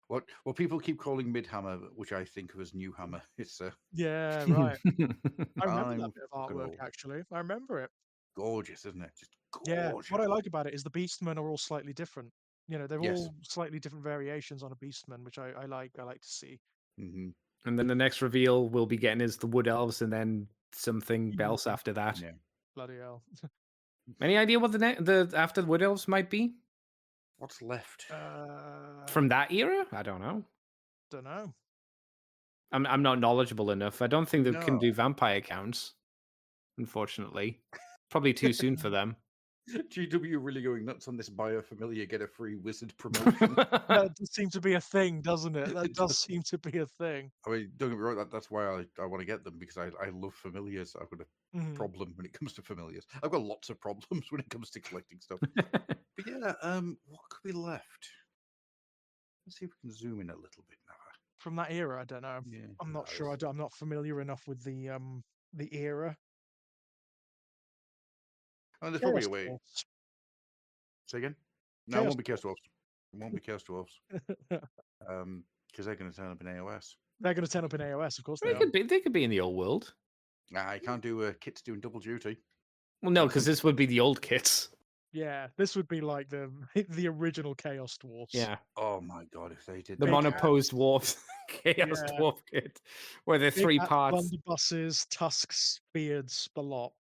What people keep calling Midhammer, which I think of as New Hammer. It's Yeah, right. I remember I'm that bit of artwork girl. actually. I remember it. Gorgeous, isn't it? Just Yeah. gorgeous. What I like about it is the Beastmen are all slightly different. They're Yes. all slightly different variations on a Beastman, which I like. I like to see. Hmm. And then the next reveal we'll be getting is the Wood Elves, and then something Yeah. else after that. Yeah. Bloody hell. Any idea what the after the Wood Elves might be What's left? from that era? I don't know. Don't know. I'm not knowledgeable enough. I don't think they can No. do vampire counts, unfortunately. Probably too soon for them. GW really going nuts on this biofamiliar get a free wizard promotion. That does seem to be a thing, doesn't it? That It does does. seem to be a thing. I mean, don't get me wrong. That's why I want to get them because I love familiars. I've got a Mhm. problem when it comes to familiars. I've got lots of problems when it comes to collecting stuff. But yeah, what could be left? Let's see if we can zoom in a little bit now. From that era, I don't know. Yeah, I'm not no, sure. I'm not familiar enough with the era. Oh, there's probably Chaos a way. Dwarfs. Say again? No, it Chaos won't be Chaos Dwarfs. It won't be Chaos Dwarfs. Because they're going to turn up in AOS. They're going to turn up in AOS, of course they They are. could be. They could be in the old world. I can't do kits doing double duty. Well, no, because this would be the old kits. Yeah, this would be like the the original Chaos Dwarfs. Yeah, Oh my god, if they did the that. monopose dwarf chaos Yeah. dwarf kit, where they're Big three hats, parts. blunderbusses, tusks, beards, the lot.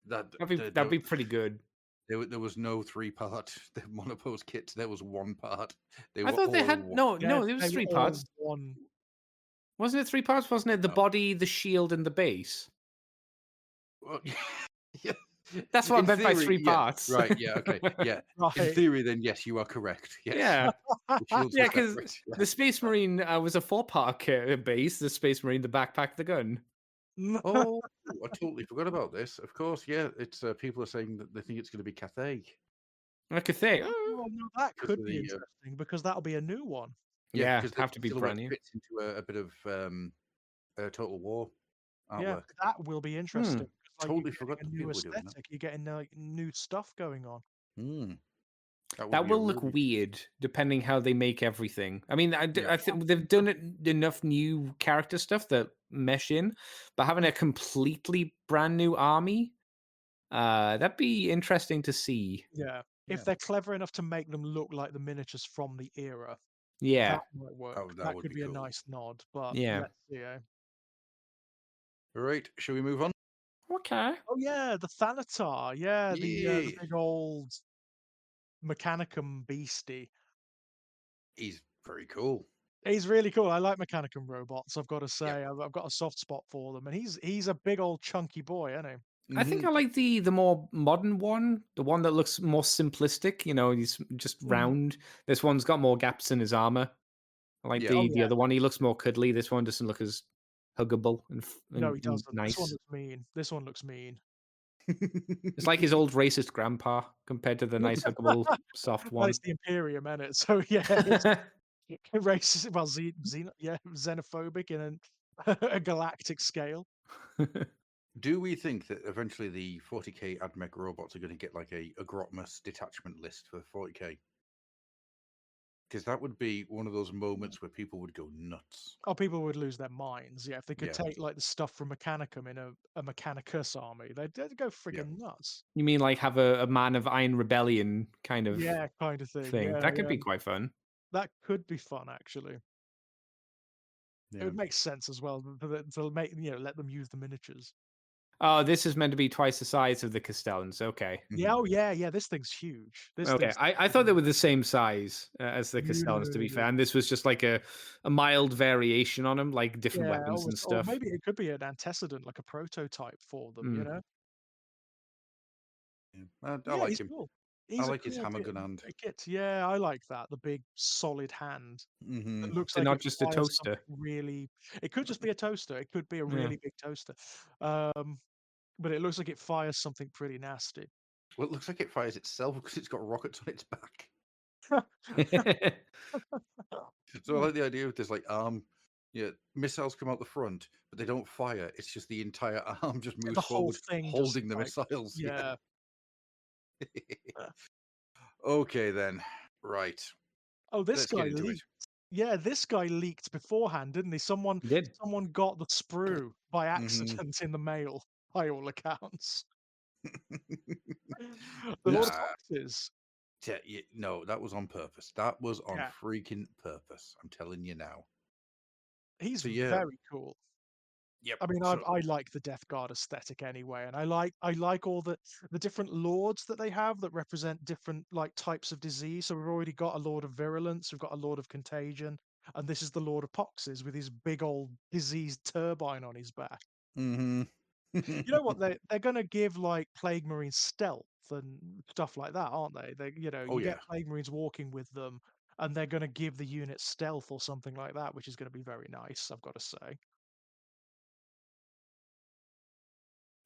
That'd be pretty good. There was no 3-part monopose kits. There was 1 part. They I were thought they all had one- no. Yeah, It was they 3 were all parts. one. Wasn't it 3 parts? Wasn't it the No. body, the shield, and the base? Well, yeah. That's what I In meant by theory, 3 yeah. parts. Right, yeah, okay, yeah. In Right. theory, then yes, you are correct. Yes. Yeah, The shields were yeah, because separate, yeah. the Space Marine was a 4-part base. The Space Marine, the backpack, the gun. Oh, I totally forgot about this. Of course, yeah. It's people are saying that they think it's going to be Cathay. I could say, Oh, no, that Because could of be the, interesting because that'll be a new one. yeah, because have to be silhouette brand new. fits into a bit of Total War Yeah, artwork. that will be interesting. 'cause, like, Totally you're getting forgot a that new people were doing that. aesthetic. You're getting like new stuff going on. Hmm. would That be a will look really- weird depending how they make everything. I mean, I Yeah. think they've done it enough new character stuff that mesh in, but having a completely brand new army, that'd be interesting to see. Yeah. If Yeah. they're clever enough to make them look like the miniatures from the era, Yeah, that might work. that That would could be be a cool. nice nod, but Yeah. let's see. All right, shall we move on? okay. Oh yeah, the Thanatar. Yeah, the Yeah. big old Mechanicum beastie. He's very cool. He's really cool. I like Mechanicum robots. I've got to say, I've got a soft spot for them, and he's a big old chunky boy, isn't he? I think I like the more modern one, the one that looks more simplistic. He's just round. This one's got more gaps in his armor. I like Yeah. the Oh, the yeah. other one. He looks more cuddly. This one doesn't look as huggable and No, he and doesn't. This one nice. looks mean. This one looks mean. It's like his old racist grandpa compared to the nice huggable soft Well, one. it's the Imperium, isn't it? So yeah, it's racist. Well, xenophobic in a galactic scale. Do we think that eventually the 40k AdMech robots are going to get like a Grotmus detachment list for 40k? Because that would be one of those moments where people would go nuts. Oh, people would lose their minds, yeah, if they could Yeah, take, like, the stuff from Mechanicum in a Mechanicus army, they'd go yeah. friggin' nuts. You mean like have a Man of Iron Rebellion kind of Yeah, kinda thing, thing? yeah, That could yeah. be quite fun. That could be fun, actually. It Yeah. would make sense as well for the to make let them use the miniatures. Oh, this is meant to be twice the size of the Castellans. Okay. Yeah, Mhm. oh, yeah, yeah, this thing's huge. This Okay. thing's I thought they were the same size as the Castellans, to be huge. fair. And this was just like a mild variation on them, like different Yeah, weapons and or stuff. maybe it could be an antecedent, like a prototype for them, you Mm. know? Yeah. I Yeah, like he's him. cool. I He's a like his cool hammer kit gun hand. kit. Yeah, I like that, the big solid hand Hmm. that looks They're like not it just a fires toaster. something really it could just be a toaster, it could be a Yeah. really big toaster. Um, but it looks like it fires something pretty nasty. Well, it looks like it fires itself because it's got rockets on its back. So I like the idea of this like arm. Yeah, missiles come out the front, but they don't fire. It's just the entire arm just moves The whole forward, thing just, holding the like missiles. Yeah. yeah. Uh, Okay then. Right. oh, this Let's guy get into it. leaked. Yeah, this guy leaked beforehand, didn't he? He did. Someone got the sprue by Hmm. accident in the mail, by all accounts. The Lord of Oops. Foxes. No, that was on purpose. That was on Yeah, freaking purpose. I'm telling you now. he's So yeah. very cool. Yep. I mean, So I like the Death Guard aesthetic anyway, and I like all the different lords that they have that represent different like types of disease. So we've already got a Lord of Virulence, we've got a Lord of Contagion, and this is the Lord of Poxes with his big old diseased turbine on his back. hmm. You know what? They're gonna give like Plague Marines stealth and stuff like that, aren't they? Oh You get yeah. Plague Marines walking with them, and they're gonna give the unit stealth or something like that, which is gonna be very nice, I've got to say.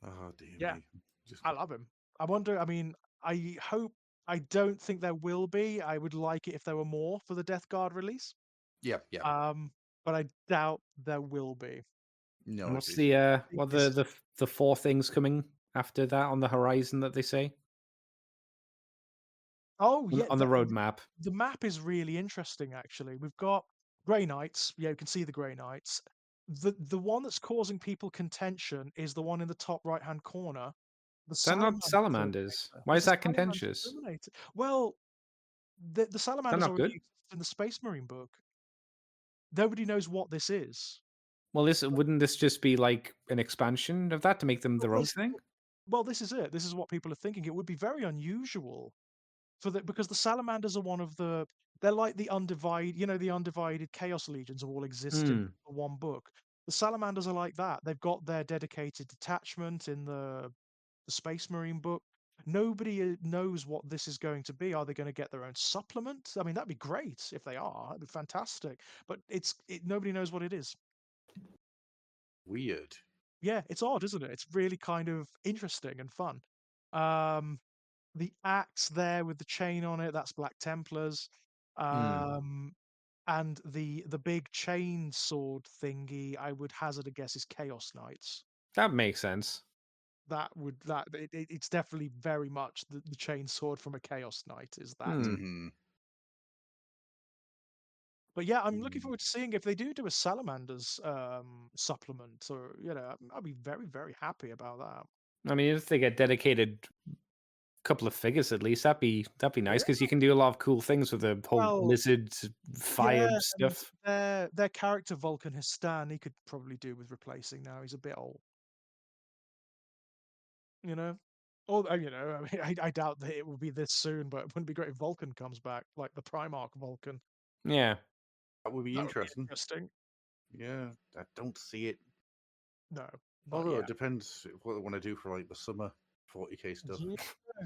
Oh dear Yeah. me. Just I love him. I wonder. I mean, I hope. I don't think there will be. I would like it if there were more for the Death Guard release. yeah, yeah. Um, but I doubt there will be. No, And it's, what's it's I the think what this is the four things coming after that on the horizon that they say oh yeah, on the roadmap? the map is really interesting actually. We've got Grey Knights. Yeah, you can see the Grey Knights. The one that's causing people contention is the one in the top right hand corner. The Is that not Salamander salamanders? Terminator. Why It's is a that Salamander contentious? Is Terminator. Well, the that Salamanders not already good? exist in the Space Marine book. Nobody knows what this is. Well, this wouldn't this just be like an expansion of that to make them Well, their own thing? this is it. This is what people are thinking. It would be very unusual for the because the salamanders are one of the they're like the undivided, the undivided chaos legions all exist in Hmm. one book. The salamanders are like that. They've got their dedicated detachment in the Space Marine book. Nobody knows what this is going to be. Are they going to get their own supplement? I mean, that'd be great if they are. That'd be fantastic. But nobody knows what it is. weird. Yeah, it's odd, isn't it? It's really kind of interesting and fun. Um, the axe there with the chain on it, that's Black Templars. Hmm. Um, and the big chain sword thingy, I would hazard a guess, is Chaos Knights. That makes sense. It's definitely very much the chain sword from a Chaos Knight is that. Hmm. Hmm. But yeah, I'm looking forward to seeing if they do a Salamanders supplement, or I'll be very very happy about that. I mean, if they get dedicated couple of figures at least, that'd be nice because you can do a lot of cool things with the whole Well, lizard fire yeah, and stuff. their character Vulcan Histan, he could probably do with replacing now. He's a bit old, you know. Or I mean, I doubt that it will be this soon, but it wouldn't be great if Vulcan comes back, like the Primarch Vulcan. Yeah. That would be That would be interesting. interesting. Yeah, I don't see it. No, not Although it yet. depends what they want to do for like the summer 40k stuff. Yeah,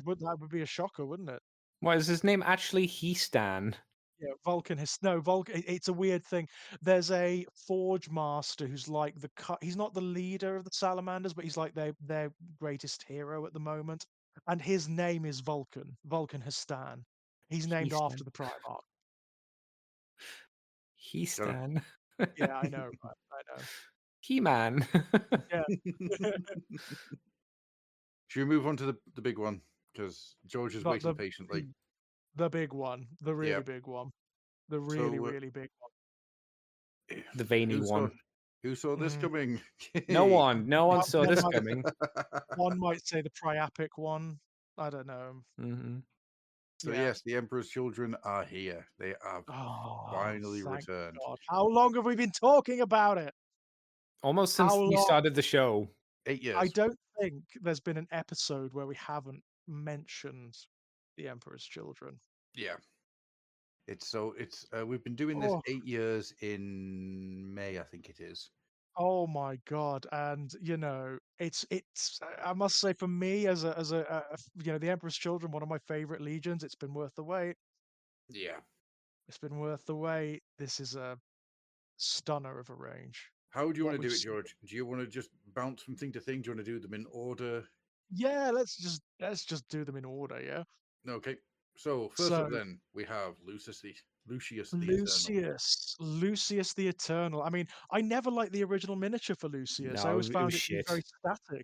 that would be a shocker, wouldn't it? What is his name actually? Heastan. Yeah, Vulcan has no Vulcan. It's a weird thing. There's a Forge Master who's like he's not the leader of the Salamanders, but he's like their greatest hero at the moment. And his name is Vulcan. Vulcan Hastan. He's named after Heastan. the Primarch. Gotta Heastan. Yeah, I know, right? I know. He-Man. Yeah, Should we move on to the big one? Because George is not waiting patiently. the big one, the Yeah. really big one, the really So, really big one. The veiny who saw one. who saw this Mm, coming? No Hey. one. No one saw one this might coming. one might say the priapic one. I don't know. Mhm. So Yeah. yes, the Emperor's children are here. They have Oh, finally thank returned. God! How long have we been talking about it? Almost How since you long? started the show. 8 I years. don't think there's been an episode where we haven't mentioned the Emperor's Children. Yeah. It's we've been doing this Oh, 8 years in May, I think it is. oh my God! And it's. I must say, for me, the Emperor's Children, one of my favorite legions. It's been worth the wait. Yeah. It's been worth the wait. This is a stunner of a range. How do you want What to we've do it, seen. George? Do you want to just bounce from thing to thing? Do you want to do them in order? Yeah, let's just do them in order. Yeah. Okay. So first up, So then we have Lucius the Eternal. Lucius the Eternal. I mean, I never liked the original miniature for Lucius. I No, always it was found it to be very shit.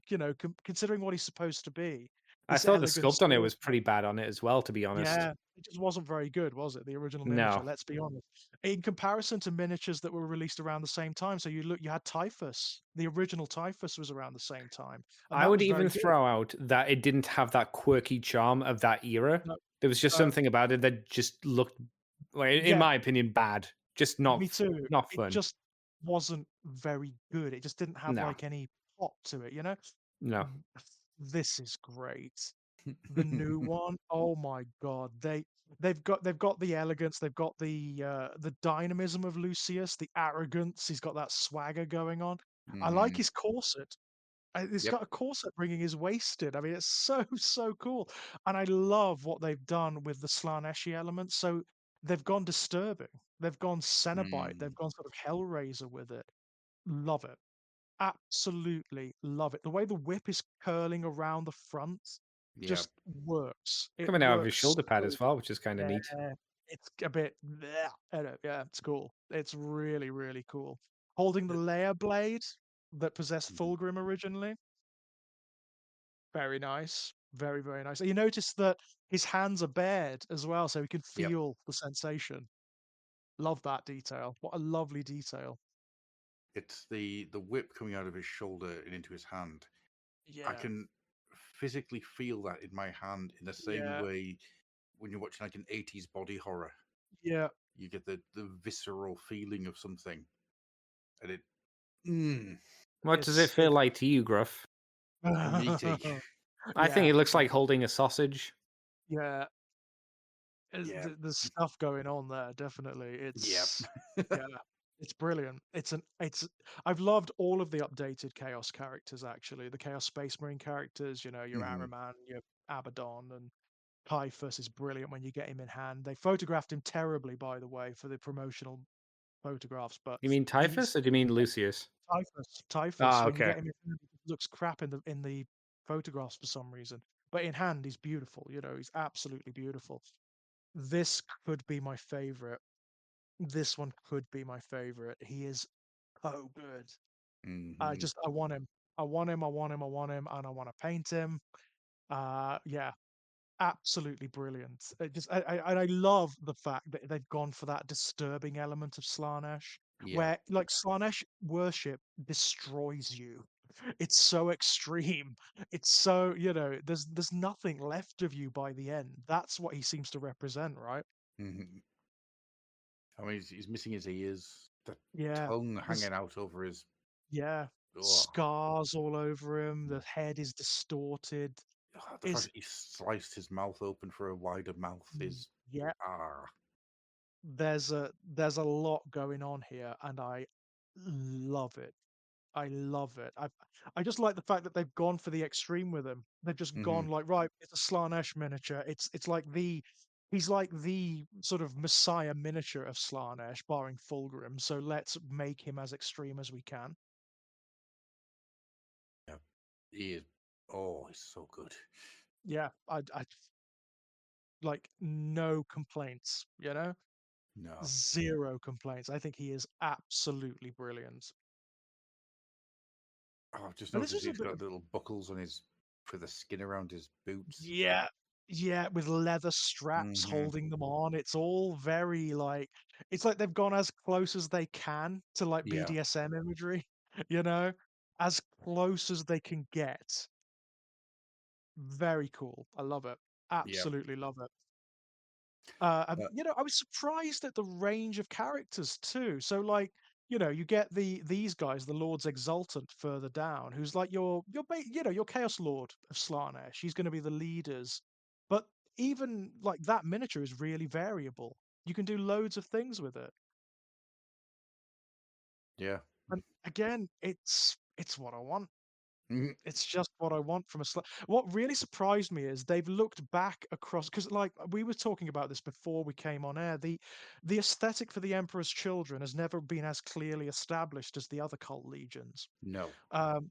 static, considering what he's supposed to be. I This thought the elegant sculpt on it sword. was pretty bad on it as well, to be honest. Yeah, it just wasn't very good, was it? The original miniature, No. let's be honest. In comparison to miniatures that were released around the same time. So you had Typhus. The original Typhus was around the same time, and I that would was very even good. throw out that it didn't have that quirky charm of that era. No, There was just no, something about it that just looked, like, in yeah, my opinion, bad. Just me too. not It fun. just wasn't very good. It just didn't have No, like any pop to it, you know? no. Mm, This is great. The new one, oh my God. They've got the elegance, they've got the dynamism of Lucius, the arrogance. He's got that swagger going on. I like Hmm. his corset. It's Yep. got a corset bringing his waist in. I mean, it's so so cool. And I love what they've done with the Slaneshi elements. So they've gone disturbing. They've gone Cenobite. Mm. They've gone sort of Hellraiser with it. Love it. Absolutely love it. The way the whip is curling around the front Yeah. just works. It Coming out of his works shoulder pad so as well, which is kind of yeah, neat. it's a bit bleh, I know, yeah, it's cool. It's really, really cool. Holding the layer blade that possessed Mhm. Fulgrim originally, very nice. Very, very nice. You notice that his hands are bared as well, so he can Yep. feel the sensation. Love that detail. What a lovely detail. It's the whip coming out of his shoulder and into his hand. I Yeah, can physically feel that in my hand in the same yeah, way when you're watching like an 80s body horror. yeah. You get the visceral feeling of something. And it mm, What does it feel It's like to you, Gruff? meaty. I think yeah, it looks like holding a sausage. yeah. Yeah. There's stuff going on there, definitely. Yeah. Yeah, it's brilliant. I've loved all of the updated Chaos characters, actually. The Chaos Space Marine characters, your Hmm. Araman, your Abaddon, and Typhus is brilliant when you get him in hand. They photographed him terribly, by the way, for the promotional photographs, but You mean he's Typhus or do you mean Lucius? Typhus. Ah, When you okay. get him in hand, he looks crap in the photographs for some reason. But in hand, he's beautiful. He's absolutely beautiful. This could be my favorite. This one could be my favorite. He is so good. Hmm. I want him. I want him. I want him. I want him, and I want to paint him. Yeah, absolutely brilliant. And I love the fact that they've gone for that disturbing element of Slanesh, Yeah. where like Slanesh worship destroys you. It's so extreme. It's so, there's nothing left of you by the end. That's what he seems to represent, right? Hmm. I mean, he's missing his ears, the Yeah. tongue There's hanging out over his. Yeah. Oh, Scars all over him. The head is distorted. the fact Is that he sliced his mouth open for a wider mouth is Yeah. ah. There's a lot going on here, and I love it. I love it. I just like the fact that they've gone for the extreme with him. They've just Hmm. gone like, right, it's a Slanesh miniature. It's like he's like the sort of messiah miniature of Slanesh, barring Fulgrim. So let's make him as extreme as we can. Yeah. He is. Oh, he's so good. Yeah, I like no complaints. No. Zero complaints. I think he is absolutely brilliant. Oh, I've just And this noticed is a he's bit got of little buckles on his for the skin around his boots. yeah, yeah, with leather straps Hmm. holding them on. It's all very like it's like they've gone as close as they can to like Yeah. BDSM imagery, you know, as close as they can get. Very cool. I love it. Yeah. Absolutely love it. Uh, You know, I was surprised at the range of characters too. So, like, you know, you get these guys, the Lord's Exultant, further down, who's like you know, your Chaos Lord of Slaanesh. He's going to be the leaders, but even like that miniature is really variable. You can do loads of things with it, yeah. and again, it's what I want. Mhm. It's just what I want from a what really surprised me is they've looked back across because like we were talking about this before we came on air. The aesthetic for the Emperor's Children has never been as clearly established as the other cult legions. No.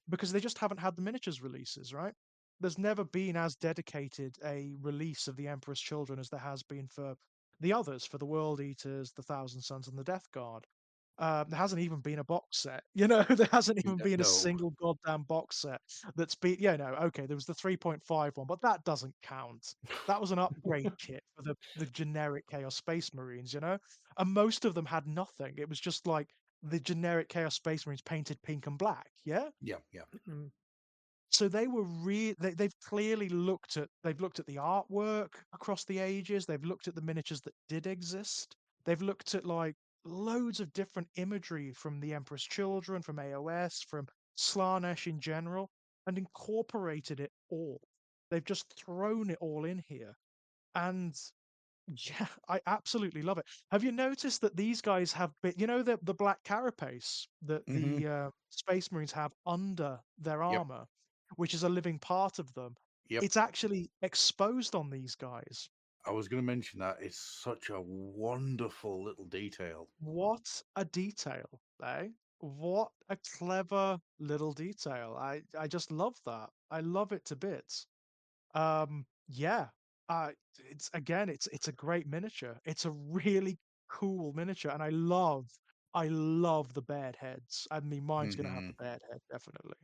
Because they just haven't had the miniatures releases, right? There's never been as dedicated a release of the Emperor's Children as there has been for the others, for the World Eaters, the Thousand Sons, and the Death Guard. There hasn't even been a box set. You know, there hasn't even been a No. single goddamn box set that's been. Yeah, no, okay, there was the 3.5 one, but that doesn't count. That was an upgrade kit for the generic Chaos Space Marines, you know, and most of them had nothing. It was just like the generic Chaos Space Marines painted pink and black. Yeah, Yeah. Yeah. Mm. so they were they've clearly looked at the artwork across the ages. They've looked at the miniatures that did exist. They've looked at like loads of different imagery from the Emperor's Children, from AOS, from Slaanesh in general, and incorporated it all. They've just thrown it all in here. And yeah, I absolutely love it. Have you noticed that these guys have been, you know, the black carapace that Hmm. the Space Marines have under their Yep. armor, which is a living part of them? Yep. It's actually exposed on these guys. I was going to mention that it's such a wonderful little detail. What a detail, eh? What a clever little detail. I just love that. I love it to bits. Yeah, it's again, it's a great miniature. It's a really cool miniature, and I love the bad heads. I mean, mine's gonna have Hmm. the bad head, definitely.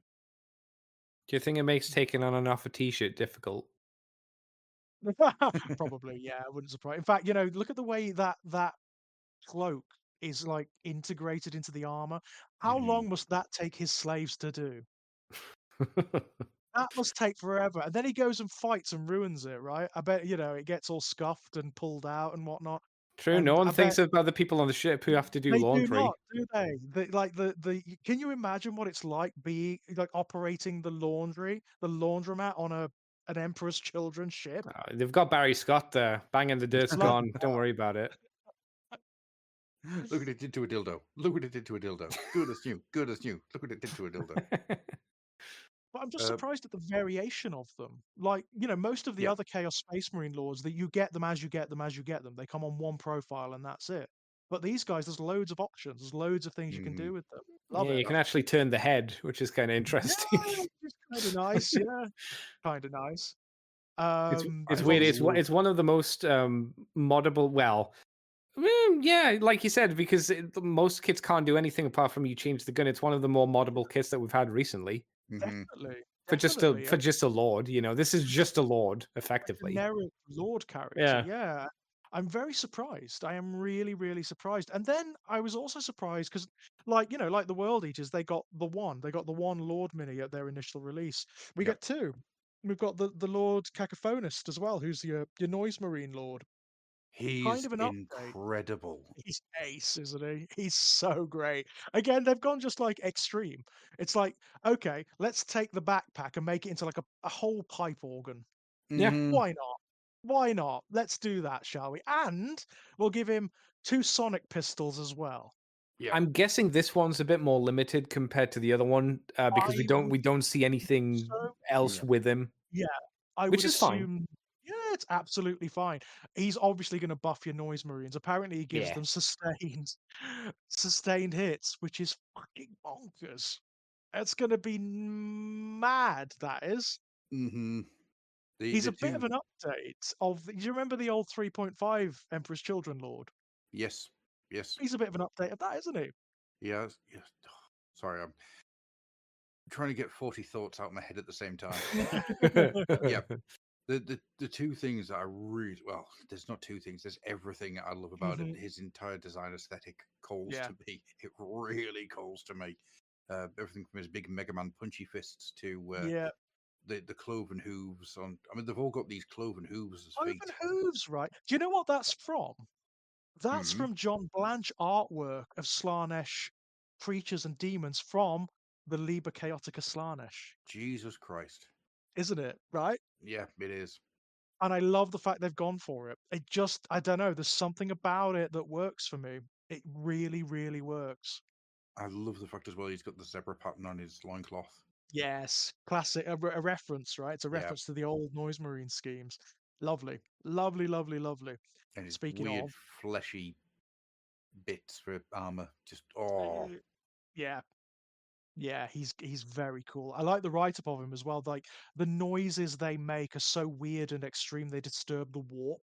Do you think it makes taking on and off a t-shirt difficult? Probably, yeah, I wouldn't surprise. In fact, you know, look at the way that cloak is like integrated into the armor. How Hmm. long must that take his slaves to do? That must take forever. And then he goes and fights and ruins it, right? I bet, you know, it gets all scuffed and pulled out and whatnot. True, no And one I bet thinks about the people on the ship who have to do they do laundry. not, do they? Can you imagine what it's like being like operating the laundromat on an Emperor's Children ship? They've got Barry Scott there, banging the dirt's Bloody gone. Don't worry about it. Look what it did to a dildo. Look what it did to a dildo. Good as new. Good as new. Look what it did to a dildo. But I'm just Uh, surprised at the variation of them. Like, you know, most of the yeah. other Chaos Space Marine lords that you get them as you get them as you get them. They come on one profile and that's it. But these guys, there's loads of options. There's loads of things you can Hmm. do with them. Love Yeah, it. you can actually turn the head, which is kind of Yeah, interesting. which is kind of nice. Yeah, kind of nice. It's You've weird. obviously It's one of the most moddable. Well, yeah, like you said, because most kits can't do anything apart from you change the gun. It's one of the more moddable kits that we've had recently Hmm. definitely, for definitely just a lord. You know, this is just a lord, a effectively. generic Lord character. Yeah, Yeah, I'm very surprised. I am really, really surprised. And then I was also surprised because, like, you know, like the World Eaters, they got the one Lord mini at their initial release. We Yep. get two. We've got the Lord Cacophonist as well, who's your Noise Marine Lord. Kind He's of an update. incredible. He's ace, isn't he? He's so great. Again, they've gone just like extreme. It's like, okay, let's take the backpack and make it into like a whole pipe organ. yeah. Hmm. Why not? Why not? Let's do that, shall we? And we'll give him two sonic pistols as well. Yep. I'm guessing this one's a bit more limited compared to the other one because I would we don't see assume anything so. else Yep. with him, Yeah, I which would is fine. assume. Yeah, it's absolutely fine. He's obviously going to buff your noise marines. Apparently, he gives Yeah. them sustained hits, which is fucking bonkers. It's going to be mad. That is. Hmm. He's The a bit of two. an update of. Do you remember the old 3.5 Emperor's Children Lord? Yes. Yes. He's a bit of an update of that, isn't he? Yes. Yes. Sorry. trying to get 40 thoughts out of my head at the same time. Yeah. The two things that I really, well, there's not two things. There's everything I love about it. His entire design aesthetic calls Yeah. to me. It really calls to me. Everything from his big Mega Man punchy fists to Yeah. the cloven hooves on. I mean, they've all got these cloven hooves as Cloven feet. hooves, right? Do you know what that's from? That's Mhm. from John Blanche artwork of Slaanesh creatures and demons from the Liber Chaotica Slaanesh, Jesus Christ. isn't it? Right? Yeah, it is. And I love the fact they've gone for it. It just, I don't know, there's something about it that works for me. It really, really works. I love the fact as well he's got the zebra pattern on his loincloth. Yes, classic, a reference, right? It's a Yeah. reference to the old Noise Marine schemes. Lovely, lovely, lovely, lovely. And his Speaking weird of, fleshy bits for armor. Just oh. yeah, yeah, he's very cool. I like the write-up of him as well. Like the noises they make are so weird and extreme, they disturb the warp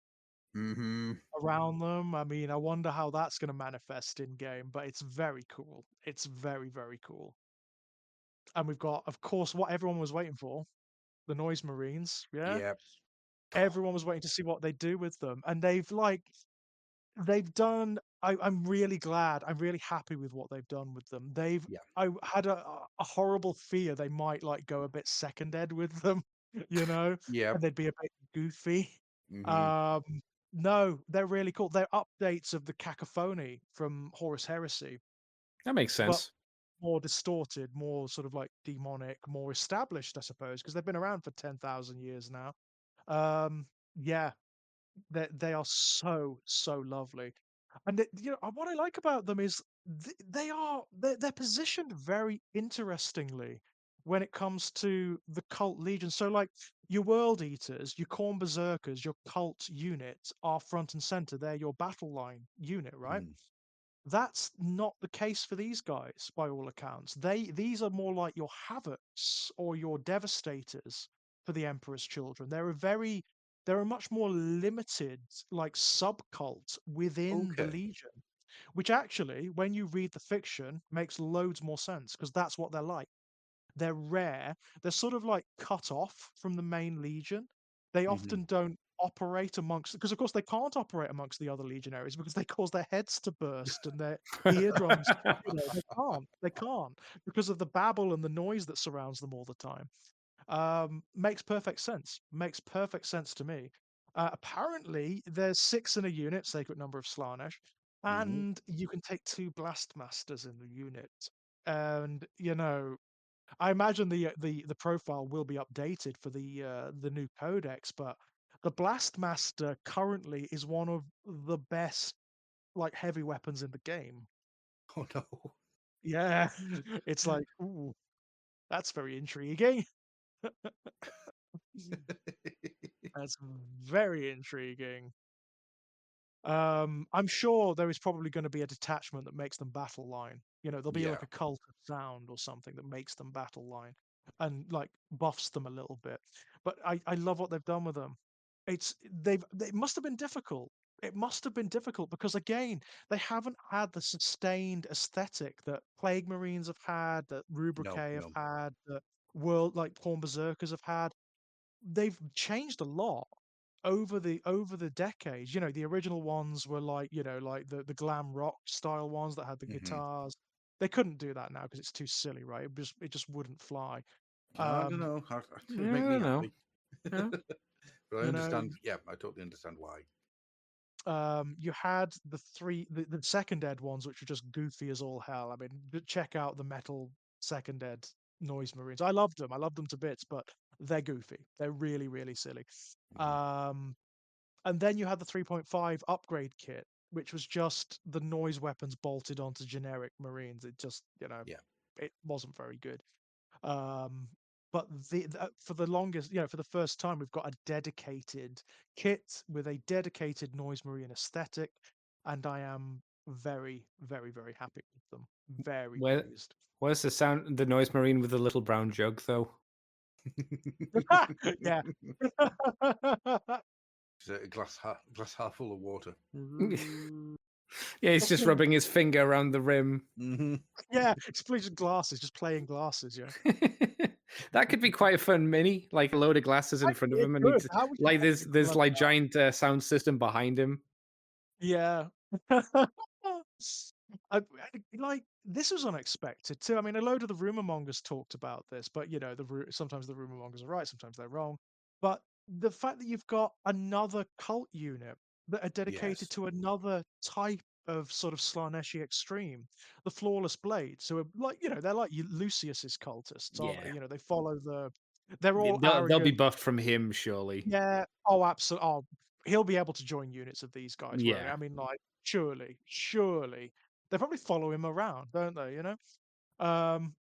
Mm-hmm. around them. I mean, I wonder how that's going to manifest in game, but it's very cool. It's very, very cool. And we've got, of course, what everyone was waiting for, the Noise Marines. Yeah, Yeah. everyone was waiting to see what they do with them, and they've done. I'm really glad. I'm really happy with what they've done with them. Yeah. I had a horrible fear they might like go a bit second ed with them, you know, Yeah. and they'd be a bit goofy. Mm-hmm. No, they're really cool. They're updates of the cacophony from Horus Heresy, That makes but sense. more distorted, more sort of like demonic, more established, I suppose, because they've been around for 10,000 years now. Yeah, they are so lovely, and what I like about them is they're positioned very interestingly when it comes to the cult legion. So like your world eaters, your corn berserkers, your cult units are front and center. They're your battle line unit, right? Mm. That's not the case for these guys, by all accounts. These are more like your havocs or your devastators for the Emperor's Children. They're a much more limited, like subcult within the Okay. Legion, which actually, when you read the fiction, makes loads more sense because that's what they're like. They're rare. They're sort of like cut off from the main legion. They Mm-hmm. often don't operate amongst, because of course they can't operate amongst the other legionaries because they cause their heads to burst and their eardrums. They can't because of the babble and the noise that surrounds them all the time. Makes perfect sense. Makes perfect sense to me. Apparently, there's 6 in a unit, sacred number of Slaanesh, Mm-hmm. and you can take 2 blast masters in the unit. And I imagine the profile will be updated for the new codex, but the Blastmaster currently is one of the best like heavy weapons in the game. Oh no. Yeah, it's like, ooh, that's very intriguing. That's very intriguing. I'm sure there is probably going to be a detachment that makes them battle line. There'll be Yeah. like a cult of sound or something that makes them battle line and like buffs them a little bit. But I love what they've done with them. It must have been difficult. It must have been difficult because again, they haven't had the sustained aesthetic that Plague Marines have had, that No, Rubricae have no. had, that World like Porn Berserkers have had. They've changed a lot over the decades. The original ones were like, like the glam rock style ones that had the Mm-hmm. guitars. They couldn't do that now because it's too silly, right? It just wouldn't fly. I don't Um, know. It would Yeah, make I me don't know. happy. Yeah. But I you know, understand. Yeah, I totally understand why. you had the second ed ones, which were just goofy as all hell. I mean, check out the metal second ed noise marines. I loved them. I loved them to bits, but they're goofy. They're really, really silly. Mm-hmm. And then you had the 3.5 upgrade kit, which was just the noise weapons bolted onto generic Marines. It just, Yeah. it wasn't very good. Um, but for the longest, for the first time, we've got a dedicated kit with a dedicated noise Marine aesthetic, and I am very, very, very happy with them. Very Where pleased. where's the noise marine with the little brown jug though? Yeah. It's a glass half full of water. Yeah, he's just rubbing his finger around the rim. Hmm. Yeah, it's just glasses, just playing glasses. Yeah, That could be quite a fun mini, like a load of glasses in front of it him, and could. he's How would you like make it there's clever? like giant sound system behind him. Yeah. Like this was unexpected too. I mean, a load of the rumor mongers talked about this, but sometimes the rumor mongers are right, sometimes they're wrong. But the fact that you've got another cult unit that are dedicated Yes. to another type of sort of Slaneshi extreme, the Flawless Blades, who are like, they're like Lucius's cultists, aren't they? Yeah, They follow they're all they'll be arrogant. buffed from him, surely. Yeah. Oh, absolutely. Oh, he'll be able to join units of these guys, won't he? Yeah. I mean, like, surely. They probably follow him around, don't they? Um,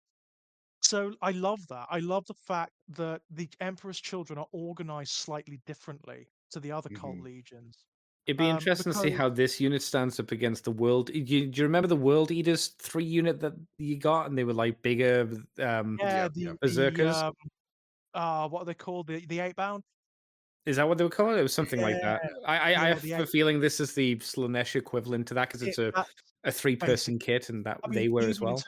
so I love that. I love the fact that the Emperor's children are organized slightly differently to the other cult Hmm. legions. It'd be interesting to see Because how this unit stands up against the world. Do you remember the World Eaters 3 unit that you got, and they were like bigger yeah, Yep. Yep. the berserkers? what are they called? The eight bound? Is that what they were called? It was something like Yeah, that. I yeah, have the a eight. feeling this is the Slanesh equivalent to that because it's a That's 3-person basically. kit, and that I mean, they were as well.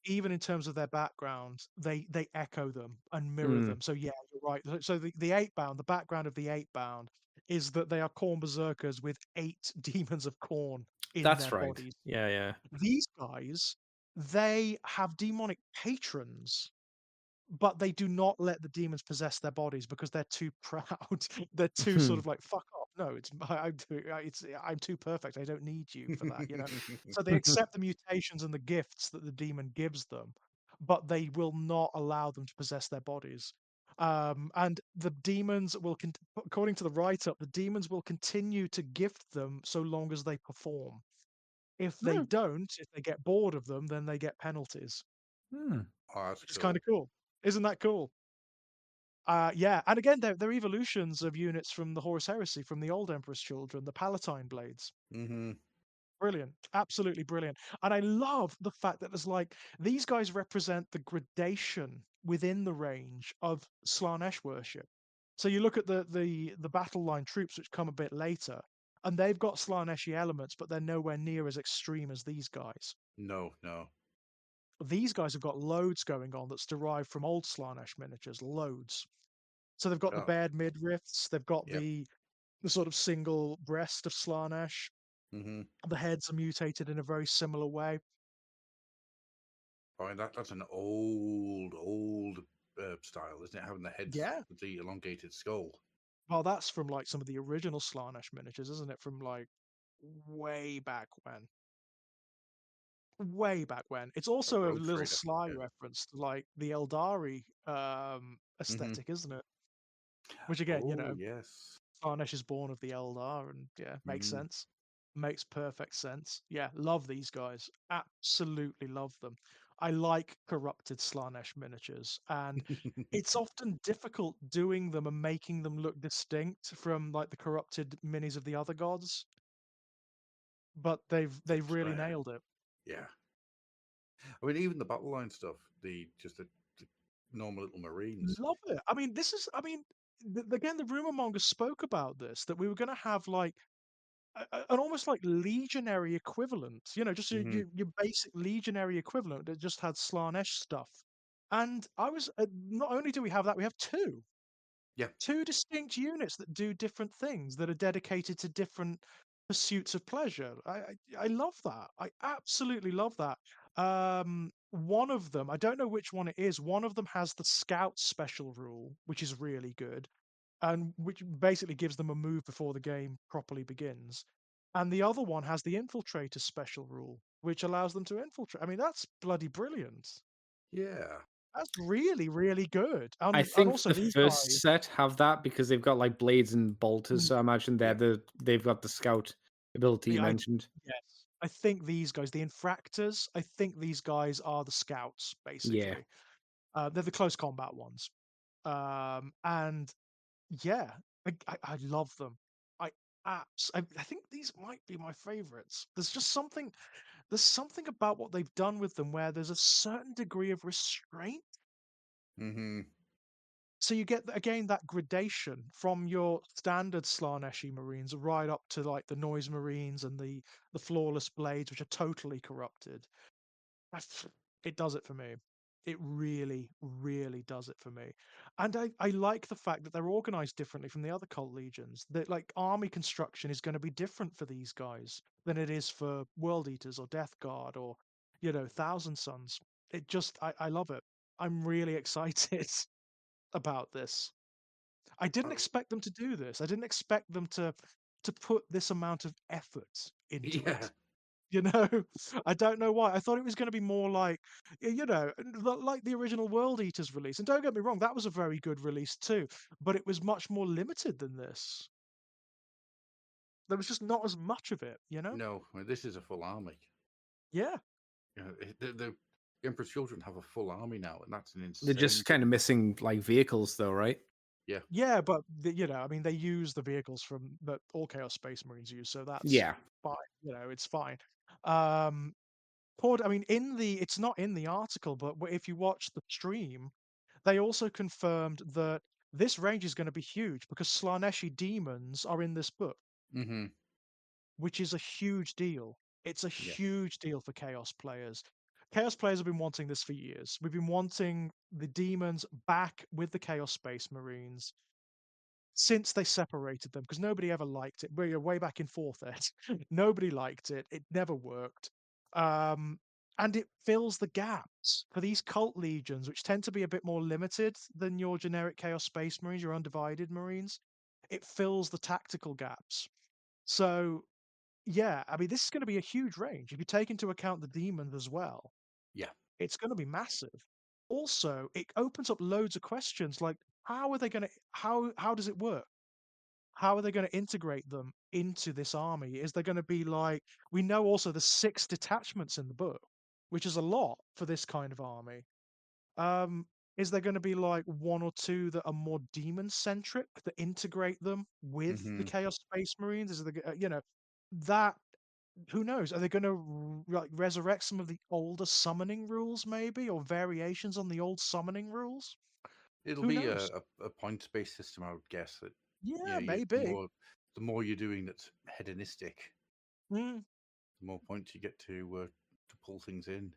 even in terms of their backgrounds, they echo them and mirror Mm, them. So yeah, you're right. So the eight bound, the background of the eight bound is that they are corn berserkers with 8 demons of corn in that's their right. bodies. Yeah, yeah. These guys, they have demonic patrons, but they do not let the demons possess their bodies because they're too proud. They're too sort of like, "Fuck off. No, I'm too perfect. I don't need you for that." So they accept the mutations and the gifts that the demon gives them, but they will not allow them to possess their bodies. And the demons according to the write-up, the demons will continue to gift them so long as they perform. If they Hmm, don't, if they get bored of them, then they get penalties, hmm. Oh, that's which is kind cool. of cool. Isn't that cool? Yeah, and again, they're evolutions of units from the Horus Heresy, from the old Emperor's Children, the Palatine Blades. Hmm. Brilliant, absolutely brilliant. And I love the fact that there's like these guys represent the gradation within the range of Slanesh worship. So you look at the battle line troops, which come a bit later, and they've got Slaneshi elements, but they're nowhere near as extreme as these guys. No, no. These guys have got loads going on that's derived from old Slanesh miniatures, loads. So they've got the Oh, bared midriffs, they've got yep. the sort of single breast of Slanesh. Hmm. The heads are mutated in a very similar way. Oh, and that's an old style, isn't it? Having the heads Yeah. with the elongated skull. Well, that's from like some of the original Slanesh miniatures, isn't it? From like way back when. Way back when. It's Or also a Road little Trader. sly Yeah. reference to like the Eldari Hmm. aesthetic, isn't it? Which again, Oh, yes. Slaanesh is born of the Eldar, and yeah, makes Hmm. sense. Makes perfect sense. Yeah, love these guys. Absolutely love them. I like corrupted Slaanesh miniatures, and it's often difficult doing them and making them look distinct from like the corrupted minis of the other gods, but they've It's really nailed it. yeah. I mean, even the battle line stuff, the normal little marines. Love it. I mean, again, the rumor monger spoke about this that we were going to have like an almost like legionary equivalent, just your, Hmm. your, your basic legionary equivalent that just had Slaanesh stuff. And I was not only do we have that, we have Yeah. two distinct units that do different things that are dedicated to different pursuits of pleasure. I love that. I absolutely love that. One of them, I don't know which one it is. One of them has the scout special rule, which is really good and which basically gives them a move before the game properly begins. And the other one has the infiltrator special rule, which allows them to infiltrate. I mean, that's bloody brilliant. Yeah. That's really, really good. I And think also the these first guys, set have that because they've got like blades and bolters. mm, So I imagine Yeah. they've got the scout ability you I mentioned. yes, I think these guys, the infractors, I think these guys are the scouts, Yeah. basically. They're the close combat ones. And yeah, I love them. I I think these might be my favorites. There's something about what they've done with them where there's a certain degree of restraint. Hmm. so you get again that gradation from your standard Slaneshi Marines right up to like the Noise Marines and the Flawless Blades, which are totally corrupted. That's- It does it for me. It really, really does it for me. And I like the fact that they're organized differently from the other cult legions. That like army construction is going to be different for these guys than it is for World Eaters or Death Guard or, Thousand Sons. I love it. I'm really excited about this. I didn't Oh, expect them to do this. I didn't expect them to put this amount of effort into yeah. it. You know, I don't know why. I thought it was going to be more like, like the original World Eaters release. And don't get me wrong, that was a very good release too, but it was much more limited than this. There was just not as much of it, you know? No, well, this is a full army. Yeah. The Emperor's Children have a full army now, and that's an They're insane just thing. kind of missing like vehicles, though, right? Yeah. Yeah, but I mean, they use the vehicles from that all Chaos Space Marines use, so that's Yeah. fine. It's fine. Um, I mean, it's not in the article, but if you watch the stream, they also confirmed that this range is going to be huge because Slaneshi demons are in this book, Mm-hmm. which is a huge deal. It's a Yeah. huge deal for Chaos players. Chaos players have been wanting this for years. We've been wanting the demons back with the Chaos Space Marines since they separated them because nobody ever liked it. We're way back in fourth ed. Nobody liked it. It never worked. Um, and it fills the gaps for these cult legions, which tend to be a bit more limited than your generic Chaos Space Marines, your undivided Marines. It fills the tactical gaps. So, yeah, I mean, this is going to be a huge range. If you take into account the demons as well, Yeah. it's going to be massive. Also, it opens up loads of questions like how are they going to how does it work? How are they going to integrate them into this army? Is there going to be like we know also the 6 detachments in the book, which is a lot for this kind of army. Um, is there going to be like one or two that are more demon centric that integrate them with the Mm-hmm. Chaos Space Marines? Is there, that who knows? Are they going to like resurrect some of the older summoning rules, maybe, or variations on the old summoning rules? It'll Who be knows? a points-based system, I would guess. That Yeah, the maybe. more you're doing that's hedonistic, Mm. the more points you get to pull things in.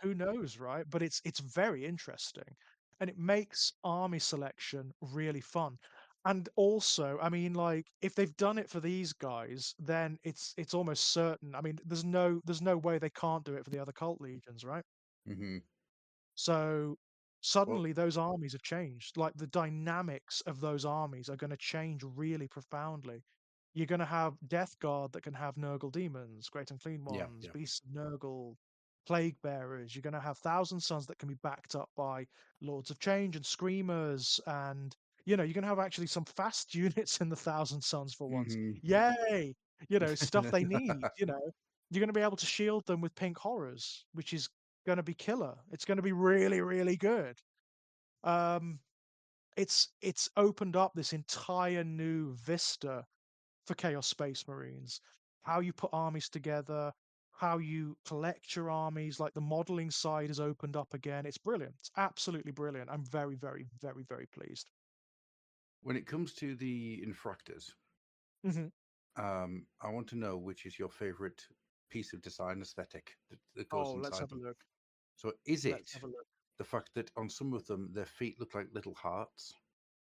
Who knows, right? But it's very interesting, and it makes army selection really fun. And also, I mean, like if they've done it for these guys, then it's almost certain. I mean, there's no way they can't do it for the other cult legions, right? Mm-hmm. So Well, suddenly those armies have changed. Like the dynamics of those armies are going to change really profoundly. You're going to have Death Guard that can have Nurgle demons, Great and Clean yeah, Ones, yeah. Beasts of Nurgle, Plague Bearers. You're going to have Thousand Sons that can be backed up by Lords of Change and Screamers. And, you're going to have actually some fast units in the Thousand Sons for once. Mm-hmm. Yay! Stuff they need. You're going to be able to shield them with Pink Horrors, which is going to be killer. It's going to be really, really good. Um, it's opened up this entire new vista for Chaos Space Marines. How you put armies together, how you collect your armies, like the modeling side has opened up again. It's brilliant. It's absolutely brilliant. I'm very, very, very, very pleased. When it comes to the infractors, Hmm. I want to know which is your favorite piece of design aesthetic that Oh, goes let's inside have a them. look. So, is it Let's have a the fact that on some of them their feet look like little hearts?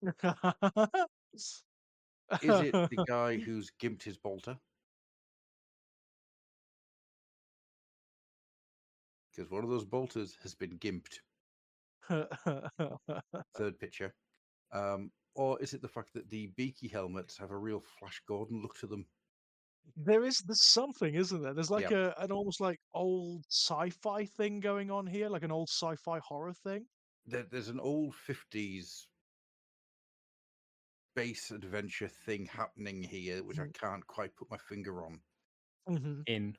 look. Is it the guy who's gimped his bolter? Because one of those bolters has been gimped. Third picture. Or is it the fact that the beaky helmets have a real Flash Gordon look to them? there's something, isn't there? There's like Yeah. an almost like old sci-fi thing going on here, like an old sci-fi horror thing. There's an old 50s space adventure thing happening here, which I can't quite put my finger on. Mm-hmm. In.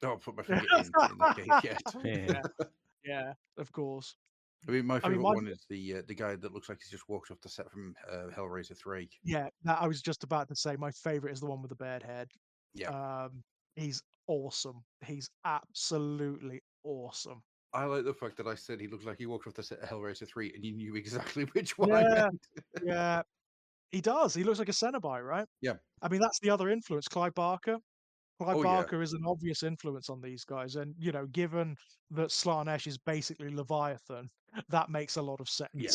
Don't put my finger in the case yet. Yeah. Yeah, of course. I mean, my I mean, favorite one is the guy that looks like he's just walked off the set from Hellraiser 3. yeah, that I was just about to say my favorite is the one with the bared head. Yeah. Um, he's awesome. He's absolutely awesome. I like the fact that I said he looked like he walked off the set of Hellraiser 3 and you knew exactly which one I Yeah, meant. yeah. He does. He looks like a Cenobite, right? Yeah. I mean, that's the other influence, Clive Barker. Clive Oh, yeah. Barker is an obvious influence on these guys, and given that Slanesh is basically Leviathan, that makes a lot of sense. Yeah.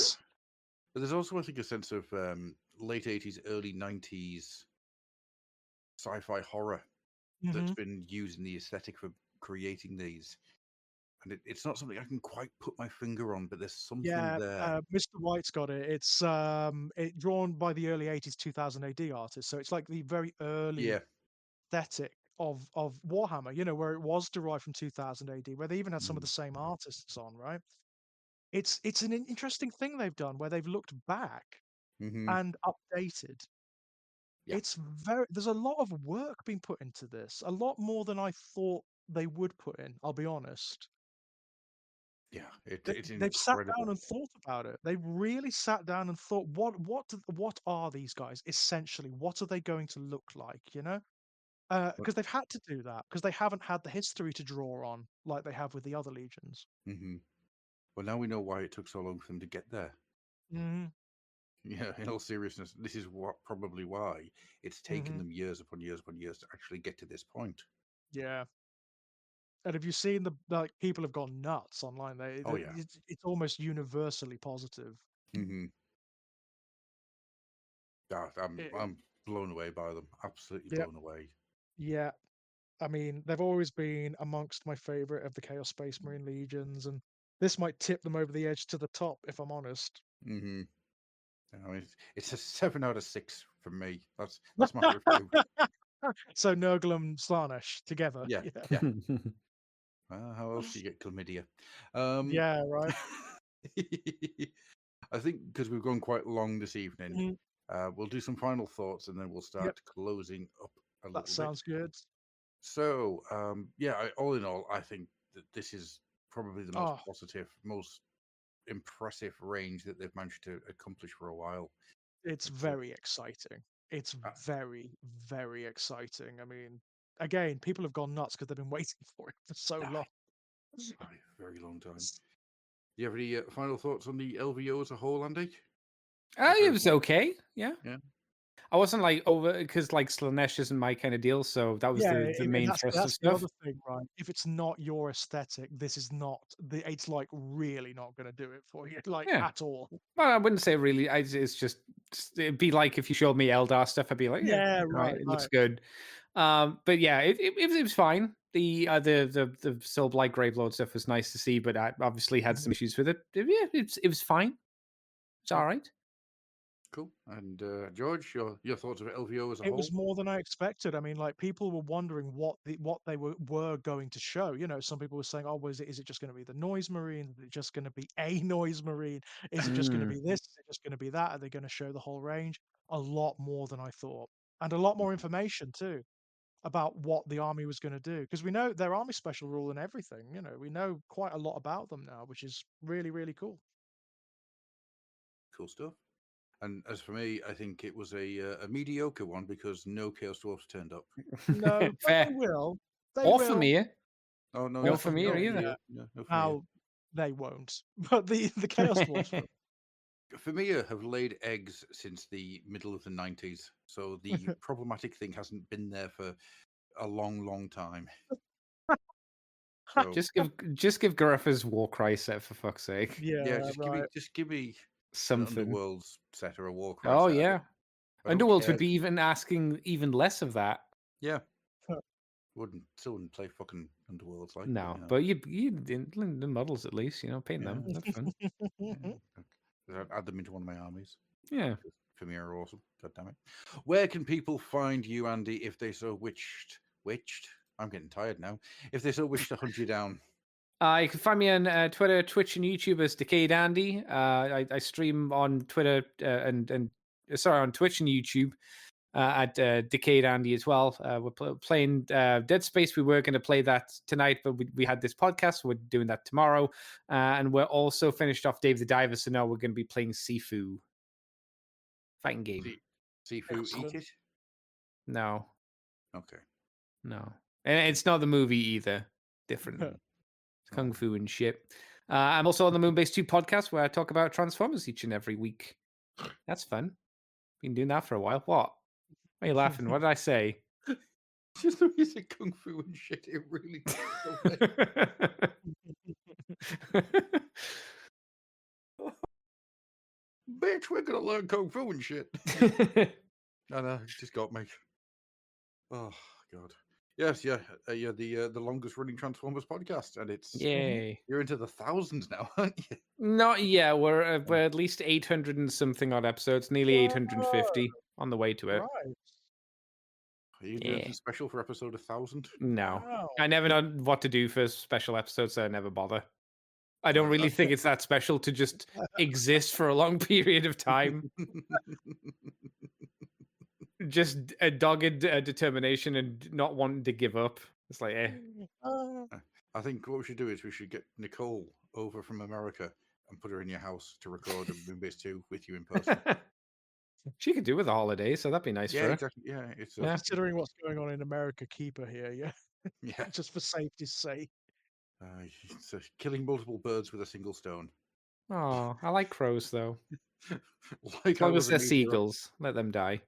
But there's also, I think, a sense of late 80s, early 90s sci-fi horror that's Mhm. been used in the aesthetic for creating these. And it's not something I can quite put my finger on, but there's something Yeah, there. Mr. White's got it. It's drawn by the early 80s 2000 AD artist, so it's like the very early Yeah. aesthetic of Warhammer, where it was derived from 2000 AD, where they even had some of the same artists on, right? It's an interesting thing they've done where they've looked back Mm-hmm. and updated. Yeah. There's a lot of work being put into this, a lot more than I thought they would put in, I'll be honest. Yeah. They It's they've sat down incredible. and thought about it. They really sat down and thought, what are these guys essentially? What are they going to look like, But because they've had to do that because they haven't had the history to draw on like they have with the other legions. mm-hmm. Well, now we know why it took so long for them to get there. Mhm, Yeah, in all seriousness, this is probably why it's taken mhm, them years upon years upon years to actually get to this point. yeah. And have you seen like, people have gone nuts online. Oh yeah. It's almost universally positive. Mm-hmm. It I'm blown away by them. Absolutely Yeah, blown away. yeah. I mean, they've always been amongst my favorite of the Chaos Space Marine legions, and this might tip them over the edge to the top, if I'm honest. Mm-hmm. It's a 7 out of 6 from me. That's my review. So Nurgle and Slanesh together. Yeah, Yeah. yeah. How else do you get chlamydia? Um, Yeah, right. I think because we've gone quite long this evening, Mhm. we'll do some final thoughts and then we'll Yep, start closing up a that little bit. sounds good. So, yeah, all in all, I think that this is probably the most Oh, positive, most impressive range that they've managed to accomplish for a while. it's It's a, very exciting. It's uh, very, very exciting. I mean, again, people have gone nuts because they've been waiting for it for so long. very long time. Do you have any final thoughts on the LVO as a whole, Andy? It was okay. Yeah. Yeah. I wasn't like over because like Slanesh isn't my kind of deal, so that was Yeah, the and main that's thrust of that's the stuff. other thing, right? If it's not your aesthetic, this is not it's like really not going to do it for you, like Yeah. at all. Well, I wouldn't say really. It's just it'd be like if you showed me Eldar stuff, I'd be like, yeah, Yeah, right, right, it looks right. good. But yeah, it was fine. The Soul Blight Gravelord stuff was nice to see, but I obviously had some issues with it. Yeah, it was fine. It's all right. Cool. And George, your thoughts of LVO as a It whole? was more than I expected. I mean, like people were wondering what they were going to show. Some people were saying, "Oh, is it just going to be the Noise Marine? Is it just going to be a Noise Marine? Is it just going to Mm. be this? Is it just going to be that? Are they going to show the whole range?" A lot more than I thought, and a lot more information too about what the army was going to do because we know their army special rule and everything. We know quite a lot about them now, which is really really cool. Cool stuff. And as for me, I think it was a mediocre one because no Chaos Dwarfs turned up. No, but they Fair. will. They Or will. Famir. Oh no, No no, Famir no, either. Yeah. no for me. Now they won't, but the Chaos Dwarfs will. Famia have laid eggs since the middle of the 90s, so the problematic thing hasn't been there for a long, long time. So Just give Garuffa's Warcry set for fuck's sake. yeah, Yeah, right. just give me an Something. Underworld's set or a Warcry Oh set. yeah. I don't Underworlds care. would be even asking even less of that. Yeah, still wouldn't play fucking Underworlds like. No, But, but you the models at least, paint them. yeah, That's fun. yeah. I'd add them into one of my armies. Yeah. For me are awesome. God damn it. Where can people find you, Andy, if they so witched? I'm getting tired now. If they so wish to hunt you down. You can find me on Twitter, Twitch, and YouTube as Decayed Andy. I stream on Twitter and sorry, on Twitch and YouTube at Decayed Andy as well. We're playing Dead Space. We were going to play that tonight, but we had this podcast. So we're doing that tomorrow. And we're also finished off Dave the Diver. So now we're going to be playing Sifu. Fighting game. Sifu Excellent. Eat It? No. Okay. No. And it's not the movie either. Different. kung fu and shit. I'm also on the Moonbase 2 podcast where I talk about Transformers each and every week. That's fun. Been doing that for a while. What? Why are you laughing? What did I say? Just the music kung fu and shit. It really got so bad. Bitch, we're gonna learn kung fu and shit. No, it just got me. Oh god. Yes, yeah, yeah. The longest running Transformers podcast, and it's Yay. you're into the thousands now, aren't you? Not yeah, we're at least 800 and something odd episodes, nearly 850 on the way to it. Right. Are you doing Yeah. anything special for episode 1000? No. Wow. I never know what to do for special episodes, so I never bother. I don't really think it's that special to just exist for a long period of time. Just a dogged determination and not wanting to give up. It's like, eh. I think what we should do is we should get Nicole over from America and put her in your house to record a Moonbase 2 with you in person. She could do with a holiday, so that'd be nice Yeah, for her. exactly. Yeah, it's Yeah. Considering what's going on in America, keep her here, yeah. yeah. Just for safety's sake. It's killing multiple birds with a single stone. Oh, I like crows though. Like As long I as was a they're meteor, seagulls, let them die.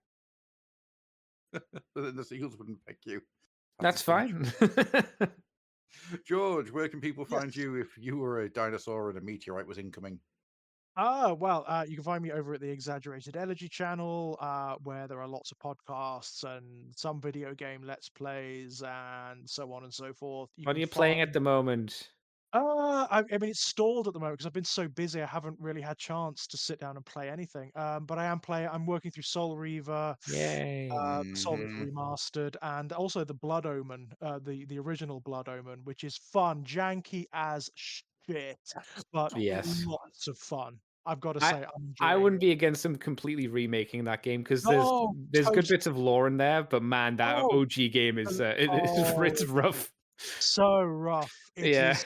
but then the seagulls wouldn't peck you. That's the catch. fine. George, where can people find Yes. you if you were a dinosaur and a meteorite was incoming? Well, you can find me over at the Exaggerated Elegy channel, where there are lots of podcasts and some video game let's plays and so on and so forth. You What are can you playing find. at the moment? I mean, it's stalled at the moment because I've been so busy. I haven't really had chance to sit down and play anything. But I am playing. I'm working through Soul Reaver, Yay. Soul Reaver Remastered, and also the Blood Omen, the original Blood Omen, which is fun, janky as shit, but Yes. lots of fun. I've got to I say, I'm I enjoying wouldn't it. be against them completely remaking that game because Oh, there's good totally. bits of lore in there, but man, that Oh, OG game is it's oh, rough. so rough. It Yeah. is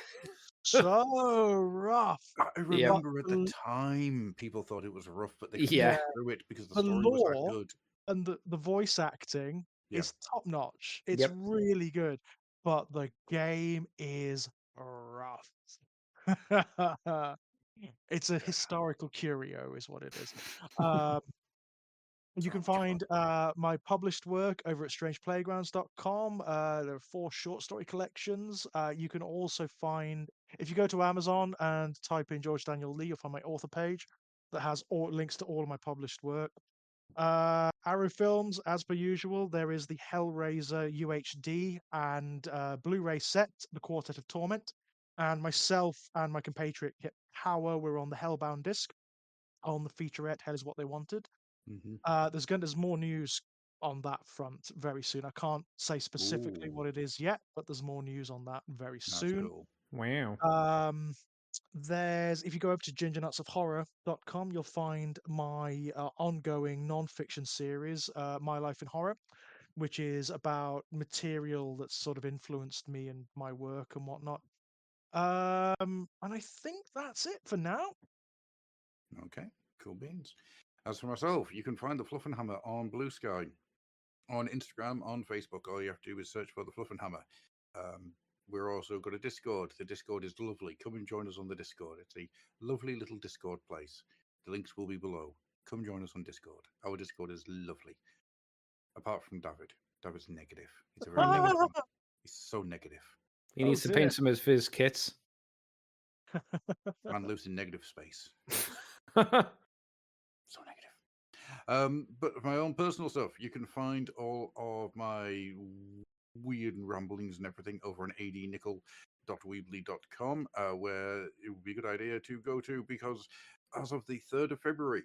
so rough. I Yep. remember at the time people thought it was rough, but they could Yeah. get through it because the The story was that lore good. and the voice acting Yeah. is top notch. It's Yep. really good, but the game is rough. It's a historical curio, is what it is. Um, you can find my published work over at strangeplaygrounds.com. There are 4 short story collections. You can also find, if you go to Amazon and type in George Daniel Lee, you'll find my author page that has all links to all of my published work. Arrow Films, as per usual, there is the Hellraiser UHD and Blu-ray set, The Quartet of Torment, and myself and my compatriot Kit Power were on the Hellbound disc on the featurette Hell is What They Wanted. There's more news on that front very soon. I can't say specifically Ooh, what it is yet, but there's more news on that very that's soon. cool. Wow. If you go over to gingernutsofhorror.com, you'll find my ongoing non-fiction series, My Life in Horror, which is about material that's sort of influenced me and my work and whatnot. And I think that's it for now. Okay, cool beans. As for myself, you can find the Fluffenhammer on Blue Sky, on Instagram, on Facebook. All you have to do is search for the Fluffenhammer. We're also got a Discord. The Discord is lovely. Come and join us on the Discord. It's a lovely little Discord place. The links will be below. Come join us on Discord. Our Discord is lovely. Apart from David. David's negative. He's a very negative man. He's so negative. He Oh needs to dear. paint some of his kits. Man lives in negative space. So negative. But for my own personal stuff, you can find all of my weird ramblings and everything over on adnickel.weebly.com, where it would be a good idea to go to because as of the 3rd of February,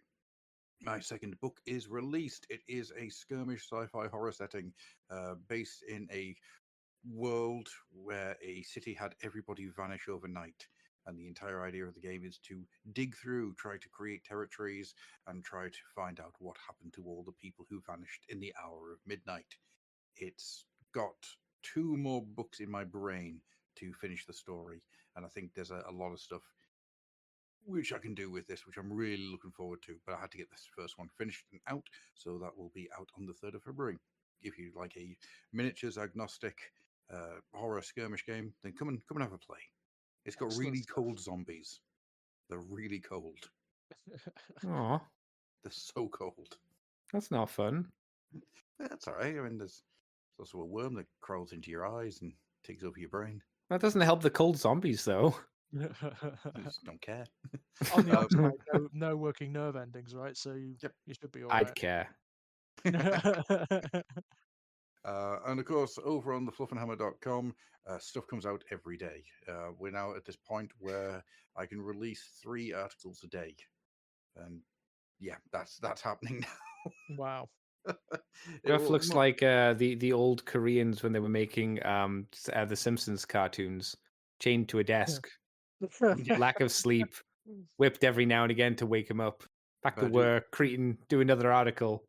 my second book is released. It is a skirmish sci-fi horror setting based in a world where a city had everybody vanish overnight. And the entire idea of the game is to dig through, try to create territories, and try to find out what happened to all the people who vanished in the hour of midnight. It's got 2 more books in my brain to finish the story, and I think there's a lot of stuff which I can do with this, which I'm really looking forward to. But I had to get this first one finished and out, so that will be out on the 3rd of February. If you like a miniatures agnostic horror skirmish game, then come and have a play. It's got Excellent really stuff. cold zombies. They're really cold. Oh, They're so cold. that's not fun. That's all right. I mean, there's also a worm that crawls into your eyes and takes over your brain. That doesn't help the cold zombies, though. You just don't care. On the Uh, upside, no working nerve endings, right? So you Yep. you should be all I'd right. care. And of course, over on the fluffenhammer.com, stuff comes out every day. We're now at this point where I can release 3 articles a day, and yeah, that's happening Wow. now. Gruff looks like the old Koreans when they were making the Simpsons cartoons, chained to a desk, lack of sleep, whipped every now and again to wake him up. Back to I do- work, Cretan, do another article.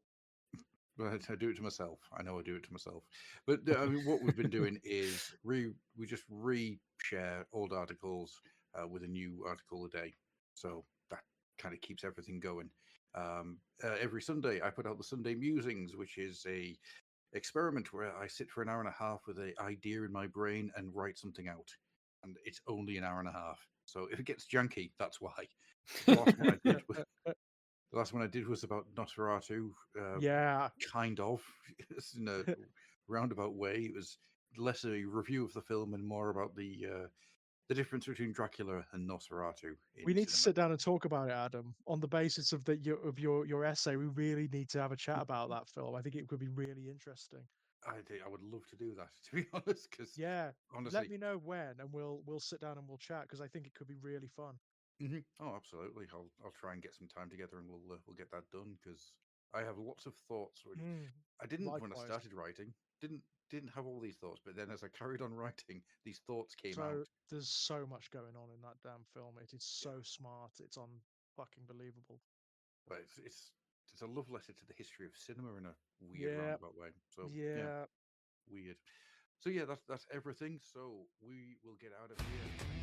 But I do it to myself. I know I do it to myself. But I mean, what we've been doing is we just re-share old articles with a new article a day. So that kind of keeps everything going. Every Sunday, I put out the Sunday Musings, which is a experiment where I sit for an hour and a half with an idea in my brain and write something out. And it's only an hour and a half. So if it gets janky, that's why. The last one I did was the last one I did was about Nosferatu. Yeah. Kind of, in a roundabout way. It was less a review of the film and more about the difference between Dracula and Nosferatu in We need to cinema. sit down and talk about it, Adam. On the basis of your essay, we really need to have a chat about that film. I think it could be really interesting. I think I would love to do that, to be honest, because Yeah. honestly, Let me know when, and we'll sit down and we'll chat because I think it could be really fun. oh, absolutely. I'll try and get some time together and we'll get that done because I have lots of thoughts which Mm, I didn't when I likewise. started writing. Didn't have all these thoughts, but then as I carried on writing, these thoughts came So out. there's so much going on in that damn film. It is Yeah. so smart. It's fucking believable. But it's a love letter to the history of cinema in a weird Yeah. roundabout way. So yeah, Yeah. weird. So yeah, that's everything. So we will get out of here.